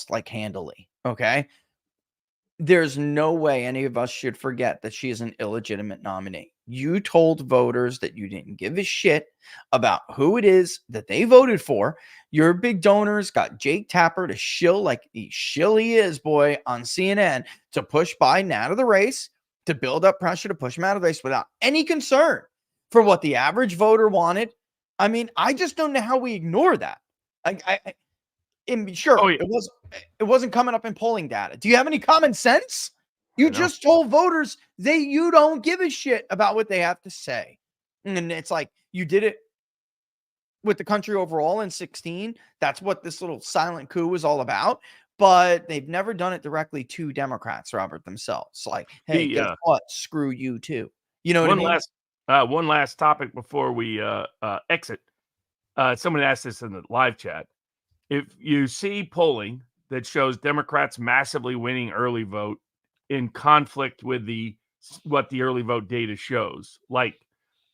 like handily, okay, there's no way any of us should forget that she is an illegitimate nominee. You told voters that you didn't give a shit about who it is that they voted for. Your big donors got Jake Tapper to shill like he is, boy, on CNN to push Biden out of the race, to build up pressure to push him out of the race without any concern for what the average voter wanted. I mean, I just don't know how we ignore that. Sure, it wasn't coming up in polling data. Do you have any common sense? You just told voters you don't give a shit about what they have to say. And it's like you did it with the country overall in 2016. That's what this little silent coup was all about. But they've never done it directly to Democrats, Robert, themselves. Like, hey, guess what? Screw you too. You know what I mean? One last topic before we exit. Someone asked this in the live chat. If you see polling that shows Democrats massively winning early vote in conflict with what the early vote data shows, like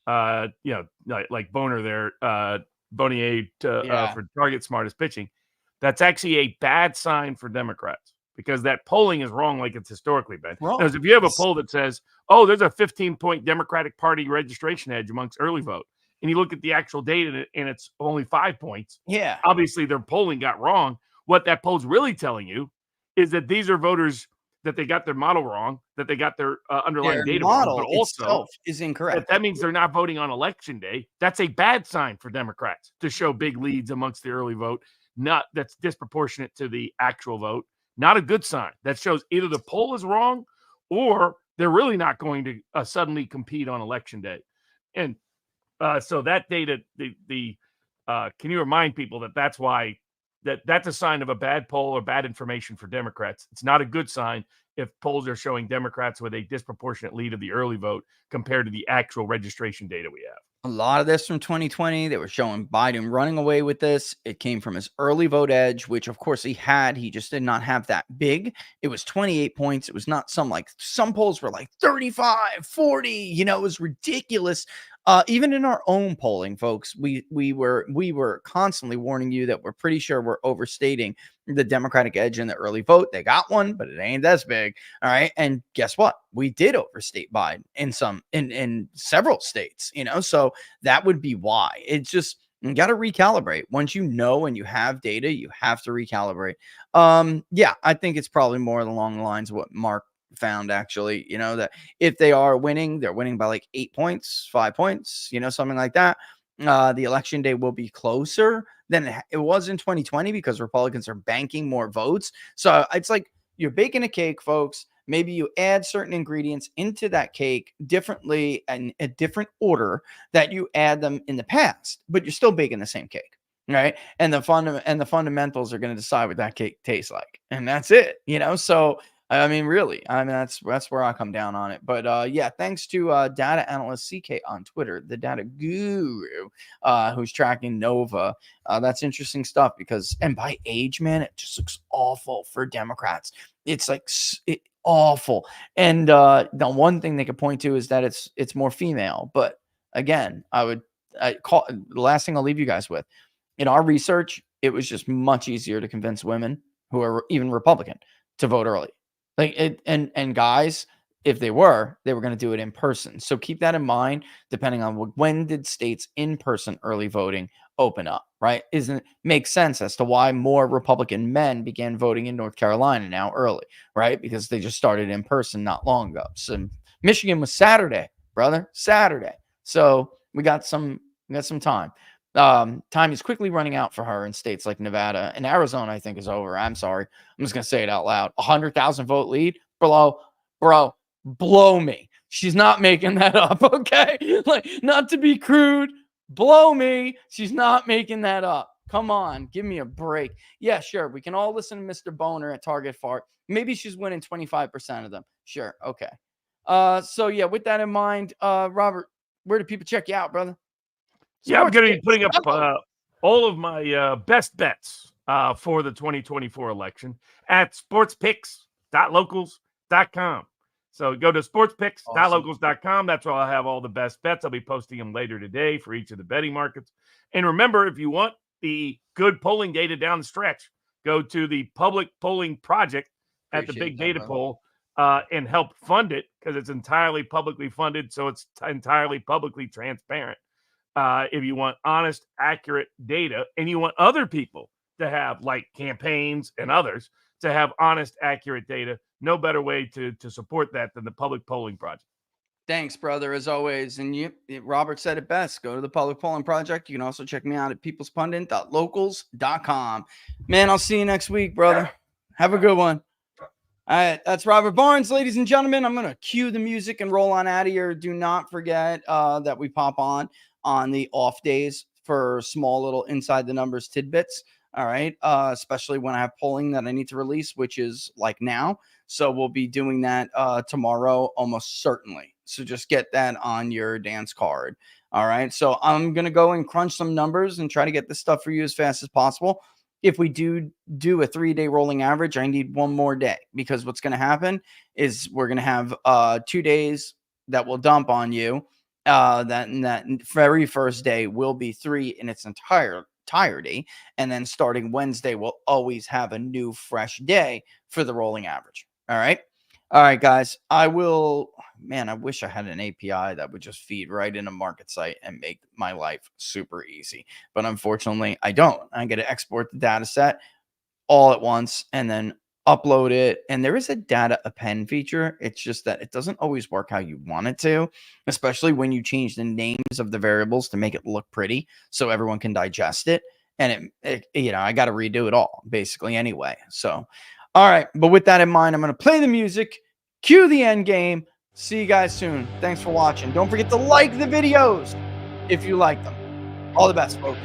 Boner there, Bonnier for Target Smartest Pitching, that's actually a bad sign for Democrats because that polling is wrong, like it's historically been. Because if you have a poll that says, "Oh, there's a 15-point Democratic Party registration edge amongst early vote," and you look at the actual data and it's only 5 points. Yeah. Obviously, their polling got wrong. What that poll's really telling you is that these are voters that they got their model wrong, that they got their underlying data wrong, but also is incorrect. That means they're not voting on election day. That's a bad sign for Democrats to show big leads amongst the early vote. That's disproportionate to the actual vote. Not a good sign. That shows either the poll is wrong or they're really not going to suddenly compete on election day. And so that data, can you remind people that's why that's a sign of a bad poll or bad information for Democrats. It's not a good sign if polls are showing Democrats with a disproportionate lead of the early vote compared to the actual registration data we have. A lot of this from 2020, they were showing Biden running away with this. It came from his early vote edge, which of course he had. He just did not have that big. It was 28 points. It was not some polls were like 35, 40. It was ridiculous. Even in our own polling, folks, we were constantly warning you that we're pretty sure we're overstating the Democratic edge in the early vote. They got one, but it ain't as big. All right. And guess what? We did overstate Biden in several states, so that would be why. It's just, you got to recalibrate. Once you know and you have data, you have to recalibrate. I think it's probably more along the lines of what Mark found, actually, that if they are winning, they're winning by like 8 points, 5 points, something like that. The election day will be closer than it was in 2020 because Republicans are banking more votes. So it's like you're baking a cake, folks. Maybe you add certain ingredients into that cake differently and a different order that you add them in the past, but you're still baking the same cake. Right. And the fundamentals are going to decide what that cake tastes like. And that's it, So I mean, really, that's where I come down on it. But thanks to data analyst CK on Twitter, the data guru, who's tracking Nova. That's interesting stuff and by age, man, it just looks awful for Democrats. It's like awful. And the one thing they could point to is that it's more female. But again, the last thing I'll leave you guys with, in our research, it was just much easier to convince women who are even Republican to vote early. And guys, if they were going to do it in person. So keep that in mind, depending on when did states in-person early voting open up, right? Makes sense as to why more Republican men began voting in North Carolina now early, right? Because they just started in person not long ago. So Michigan was Saturday, brother, Saturday. So we got some time. Time is quickly running out for her in states like Nevada and Arizona. I think is over. I'm sorry. I'm just going to say it out loud. 100,000 vote lead. Bro, blow me. She's not making that up. Okay. Like, not to be crude. Blow me. She's not making that up. Come on, give me a break. Yeah, sure. We can all listen to Mr. Boner at Target Fart. Maybe she's winning 25% of them. Sure. Okay. So yeah, with that in mind, Robert, where do people check you out, brother? Yeah, I'm going to be putting up all of my best bets for the 2024 election at sportspicks.locals.com. So go to sportspicks.locals.com. That's where I'll have all the best bets. I'll be posting them later today for each of the betting markets. And remember, if you want the good polling data down the stretch, go to the Public Polling Project at the Big Data Poll and help fund it, because it's entirely publicly funded, so it's entirely publicly transparent. If you want honest, accurate data, and you want other people to have, like campaigns and others, to have honest, accurate data, no better way to support that than the Public Polling Project. Thanks, brother, as always. And Robert said it best. Go to the Public Polling Project. You can also check me out at peoplespundit.locals.com. Man, I'll see you next week, brother. Have a good one. All right, that's Robert Barnes, ladies and gentlemen. I'm going to cue the music and roll on out of here. Do not forget that we pop on the off days for small little inside the numbers tidbits. All right. Especially when I have polling that I need to release, which is like now. So we'll be doing that tomorrow, almost certainly. So just get that on your dance card. All right. So I'm going to go and crunch some numbers and try to get this stuff for you as fast as possible. If we do a 3-day rolling average, I need one more day, because what's going to happen is we're going to have 2 days that will dump on you. That very first day will be 3 in its entirety. And then starting Wednesday, we'll always have a new fresh day for the rolling average. All right. All right, guys. I wish I had an API that would just feed right into Market Site and make my life super easy. But unfortunately, I don't. I get to export the data set all at once and then upload it. And there is a data append feature. It's just that it doesn't always work how you want it to, especially when you change the names of the variables to make it look pretty so everyone can digest it. And I got to redo it all basically anyway. So, all right. But with that in mind, I'm going to play the music, cue the end game. See you guys soon. Thanks for watching. Don't forget to like the videos if you like them. All the best, folks.